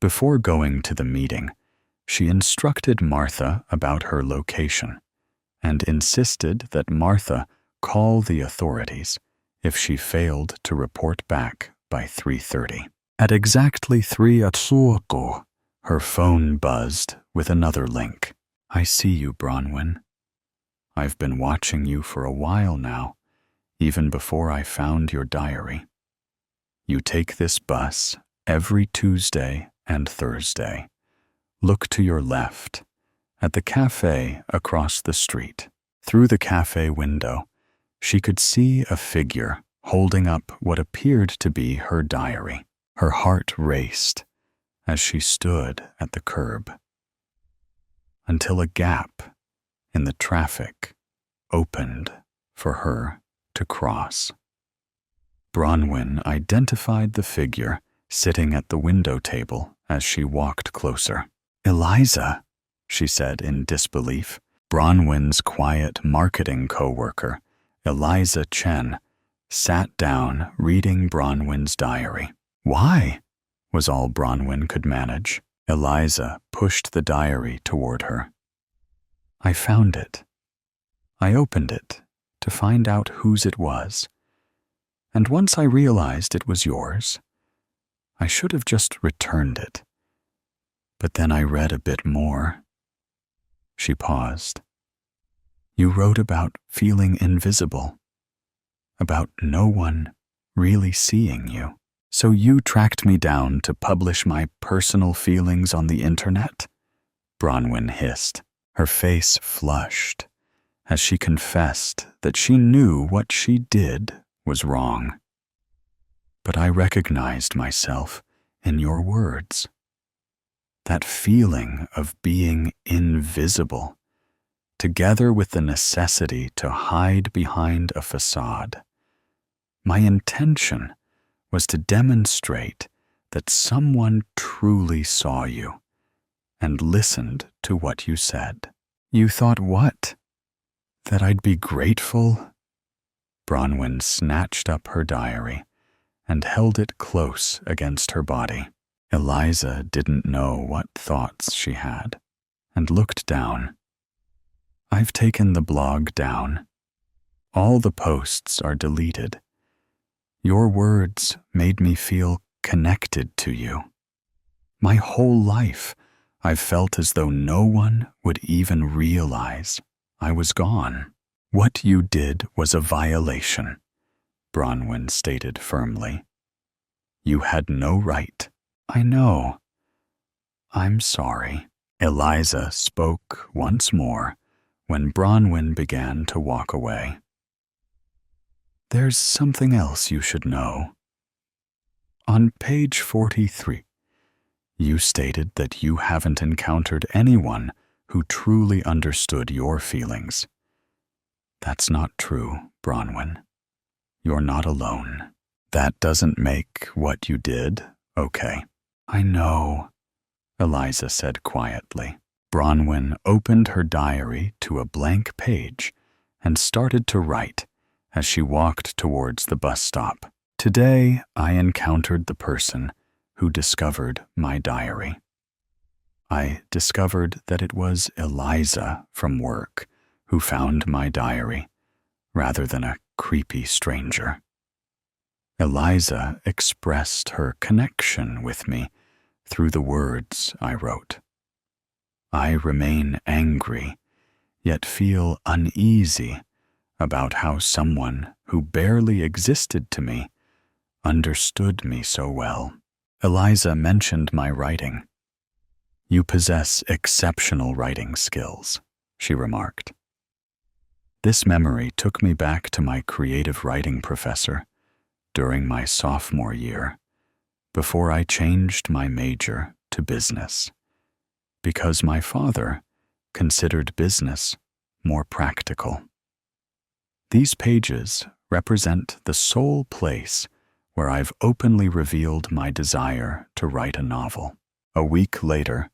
Before going to the meeting, she instructed Martha about her location and insisted that Martha call the authorities if she failed to report back by 3:30. At exactly 3 o'clock, her phone buzzed with another link. I see you, Bronwyn. I've been watching you for a while now, even before I found your diary. You take this bus every Tuesday and Thursday. Look to your left, at the cafe across the street. Through the cafe window, she could see a figure holding up what appeared to be her diary. Her heart raced as she stood at the curb, until a gap in the traffic opened for her to cross. Bronwyn identified the figure sitting at the window table as she walked closer. Eliza, she said in disbelief. Bronwyn's quiet marketing co-worker, Eliza Chen, sat down reading Bronwyn's diary. Why? Was all Bronwyn could manage. Eliza pushed the diary toward her. I found it. I opened it to find out whose it was. And once I realized it was yours, I should have just returned it. But then I read a bit more. She paused. You wrote about feeling invisible, about no one really seeing you. So you tracked me down to publish my personal feelings on the internet? Bronwyn hissed. Her face flushed as she confessed that she knew what she did was wrong. But I recognized myself in your words. That feeling of being invisible, together with the necessity to hide behind a facade. My intention was to demonstrate that someone truly saw you and listened to what you said. You thought what? That I'd be grateful? Bronwyn snatched up her diary and held it close against her body. Eliza didn't know what thoughts she had and looked down. I've taken the blog down. All the posts are deleted. Your words made me feel connected to you. My whole life, I've felt as though no one would even realize I was gone. What you did was a violation, Bronwyn stated firmly. You had no right. I know. I'm sorry. Eliza spoke once more when Bronwyn began to walk away. There's something else you should know. On page 43, you stated that you haven't encountered anyone who truly understood your feelings. That's not true, Bronwyn. You're not alone. That doesn't make what you did okay. I know, Eliza said quietly. Bronwyn opened her diary to a blank page and started to write as she walked towards the bus stop. Today, I encountered the person who discovered my diary. I discovered that it was Eliza from work who found my diary, rather than a creepy stranger. Eliza expressed her connection with me through the words I wrote. I remain angry, yet feel uneasy about how someone who barely existed to me understood me so well. Eliza mentioned my writing. You possess exceptional writing skills, she remarked. This memory took me back to my creative writing professor during my sophomore year, before I changed my major to business, because my father considered business more practical. These pages represent the sole place where I've openly revealed my desire to write a novel. A week later,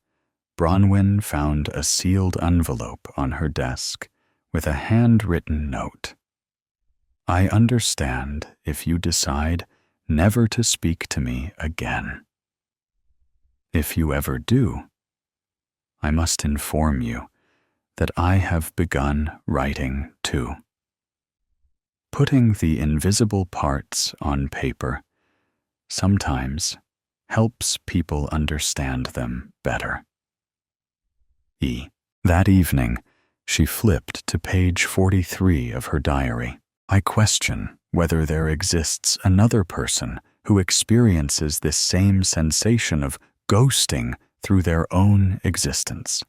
Bronwyn found a sealed envelope on her desk with a handwritten note. I understand if you decide never to speak to me again. If you ever do, I must inform you that I have begun writing too. Putting the invisible parts on paper sometimes helps people understand them better. E. That evening, she flipped to page 43 of her diary. I question whether there exists another person who experiences this same sensation of ghosting through their own existence.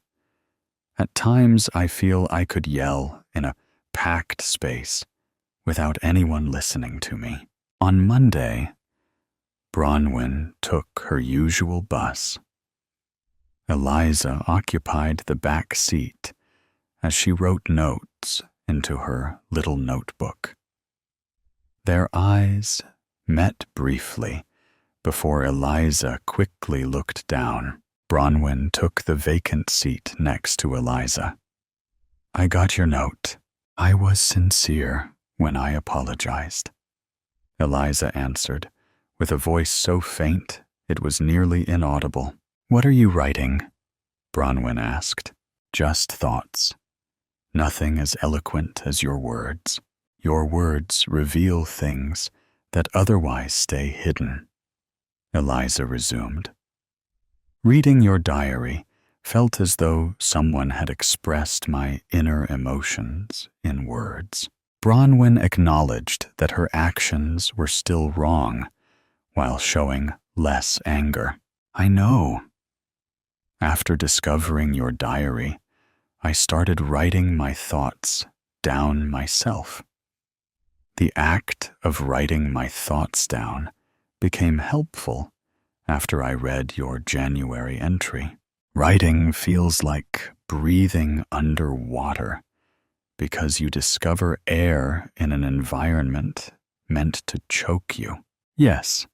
At times, I feel I could yell in a packed space without anyone listening to me. On Monday, Bronwyn took her usual bus. Eliza occupied the back seat as she wrote notes into her little notebook. Their eyes met briefly before Eliza quickly looked down. Bronwyn took the vacant seat next to Eliza. I got your note. I was sincere when I apologized. Eliza answered, with a voice so faint it was nearly inaudible. What are you writing? Bronwyn asked. Just thoughts. Nothing as eloquent as your words. Your words reveal things that otherwise stay hidden. Eliza resumed. Reading your diary felt as though someone had expressed my inner emotions in words. Bronwyn acknowledged that her actions were still wrong, while showing less anger. I know. After discovering your diary, I started writing my thoughts down myself. The act of writing my thoughts down became helpful after I read your January entry. Writing feels like breathing underwater because you discover air in an environment meant to choke you. Yes,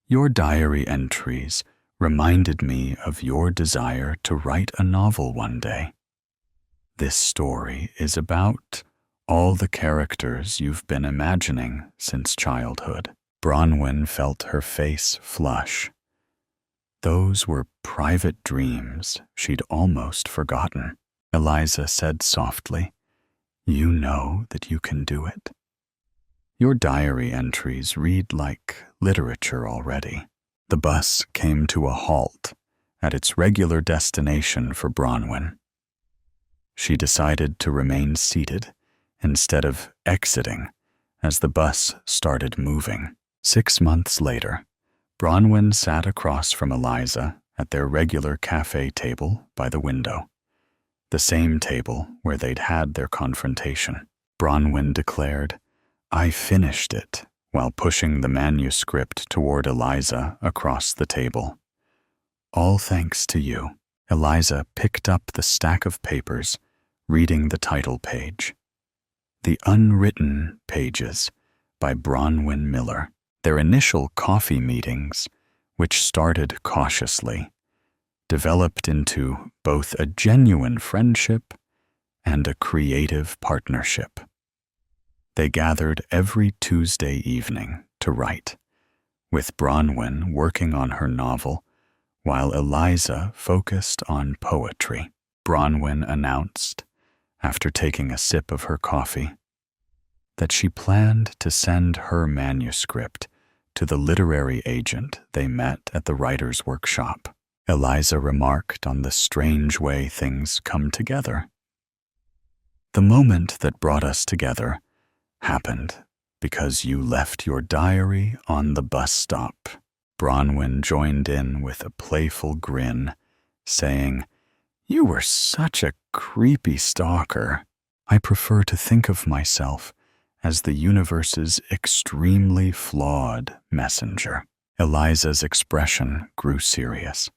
your diary entries reminded me of your desire to write a novel one day. This story is about all the characters you've been imagining since childhood. Bronwyn felt her face flush. Those were private dreams she'd almost forgotten. Eliza said softly, You know that you can do it. Your diary entries read like literature already. The bus came to a halt at its regular destination for Bronwyn. She decided to remain seated instead of exiting as the bus started moving. 6 months later, Bronwyn sat across from Eliza at their regular cafe table by the window, the same table where they'd had their confrontation. Bronwyn declared, I finished it, while pushing the manuscript toward Eliza across the table. All thanks to you. Eliza picked up the stack of papers, reading the title page. The Unwritten Pages by Bronwyn Miller. Their initial coffee meetings, which started cautiously, developed into both a genuine friendship and a creative partnership. They gathered every Tuesday evening to write, with Bronwyn working on her novel while Eliza focused on poetry. Bronwyn announced, after taking a sip of her coffee, that she planned to send her manuscript to the literary agent they met at the writer's workshop. Eliza remarked on the strange way things come together. The moment that brought us together happened because you left your diary on the bus stop. Bronwyn joined in with a playful grin, saying, You were such a creepy stalker. I prefer to think of myself as the universe's extremely flawed messenger. Eliza's expression grew serious.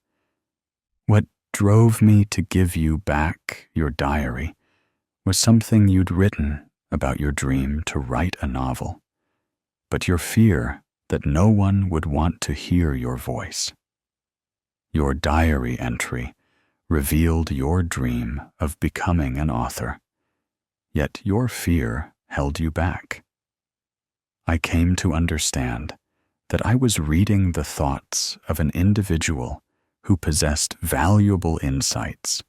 What drove me to give you back your diary was something you'd written about your dream to write a novel. But your fear that no one would want to hear your voice. Your diary entry revealed your dream of becoming an author, yet your fear held you back. I came to understand that I was reading the thoughts of an individual who possessed valuable insights,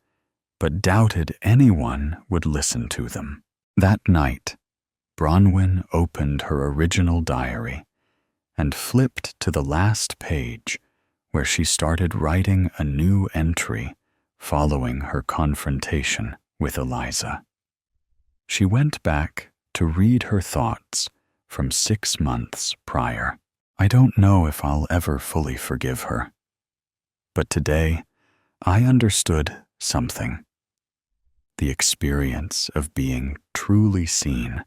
but doubted anyone would listen to them. That night, Bronwyn opened her original diary and flipped to the last page where she started writing a new entry following her confrontation with Eliza. She went back to read her thoughts from 6 months prior. I don't know if I'll ever fully forgive her, but today I understood something. The experience of being truly seen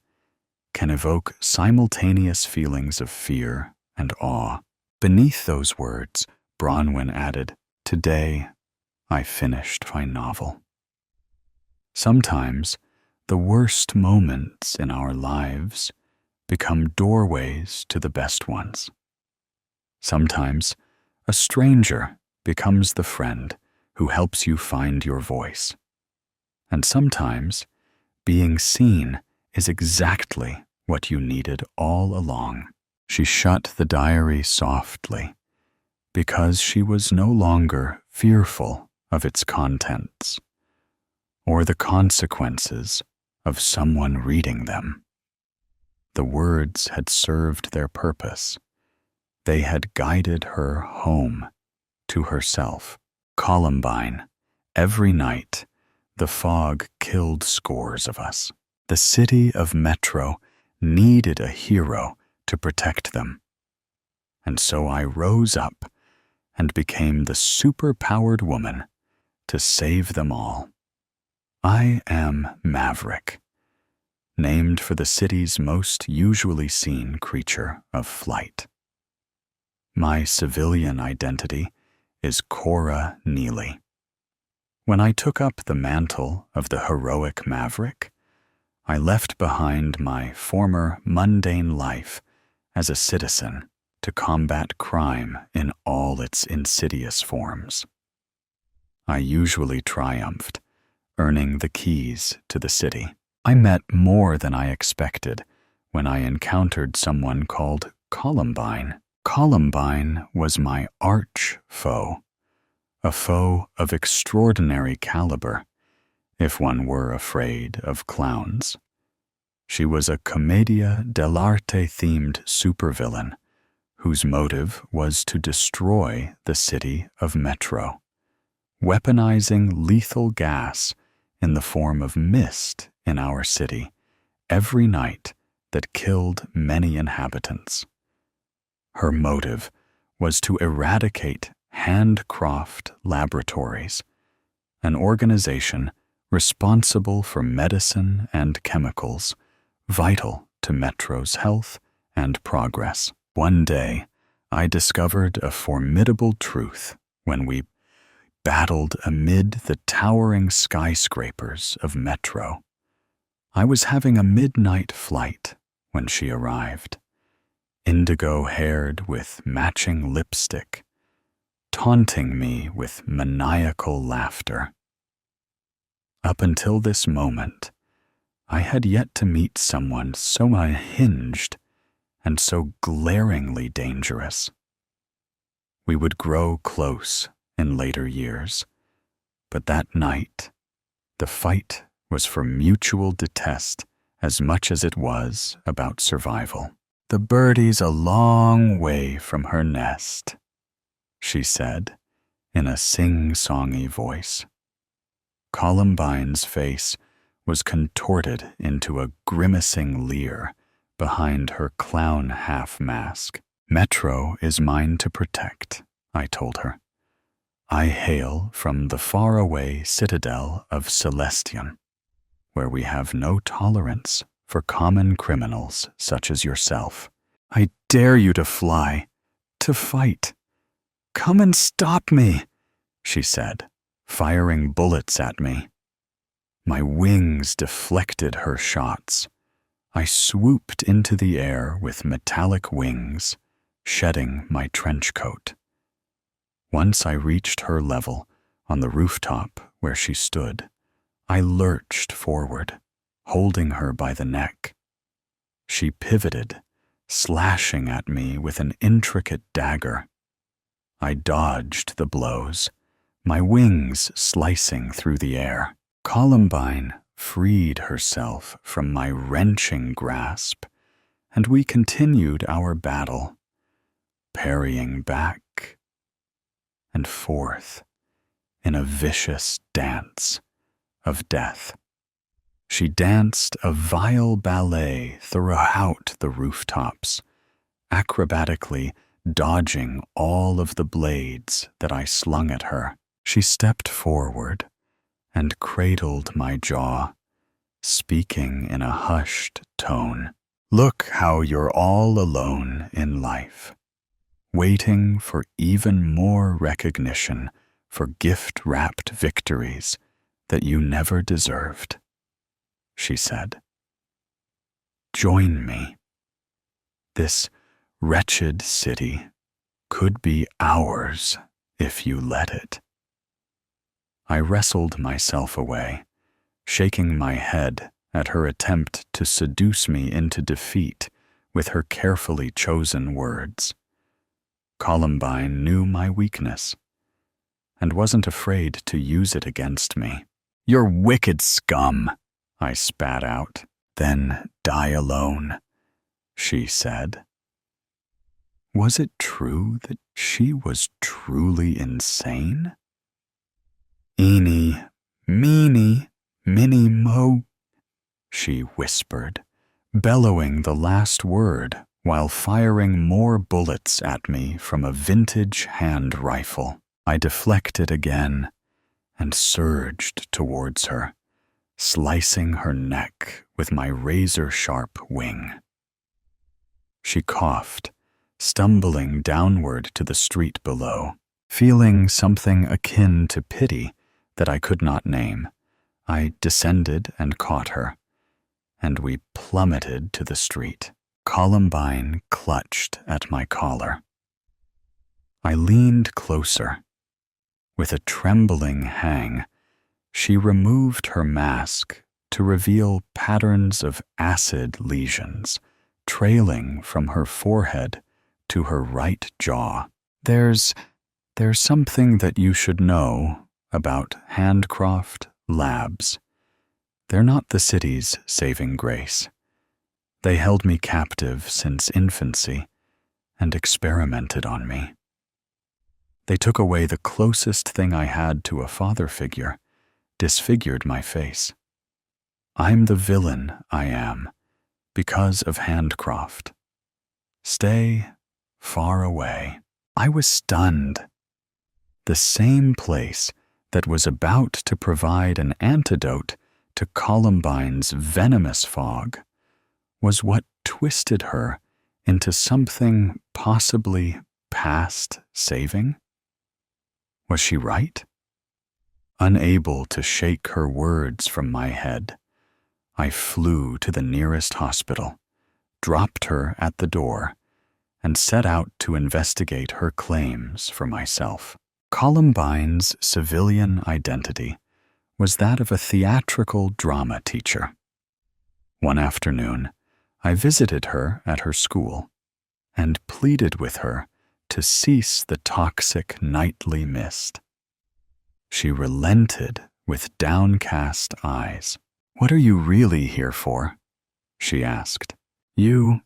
can evoke simultaneous feelings of fear and awe. Beneath those words, Bronwyn added, "Today, I finished my novel." Sometimes, the worst moments in our lives become doorways to the best ones. Sometimes, a stranger becomes the friend who helps you find your voice. And sometimes, being seen is exactly what you needed all along. She shut the diary softly because she was no longer fearful of its contents or the consequences of someone reading them. The words had served their purpose. They had guided her home to herself. Columbine, every night, the fog killed scores of us. The city of Metro needed a hero to protect them. And so I rose up and became the super-powered woman to save them all. I am Maverick, named for the city's most usually seen creature of flight. My civilian identity is Cora Neely. When I took up the mantle of the heroic Maverick, I left behind my former mundane life as a citizen to combat crime in all its insidious forms. I usually triumphed, earning the keys to the city. I met more than I expected when I encountered someone called Columbine. Columbine was my arch foe, a foe of extraordinary caliber, if one were afraid of clowns. She was a commedia dell'arte-themed supervillain whose motive was to destroy the city of Metro, weaponizing lethal gas in the form of mist in our city every night that killed many inhabitants. Her motive was to eradicate Handcroft Laboratories, an organization responsible for medicine and chemicals vital to Metro's health and progress. One day, I discovered a formidable truth when we battled amid the towering skyscrapers of Metro. I was having a midnight flight when she arrived, indigo-haired with matching lipstick, taunting me with maniacal laughter. Up until this moment, I had yet to meet someone so unhinged and so glaringly dangerous. We would grow close in later years, but that night, the fight was for mutual detest as much as it was about survival. "The birdie's a long way from her nest," she said in a sing-songy voice. Columbine's face was contorted into a grimacing leer behind her clown half-mask. "Metro is mine to protect," I told her. "I hail from the faraway citadel of Celestion, where we have no tolerance for common criminals such as yourself. I dare you to fly, to fight. Come and stop me," she said, firing bullets at me. My wings deflected her shots. I swooped into the air with metallic wings, shedding my trench coat. Once I reached her level, on the rooftop where she stood, I lurched forward, holding her by the neck. She pivoted, slashing at me with an intricate dagger. I dodged the blows, my wings slicing through the air. Columbine freed herself from my wrenching grasp, and we continued our battle, parrying back and forth in a vicious dance of death. She danced a vile ballet throughout the rooftops, acrobatically dodging all of the blades that I slung at her. She stepped forward and cradled my jaw, speaking in a hushed tone. Look how you're all alone in life, waiting for even more recognition for gift-wrapped victories that you never deserved, she said. Join me. This wretched city could be ours if you let it. I wrestled myself away, shaking my head at her attempt to seduce me into defeat with her carefully chosen words. Columbine knew my weakness and wasn't afraid to use it against me. "You're wicked scum," I spat out. "Then die alone," she said. Was it true that she was truly insane? "Eeny, meeny, miny, mo," she whispered, bellowing the last word while firing more bullets at me from a vintage hand rifle. I deflected again and surged towards her, slicing her neck with my razor-sharp wing. She coughed, stumbling downward to the street below. Feeling something akin to pity that I could not name, I descended and caught her, and we plummeted to the street. Columbine clutched at my collar. I leaned closer. With a trembling hang, she removed her mask to reveal patterns of acid lesions trailing from her forehead to her right jaw. There's something that you should know about Handcroft Labs. They're not the city's saving grace. They held me captive since infancy and experimented on me. They took away the closest thing I had to a father figure, disfigured my face. I'm the villain I am because of Handcroft. Stay far away. I was stunned. The same place that was about to provide an antidote to Columbine's venomous fog was what twisted her into something possibly past saving. Was she right? Unable to shake her words from my head, I flew to the nearest hospital, dropped her at the door, and set out to investigate her claims for myself. Columbine's civilian identity was that of a theatrical drama teacher. One afternoon, I visited her at her school and pleaded with her to cease the toxic nightly mist. She relented with downcast eyes. "What are you really here for?" she asked. "You,"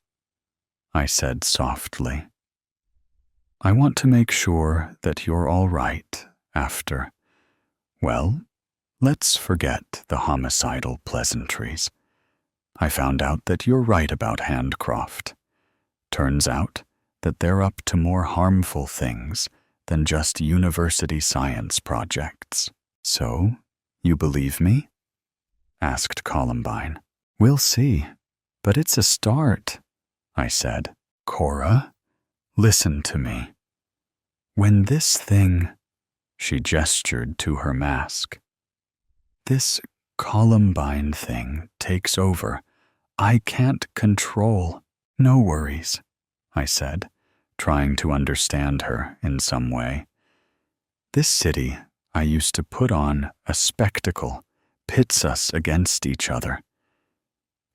I said softly. "I want to make sure that you're all right after, well, let's forget the homicidal pleasantries. I found out that you're right about Handcroft. Turns out that they're up to more harmful things than just university science projects. So, you believe me?" asked Columbine. "We'll see, but it's a start," I said. "Cora, listen to me. When this thing," she gestured to her mask, "this Columbine thing takes over, I can't control." "No worries," I said, trying to understand her in some way. This city I used to put on a spectacle, pits us against each other.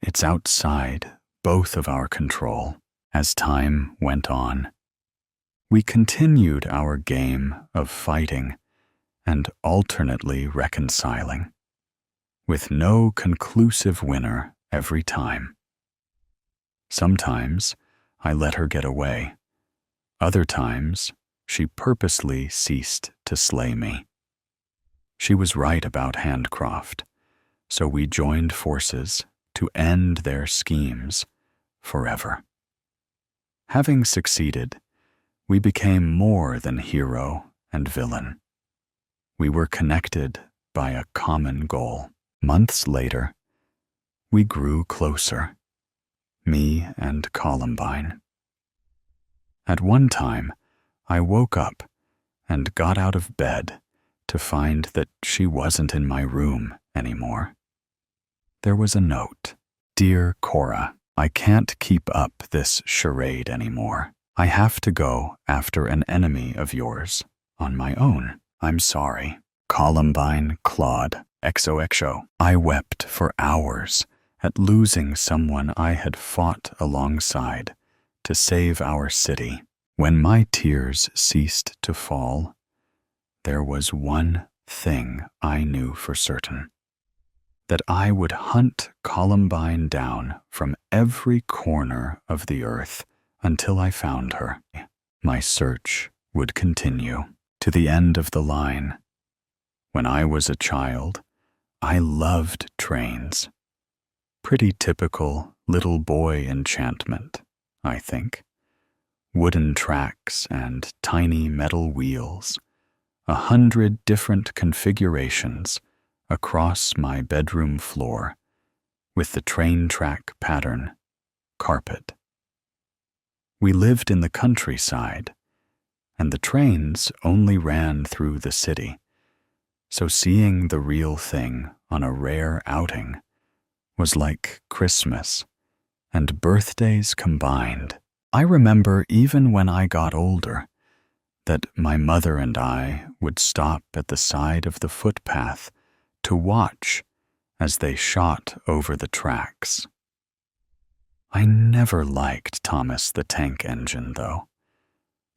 It's outside both of our control. As time went on, we continued our game of fighting and alternately reconciling, with no conclusive winner every time. Sometimes I let her get away. Other times, she purposely ceased to slay me. She was right about Handcroft, so we joined forces to end their schemes forever. Having succeeded, we became more than hero and villain. We were connected by a common goal. Months later, we grew closer, me and Columbine. At one time, I woke up and got out of bed to find that she wasn't in my room anymore. There was a note. "Dear Cora, I can't keep up this charade anymore. I have to go after an enemy of yours on my own. I'm sorry. Columbine Claude XOXO." I wept for hours at losing someone I had fought alongside to save our city. When my tears ceased to fall, there was one thing I knew for certain: that I would hunt Columbine down from every corner of the earth until I found her. My search would continue to the end of the line. When I was a child, I loved trains. Pretty typical little boy enchantment, I think. Wooden tracks and tiny metal wheels, 100 different configurations across my bedroom floor, with the train track pattern carpet. We lived in the countryside, and the trains only ran through the city, so seeing the real thing on a rare outing was like Christmas and birthdays combined. I remember even when I got older that my mother and I would stop at the side of the footpath to watch as they shot over the tracks. I never liked Thomas the Tank Engine, though.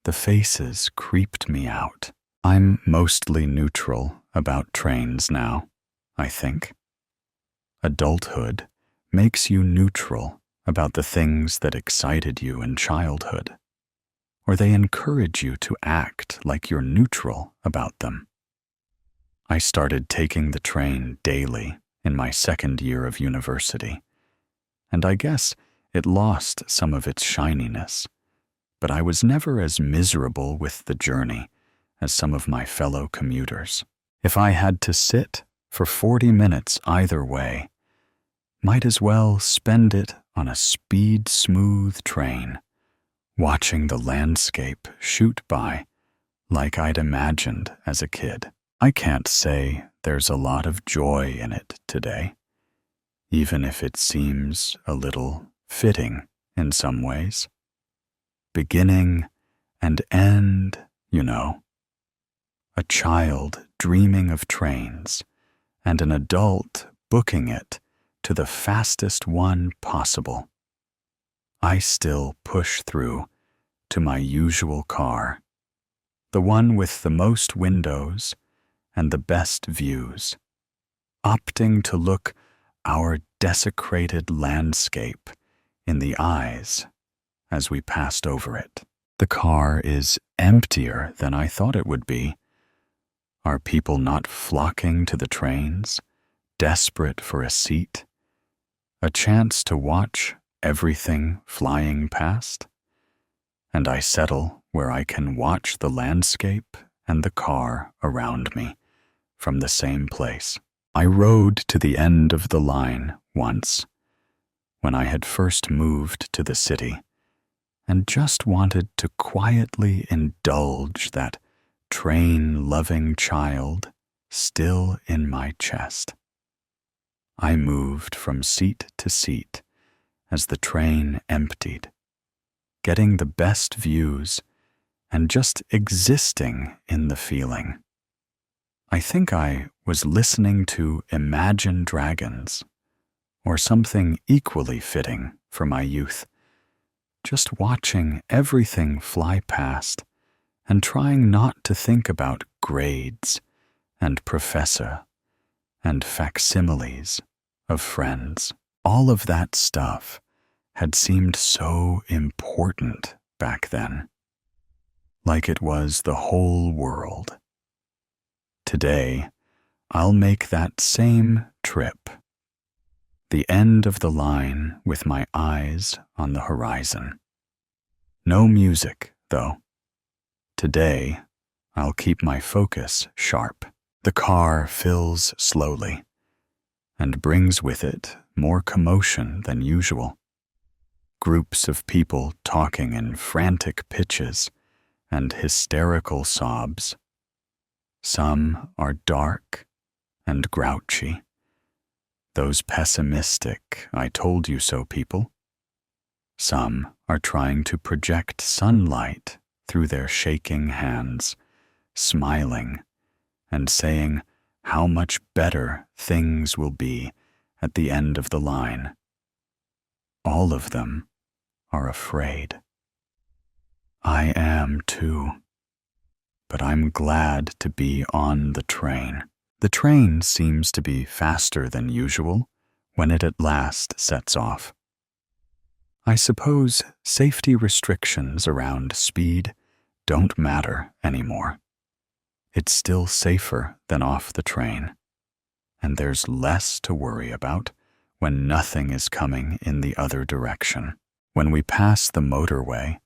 The faces creeped me out. I'm mostly neutral about trains now, I think. Adulthood makes you neutral about the things that excited you in childhood, or they encourage you to act like you're neutral about them. I started taking the train daily in my second year of university, and I guess it lost some of its shininess, but I was never as miserable with the journey as some of my fellow commuters. If I had to sit for 40 minutes either way, might as well spend it on a speed-smooth train, watching the landscape shoot by like I'd imagined as a kid. I can't say there's a lot of joy in it today, even if it seems a little fitting in some ways. Beginning and end, you know. A child dreaming of trains, and an adult booking it to the fastest one possible. I still push through to my usual car, the one with the most windows and the best views, opting to look our desecrated landscape in the eyes as we passed over it. The car is emptier than I thought it would be. Are people not flocking to the trains, desperate for a seat, a chance to watch everything flying past? And I settle where I can watch the landscape and the car around me from the same place. I rode to the end of the line once, when I had first moved to the city, and just wanted to quietly indulge that train-loving child still in my chest. I moved from seat to seat as the train emptied, getting the best views, and just existing in the feeling. I think I was listening to Imagine Dragons, or something equally fitting for my youth, just watching everything fly past and trying not to think about grades and professor and facsimiles of friends. All of that stuff had seemed so important back then, like it was the whole world. Today, I'll make that same trip. The end of the line with my eyes on the horizon. No music, though. Today, I'll keep my focus sharp. The car fills slowly and brings with it more commotion than usual. Groups of people talking in frantic pitches and hysterical sobs. Some are dark and grouchy. Those pessimistic, I told you so people. Some are trying to project sunlight through their shaking hands, smiling and saying how much better things will be at the end of the line. All of them are afraid. I am too, but I'm glad to be on the train. The train seems to be faster than usual when it at last sets off. I suppose safety restrictions around speed don't matter anymore. It's still safer than off the train, and there's less to worry about when nothing is coming in the other direction. When we pass the motorway,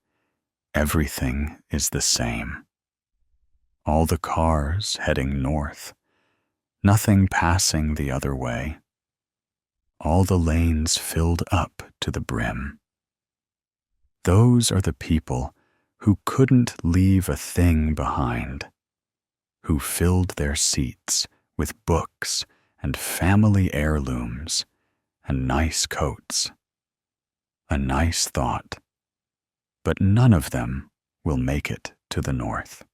everything is the same. All the cars heading north, nothing passing the other way. All the lanes filled up to the brim. Those are the people who couldn't leave a thing behind, who filled their seats with books and family heirlooms and nice coats. A nice thought, but none of them will make it to the north.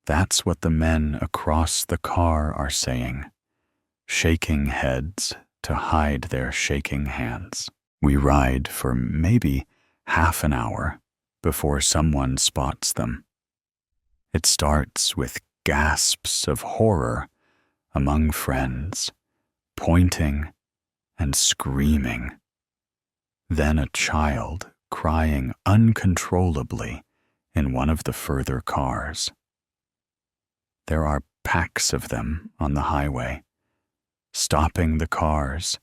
That's what the men across the car are saying, shaking heads to hide their shaking hands. We ride for maybe half an hour before someone spots them. It starts with gasps of horror among friends, pointing and screaming. Then a child crying uncontrollably in one of the further cars. There are packs of them on the highway, stopping the cars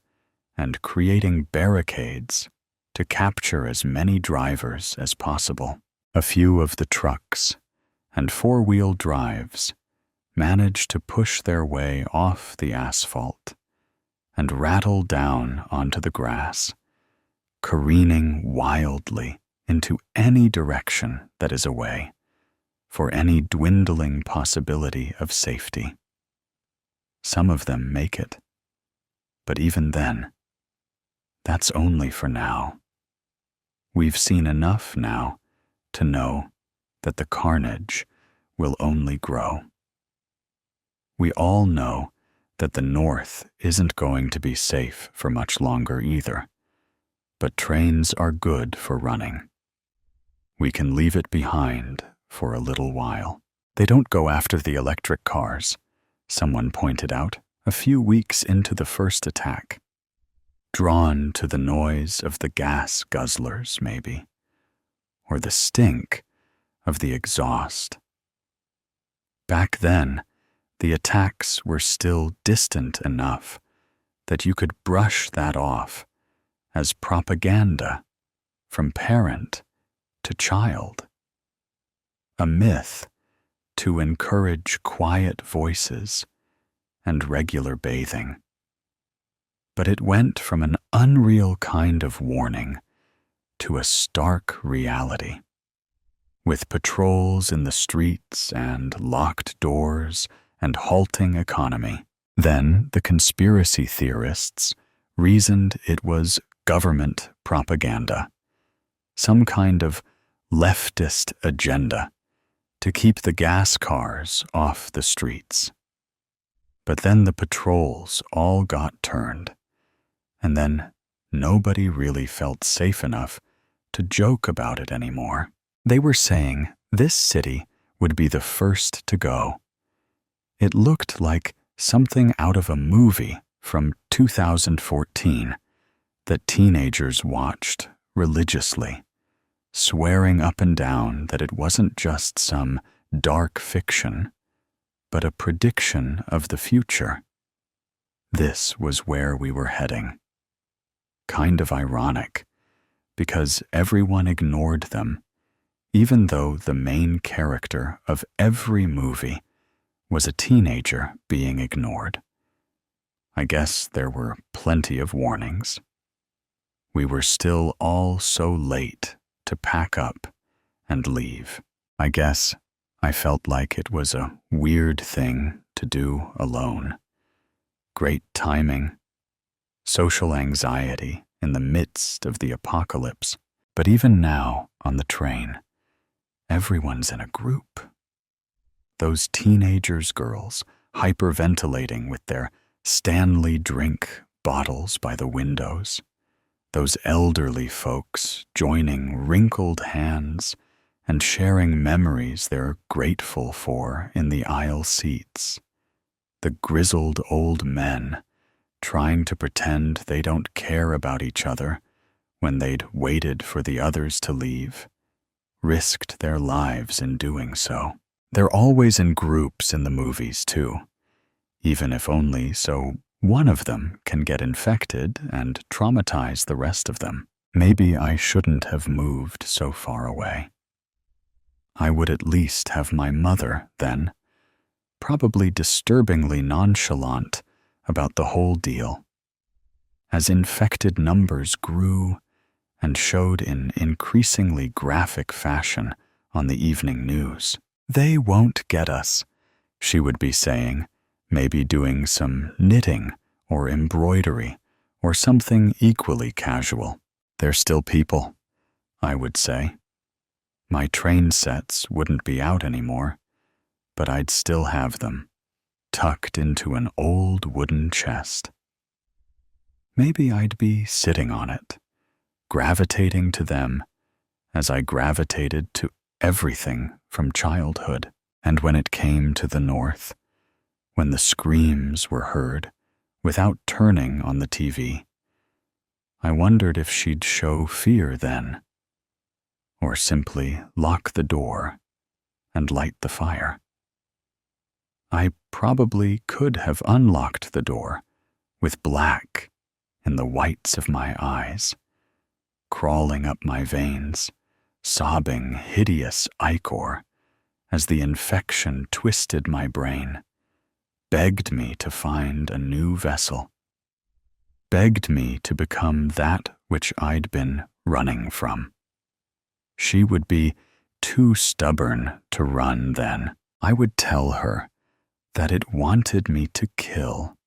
and creating barricades to capture as many drivers as possible. A few of the trucks and four-wheel drives manage to push their way off the asphalt and rattle down onto the grass, careening wildly into any direction that is away, for any dwindling possibility of safety. Some of them make it, but even then, that's only for now. We've seen enough now to know that the carnage will only grow. We all know that the North isn't going to be safe for much longer either, but trains are good for running. We can leave it behind for a little while. They don't go after the electric cars, someone pointed out a few weeks into the first attack. Drawn to the noise of the gas guzzlers, maybe, or the stink of the exhaust. Back then, the attacks were still distant enough that you could brush that off as propaganda from parent to child. A myth to encourage quiet voices and regular bathing. But it went from an unreal kind of warning to a stark reality. With patrols in the streets and locked doors and halting economy, then the conspiracy theorists reasoned it was government propaganda, some kind of leftist agenda to keep the gas cars off the streets. But then the patrols all got turned, and then nobody really felt safe enough to joke about it anymore. They were saying this city would be the first to go. It looked like something out of a movie from 2014 that teenagers watched religiously, swearing up and down that it wasn't just some dark fiction, but a prediction of the future. This was where we were heading. Kind of ironic, because everyone ignored them, even though the main character of every movie was a teenager being ignored. I guess there were plenty of warnings. We were still all so late to pack up and leave. I guess I felt like it was a weird thing to do alone. Great timing, social anxiety in the midst of the apocalypse. But even now on the train, everyone's in a group. Those teenagers' girls hyperventilating with their Stanley drink bottles by the windows. Those elderly folks joining wrinkled hands and sharing memories they're grateful for in the aisle seats. The grizzled old men trying to pretend they don't care about each other when they'd waited for the others to leave, risked their lives in doing so. They're always in groups in the movies, too, even if only so one of them can get infected and traumatize the rest of them. Maybe I shouldn't have moved so far away. I would at least have my mother then, probably disturbingly nonchalant about the whole deal. As infected numbers grew and showed in increasingly graphic fashion on the evening news. "They won't get us," she would be saying, maybe doing some knitting or embroidery or something equally casual. "They're still people," I would say. My train sets wouldn't be out anymore, but I'd still have them, tucked into an old wooden chest. Maybe I'd be sitting on it, gravitating to them as I gravitated to everything from childhood. And when it came to the north, when the screams were heard without turning on the TV, I wondered if she'd show fear then, or simply lock the door and light the fire. I probably could have unlocked the door with black in the whites of my eyes, crawling up my veins, sobbing hideous ichor as the infection twisted my brain, begged me to find a new vessel, begged me to become that which I'd been running from. She would be too stubborn to run then. I would tell her that it wanted me to kill,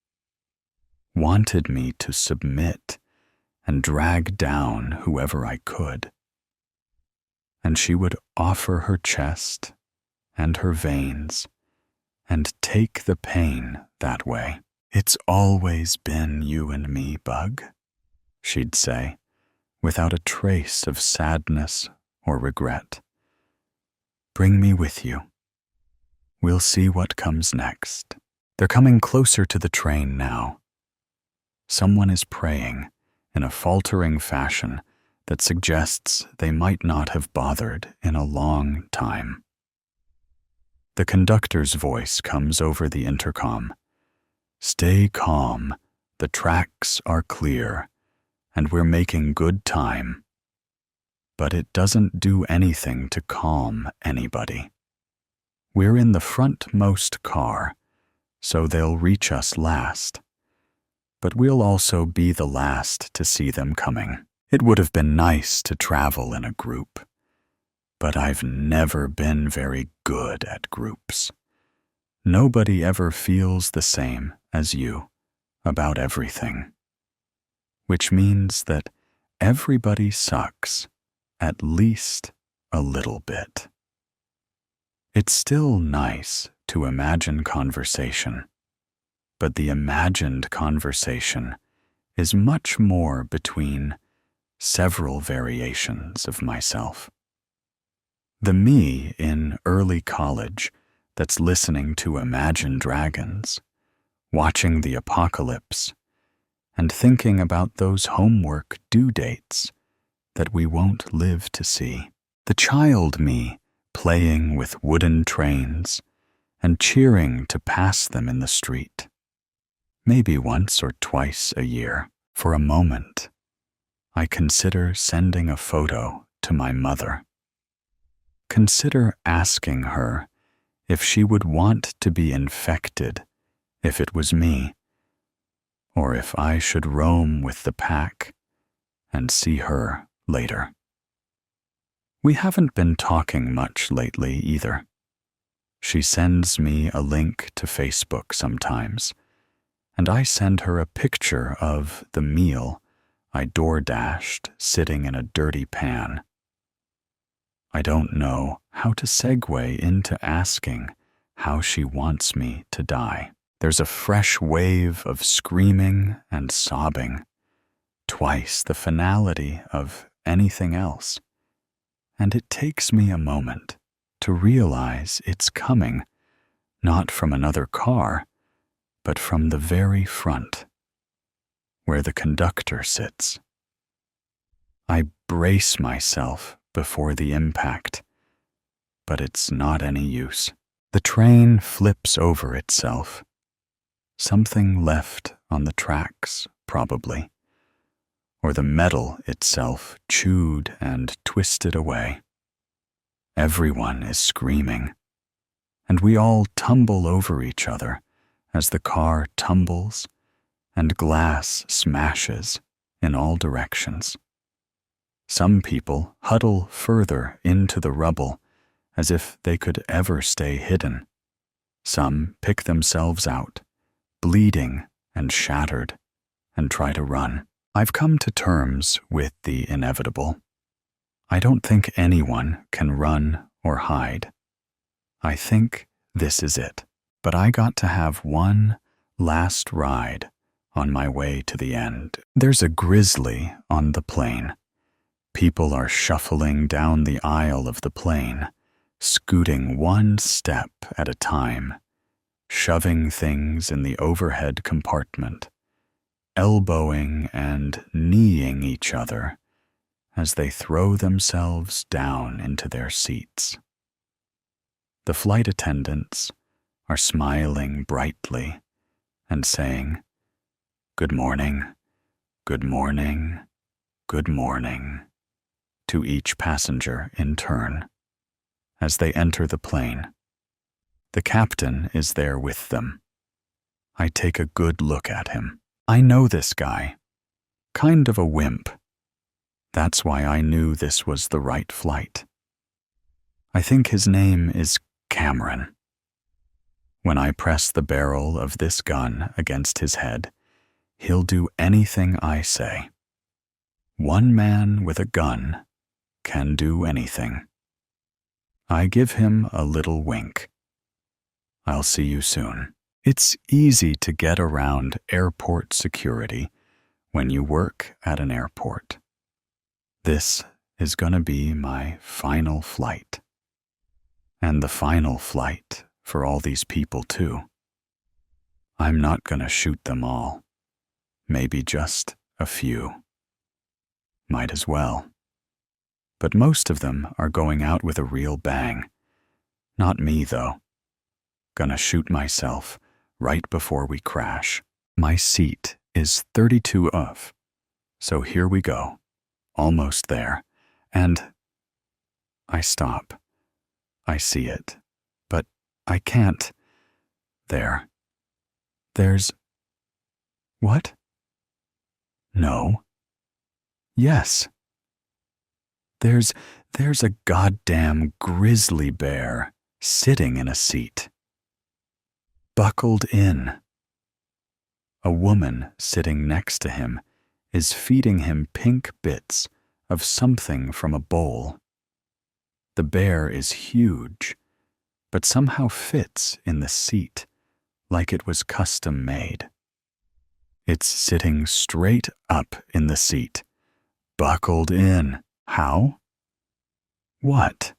wanted me to submit and drag down whoever I could. And she would offer her chest and her veins and take the pain that way. "It's always been you and me, Bug," she'd say, without a trace of sadness or regret. "Bring me with you. We'll see what comes next." They're coming closer to the train now. Someone is praying in a faltering fashion that suggests they might not have bothered in a long time. The conductor's voice comes over the intercom. "Stay calm, the tracks are clear, and we're making good time." But it doesn't do anything to calm anybody. We're in the frontmost car, so they'll reach us last. But we'll also be the last to see them coming. It would have been nice to travel in a group, but I've never been very good at groups. Nobody ever feels the same as you about everything, which means that everybody sucks at least a little bit. It's still nice to imagine conversation, but the imagined conversation is much more between several variations of myself. The me in early college that's listening to Imagine Dragons, watching the apocalypse, and thinking about those homework due dates that we won't live to see. The child me playing with wooden trains and cheering to pass them in the street. Maybe once or twice a year, for a moment, I consider sending a photo to my mother. Consider asking her if she would want to be infected if it was me, or if I should roam with the pack and see her later. We haven't been talking much lately either. She sends me a link to Facebook sometimes, and I send her a picture of the meal I door-dashed sitting in a dirty pan. I don't know how to segue into asking how she wants me to die. There's a fresh wave of screaming and sobbing, twice the finality of anything else. And it takes me a moment to realize it's coming, not from another car, but from the very front, where the conductor sits. I brace myself before the impact, but it's not any use. The train flips over itself. Something left on the tracks, probably, or the metal itself chewed and twisted away. Everyone is screaming, and we all tumble over each other as the car tumbles and glass smashes in all directions. Some people huddle further into the rubble as if they could ever stay hidden. Some pick themselves out, bleeding and shattered, and try to run. I've come to terms with the inevitable. I don't think anyone can run or hide. I think this is it. But I got to have one last ride on my way to the end. There's a grizzly on the plane. People are shuffling down the aisle of the plane, scooting one step at a time, shoving things in the overhead compartment, elbowing and kneeing each other as they throw themselves down into their seats. The flight attendants are smiling brightly and saying, "Good morning, good morning, good morning," to each passenger in turn as they enter the plane. The captain is there with them. I take a good look at him. I know this guy. Kind of a wimp. That's why I knew this was the right flight. I think his name is Cameron. When I press the barrel of this gun against his head, he'll do anything I say. One man with a gun can do anything. I give him a little wink. I'll see you soon. It's easy to get around airport security when you work at an airport. This is gonna be my final flight. And the final flight for all these people too. I'm not gonna shoot them all. Maybe just a few. Might as well. But most of them are going out with a real bang. Not me, though. Gonna shoot myself right before we crash. My seat is 32 of, so here we go. Almost there. And I stop. I see it. But I can't. There. There's... What? No. Yes. There's a goddamn grizzly bear sitting in a seat. Buckled in. A woman sitting next to him is feeding him pink bits of something from a bowl. The bear is huge, but somehow fits in the seat like it was custom made. It's sitting straight up in the seat, buckled in. How? What?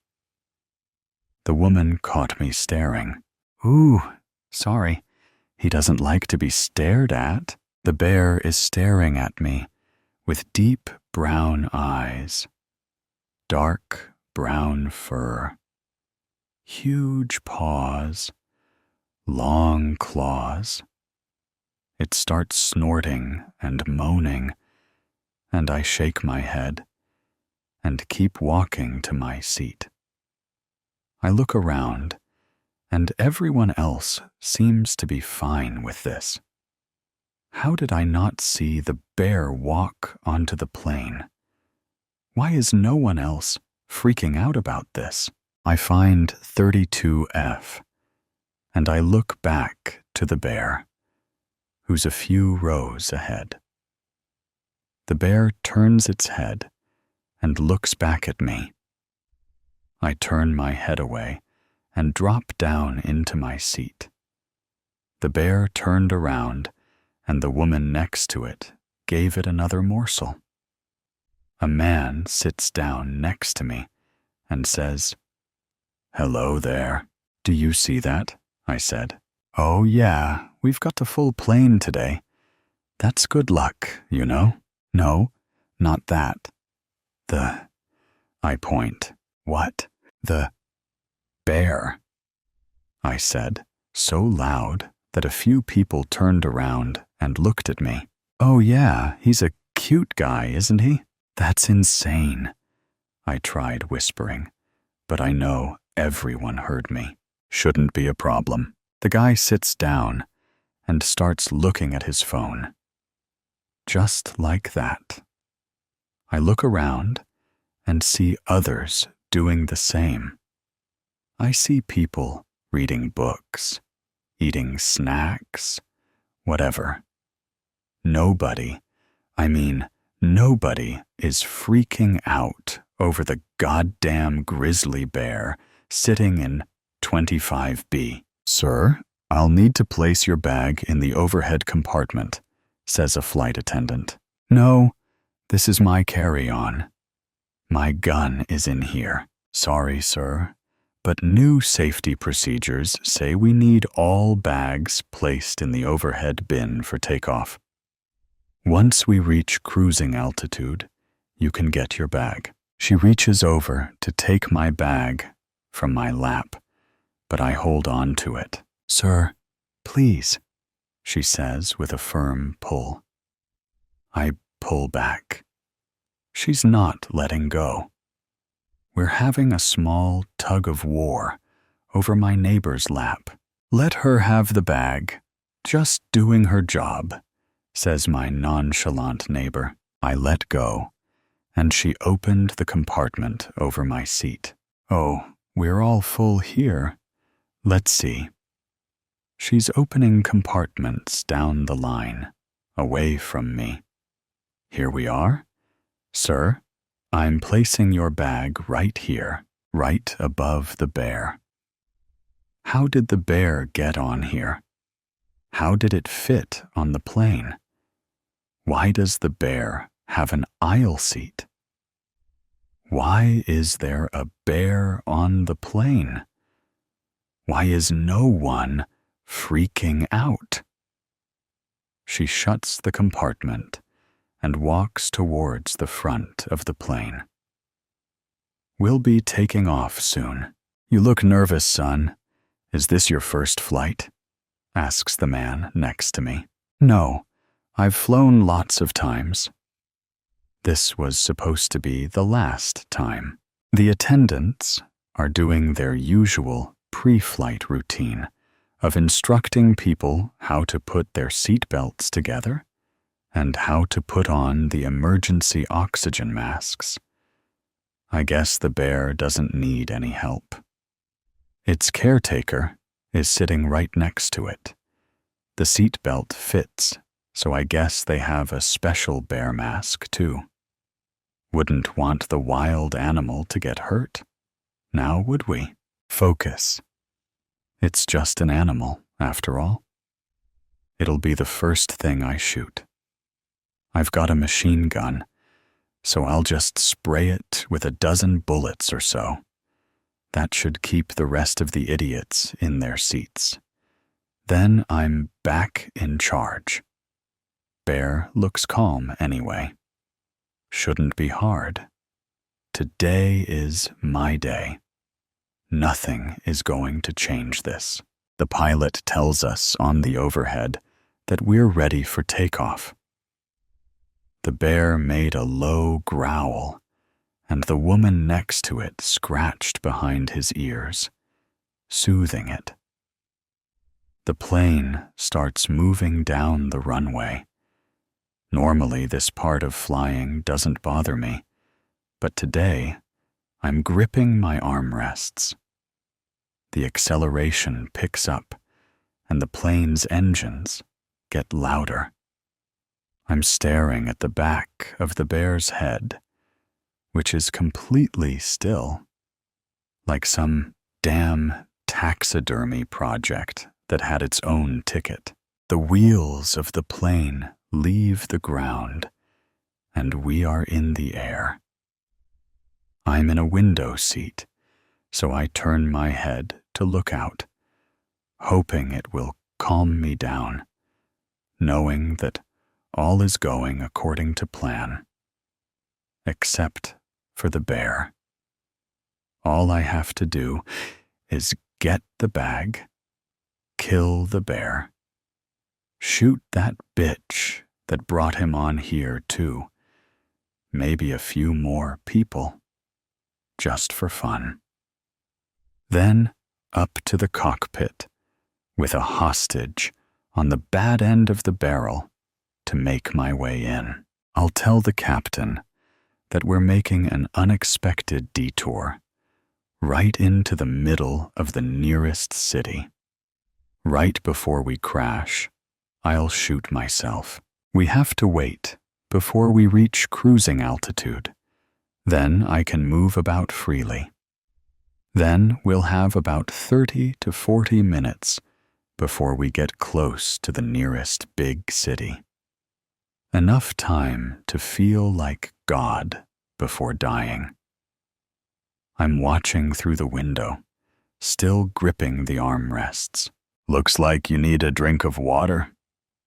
The woman caught me staring. Ooh, sorry. He doesn't like to be stared at. The bear is staring at me with deep brown eyes, dark brown fur, huge paws, long claws. It starts snorting and moaning, and I shake my head and keep walking to my seat. I look around, and everyone else seems to be fine with this. How did I not see the bear walk onto the plane? Why is no one else freaking out about this? I find 32F, and I look back to the bear, who's a few rows ahead. The bear turns its head and looks back at me. I turn my head away and drop down into my seat. The bear turned around, and the woman next to it gave it another morsel. A man sits down next to me and says, "Hello there. Do you see that?" I said. "Oh yeah, we've got a full plane today. That's good luck, you know." "No, not that. I point. "What?" "The bear," I said, so loud that a few people turned around and looked at me. "Oh yeah, he's a cute guy, isn't he?" "That's insane," I tried whispering, but I know everyone heard me. Shouldn't be a problem. The guy sits down and starts looking at his phone. Just like that. I look around and see others doing the same. I see people reading books, eating snacks, whatever. Nobody is freaking out over the goddamn grizzly bear sitting in 25B. "Sir, I'll need to place your bag in the overhead compartment," says a flight attendant. "No, this is my carry-on. My gun is in here. Sorry, sir, but new safety procedures say we need all bags placed in the overhead bin for takeoff. Once we reach cruising altitude, you can get your bag." She reaches over to take my bag from my lap, but I hold on to it. "Sir, please," she says with a firm pull. I pull back. She's not letting go. We're having a small tug of war over my neighbor's lap. "Let her have the bag, just doing her job," says my nonchalant neighbor. I let go, and she opened the compartment over my seat. "Oh, we're all full here. Let's see." She's opening compartments down the line, away from me. "Here we are. Sir, I'm placing your bag right here, right above the bear." How did the bear get on here? How did it fit on the plane? Why does the bear have an aisle seat? Why is there a bear on the plane? Why is no one freaking out? She shuts the compartment and walks towards the front of the plane. "We'll be taking off soon. You look nervous, son. Is this your first flight?" asks the man next to me. "No, I've flown lots of times." This was supposed to be the last time. The attendants are doing their usual pre-flight routine of instructing people how to put their seatbelts together and how to put on the emergency oxygen masks. I guess the bear doesn't need any help. Its caretaker is sitting right next to it. The seatbelt fits, so I guess they have a special bear mask too. Wouldn't want the wild animal to get hurt, now would we? Focus. It's just an animal, after all. It'll be the first thing I shoot. I've got a machine gun, so I'll just spray it with a dozen bullets or so. That should keep the rest of the idiots in their seats. Then I'm back in charge. Bear looks calm anyway. Shouldn't be hard. Today is my day. Nothing is going to change this. The pilot tells us on the overhead that we're ready for takeoff. The bear made a low growl, and the woman next to it scratched behind his ears, soothing it. The plane starts moving down the runway. Normally, this part of flying doesn't bother me, but today, I'm gripping my armrests. The acceleration picks up, and the plane's engines get louder. I'm staring at the back of the bear's head, which is completely still, like some damn taxidermy project that had its own ticket. The wheels of the plane leave the ground, and we are in the air. I'm in a window seat, so I turn my head to look out, hoping it will calm me down, knowing that all is going according to plan, except for the bear. All I have to do is get the bag, kill the bear, shoot that bitch that brought him on here too, maybe a few more people, just for fun. Then up to the cockpit with a hostage on the bad end of the barrel to make my way in. I'll tell the captain that we're making an unexpected detour right into the middle of the nearest city. Right before we crash, I'll shoot myself. We have to wait before we reach cruising altitude. Then I can move about freely. Then we'll have about 30 to 40 minutes before we get close to the nearest big city. Enough time to feel like God before dying. I'm watching through the window, still gripping the armrests. "Looks like you need a drink of water,"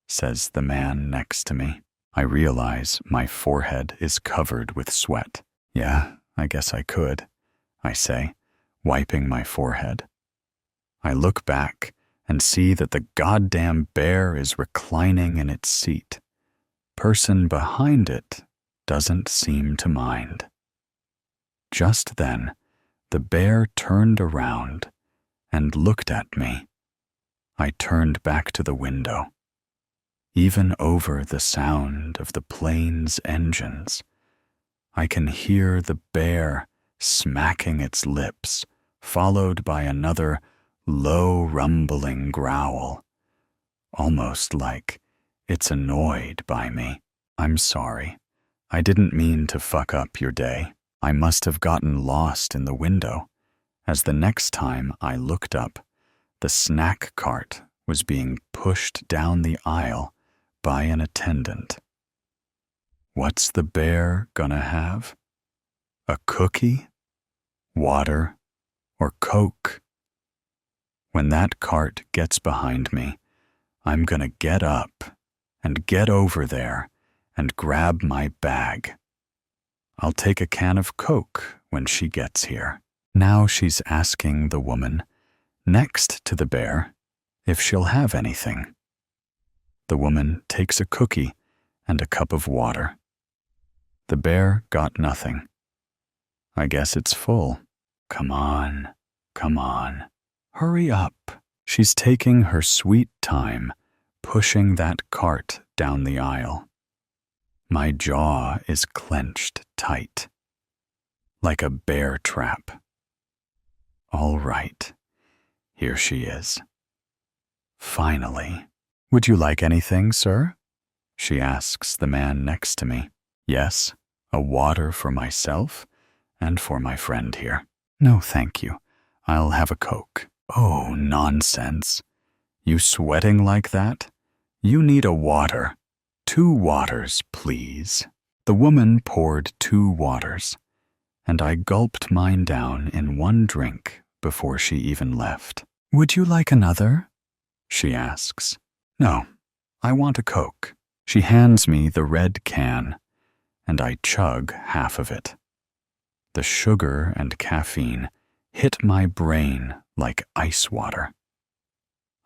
says the man next to me. I realize my forehead is covered with sweat. "Yeah, I guess I could," I say, wiping my forehead. I look back and see that the goddamn bear is reclining in its seat. Person behind it doesn't seem to mind. Just then, the bear turned around and looked at me. I turned back to the window. Even over the sound of the plane's engines, I can hear the bear smacking its lips, followed by another low rumbling growl, almost like it's annoyed by me. "I'm sorry. I didn't mean to fuck up your day. I must have gotten lost in the window, as the next time I looked up, the snack cart was being pushed down the aisle by an attendant. What's the bear gonna have? A cookie? Water? Or Coke? When that cart gets behind me, I'm gonna get up and get over there and grab my bag. I'll take a can of Coke when she gets here." Now she's asking the woman next to the bear if she'll have anything. The woman takes a cookie and a cup of water. The bear got nothing. I guess it's full. Come on, hurry up. She's taking her sweet time pushing that cart down the aisle. My jaw is clenched tight, like a bear trap. All right, here she is. Finally. "Would you like anything, sir?" she asks the man next to me. "Yes," A water for myself and for my friend here. No, thank you. I'll have a Coke. Oh, nonsense. You sweating like that? You need a water. 2 waters, please. The woman poured 2 waters, and I gulped mine down in 1 drink before she even left. Would you like another? She asks. No, I want a Coke. She hands me the red can, and I chug half of it. The sugar and caffeine hit my brain like ice water.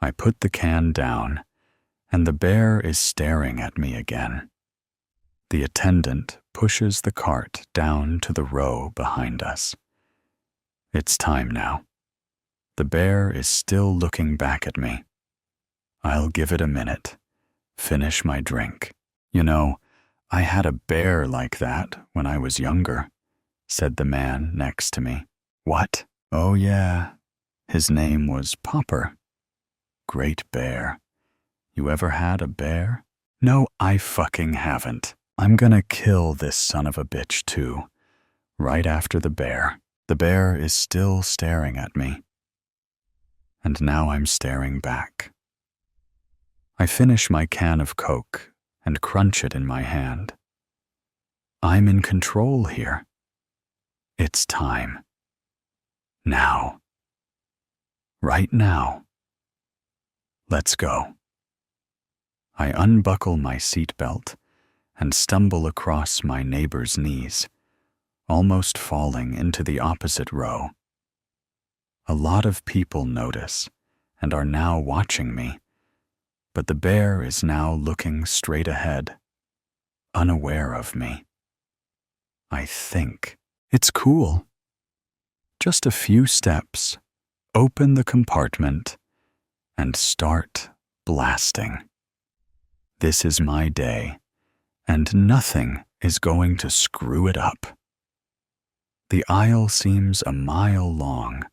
I put the can down, and the bear is staring at me again. The attendant pushes the cart down to the row behind us. It's time now. The bear is still looking back at me. I'll give it a minute, finish my drink. You know, I had a bear like that when I was younger, said the man next to me. What? Oh yeah, his name was Popper. Great bear. You ever had a bear? No, I fucking haven't. I'm gonna kill this son of a bitch too, right after the bear. The bear is still staring at me. And now I'm staring back. I finish my can of Coke and crunch it in my hand. I'm in control here. It's time. Now. Right now. Let's go. I unbuckle my seatbelt and stumble across my neighbor's knees, almost falling into the opposite row. A lot of people notice and are now watching me, but the bear is now looking straight ahead, unaware of me. I think it's cool. Just a few steps, open the compartment, and start blasting. This is my day, and nothing is going to screw it up. The aisle seems a mile long,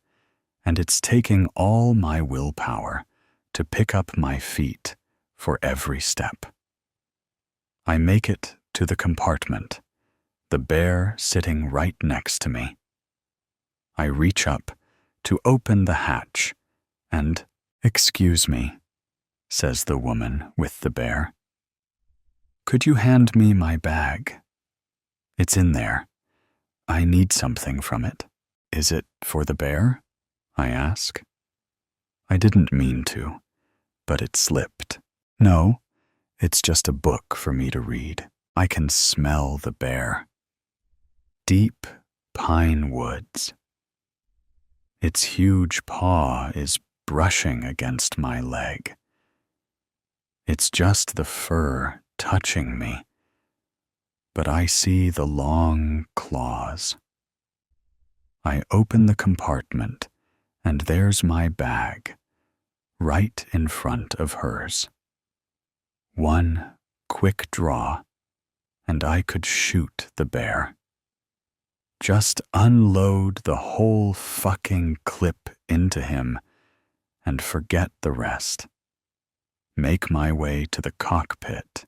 and it's taking all my willpower to pick up my feet for every step. I make it to the compartment, the bear sitting right next to me. I reach up to open the hatch, and, "Excuse me," says the woman with the bear. "Could you hand me my bag? It's in there. I need something from it." "Is it for the bear?" I ask. I didn't mean to, but it slipped. "No, it's just a book for me to read. I can smell the bear." Deep pine woods. Its huge paw is brushing against my leg. It's just the fur touching me, but I see the long claws. I open the compartment, and there's my bag, right in front of hers. One quick draw, and I could shoot the bear. Just unload the whole fucking clip into him and forget the rest. Make my way to the cockpit,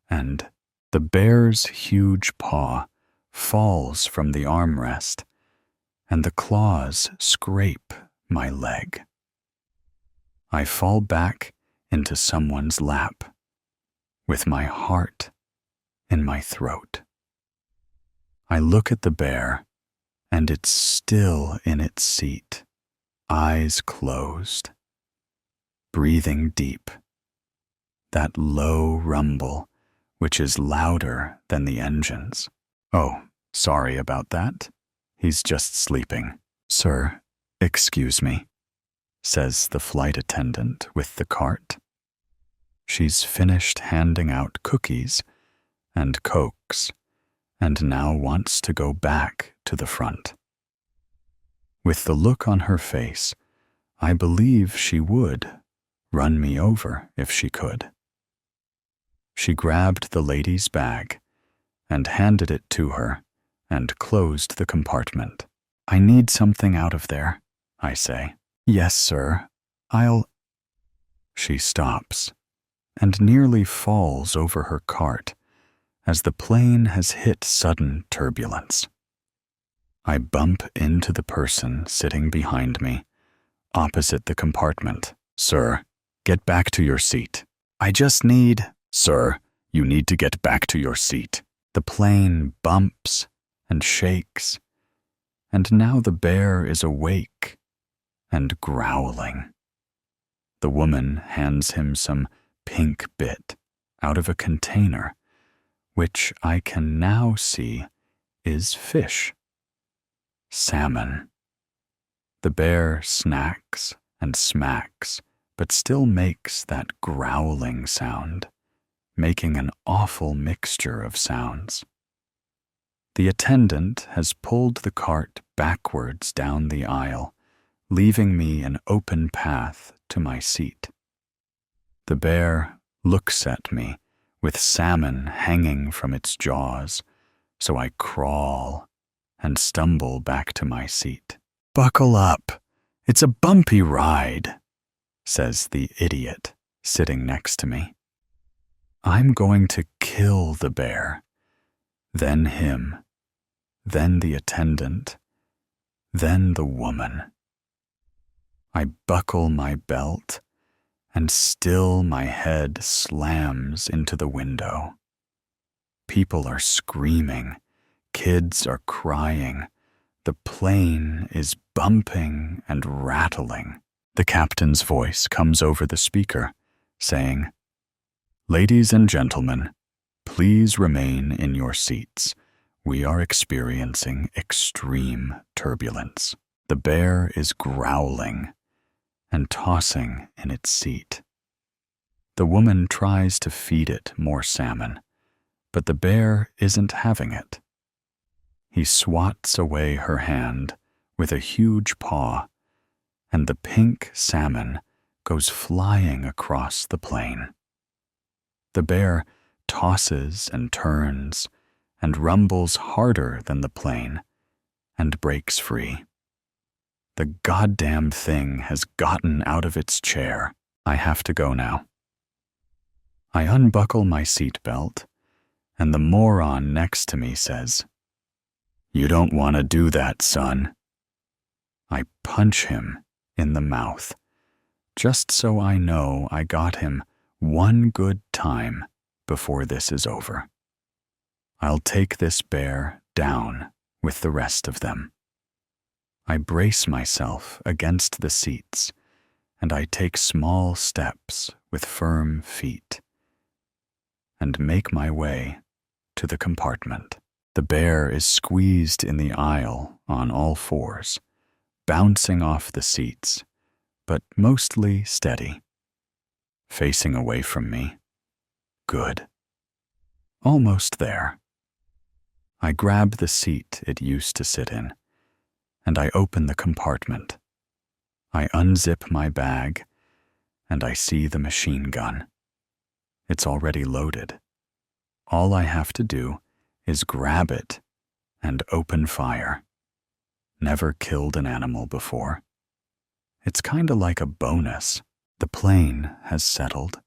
and the bear's huge paw falls from the armrest, and the claws scrape my leg. I fall back into someone's lap, with my heart in my throat. I look at the bear, and it's still in its seat, eyes closed, breathing deep. That low rumble, which is louder than the engines. "Oh, sorry about that. He's just sleeping." "Sir, excuse me," says the flight attendant with the cart. She's finished handing out cookies and Cokes, and now wants to go back to the front. With the look on her face, I believe she would run me over if she could. She grabbed the lady's bag and handed it to her and closed the compartment. "I need something out of there," I say. "Yes, sir. I'll—" She stops and nearly falls over her cart as the plane has hit sudden turbulence. I bump into the person sitting behind me, opposite the compartment. "Sir, get back to your seat." "I just need—" "Sir, you need to get back to your seat." The plane bumps and shakes, and now the bear is awake and growling. The woman hands him some pink bit out of a container, which I can now see is fish. Salmon. The bear snacks and smacks, but still makes that growling sound, making an awful mixture of sounds. The attendant has pulled the cart backwards down the aisle, leaving me an open path to my seat. The bear looks at me with salmon hanging from its jaws, so I crawl and stumble back to my seat. "Buckle up. It's a bumpy ride," says the idiot sitting next to me. I'm going to kill the bear, then him, then the attendant, then the woman. I buckle my belt, and still my head slams into the window. People are screaming, kids are crying, the plane is bumping and rattling. The captain's voice comes over the speaker, saying, "Ladies and gentlemen, please remain in your seats. We are experiencing extreme turbulence." The bear is growling and tossing in its seat. The woman tries to feed it more salmon, but the bear isn't having it. He swats away her hand with a huge paw, and the pink salmon goes flying across the plane. The bear tosses and turns and rumbles harder than the plane and breaks free. The goddamn thing has gotten out of its chair. I have to go now. I unbuckle my seatbelt, and the moron next to me says, "You don't want to do that, son." I punch him in the mouth, just so I know I got him one good time before this is over. I'll take this bear down with the rest of them. I brace myself against the seats, and I take small steps with firm feet, and make my way to the compartment. The bear is squeezed in the aisle on all fours, bouncing off the seats, but mostly steady. Facing away from me. Good. Almost there. I grab the seat it used to sit in, and I open the compartment. I unzip my bag, and I see the machine gun. It's already loaded. All I have to do is grab it and open fire. Never killed an animal before. It's kinda like a bonus. The plane has settled.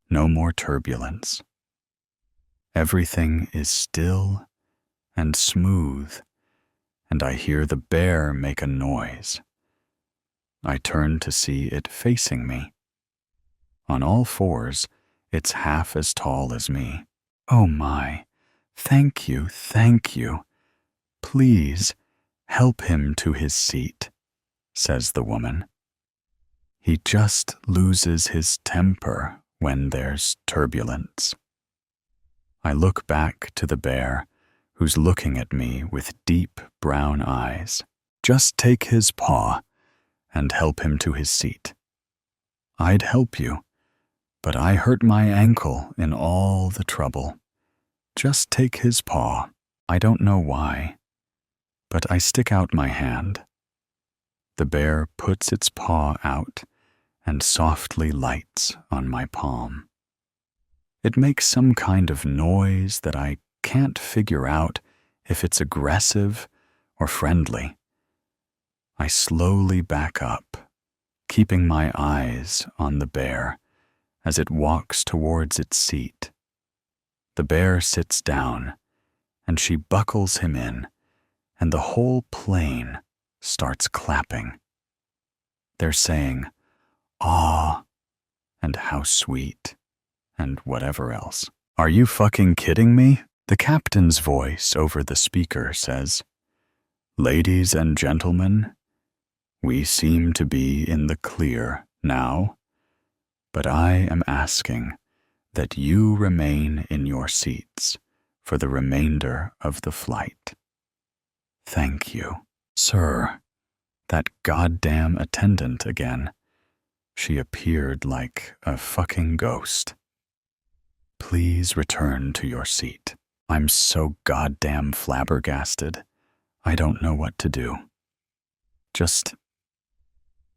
No more turbulence. Everything is still and smooth, and I hear the bear make a noise. I turn to see it facing me. On all fours, it's half as tall as me. "Oh my, thank you, thank you. Please, help him to his seat," says the woman. He just loses his temper when there's turbulence. I look back to the bear, who's looking at me with deep brown eyes. Just take his paw and help him to his seat. I'd help you, but I hurt my ankle in all the trouble. Just take his paw. I don't know why, but I stick out my hand. The bear puts its paw out and softly lights on my palm. It makes some kind of noise that I can't figure out if it's aggressive or friendly. I slowly back up, keeping my eyes on the bear as it walks towards its seat. The bear sits down, and she buckles him in, and the whole plane starts clapping. They're saying, "Aw," and "how sweet," and whatever else. "Are you fucking kidding me?" The captain's voice over the speaker says, "Ladies and gentlemen, we seem to be in the clear now, but I am asking that you remain in your seats for the remainder of the flight. Thank you." Sir, that goddamn attendant again. She appeared like a fucking ghost. "Please return to your seat." I'm so goddamn flabbergasted. I don't know what to do. Just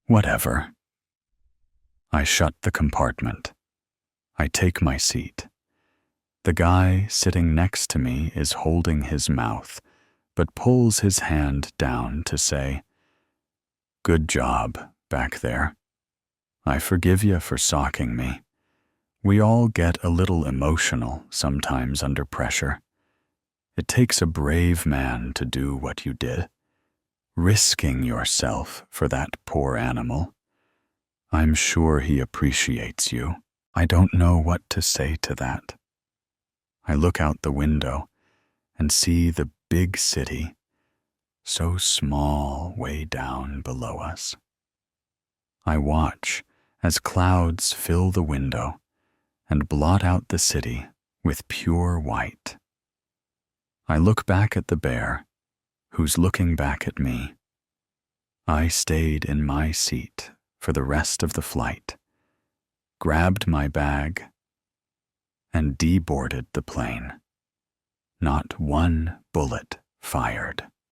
whatever. I shut the compartment. I take my seat. The guy sitting next to me is holding his mouth, but pulls his hand down to say, "Good job back there. I forgive you for socking me. We all get a little emotional sometimes under pressure. It takes a brave man to do what you did, risking yourself for that poor animal. I'm sure he appreciates you." I don't know what to say to that. I look out the window and see the big city, so small way down below us. I watch as clouds fill the window and blot out the city with pure white. I look back at the bear, who's looking back at me. I stayed in my seat for the rest of the flight, grabbed my bag, and deboarded the plane. Not one bullet fired.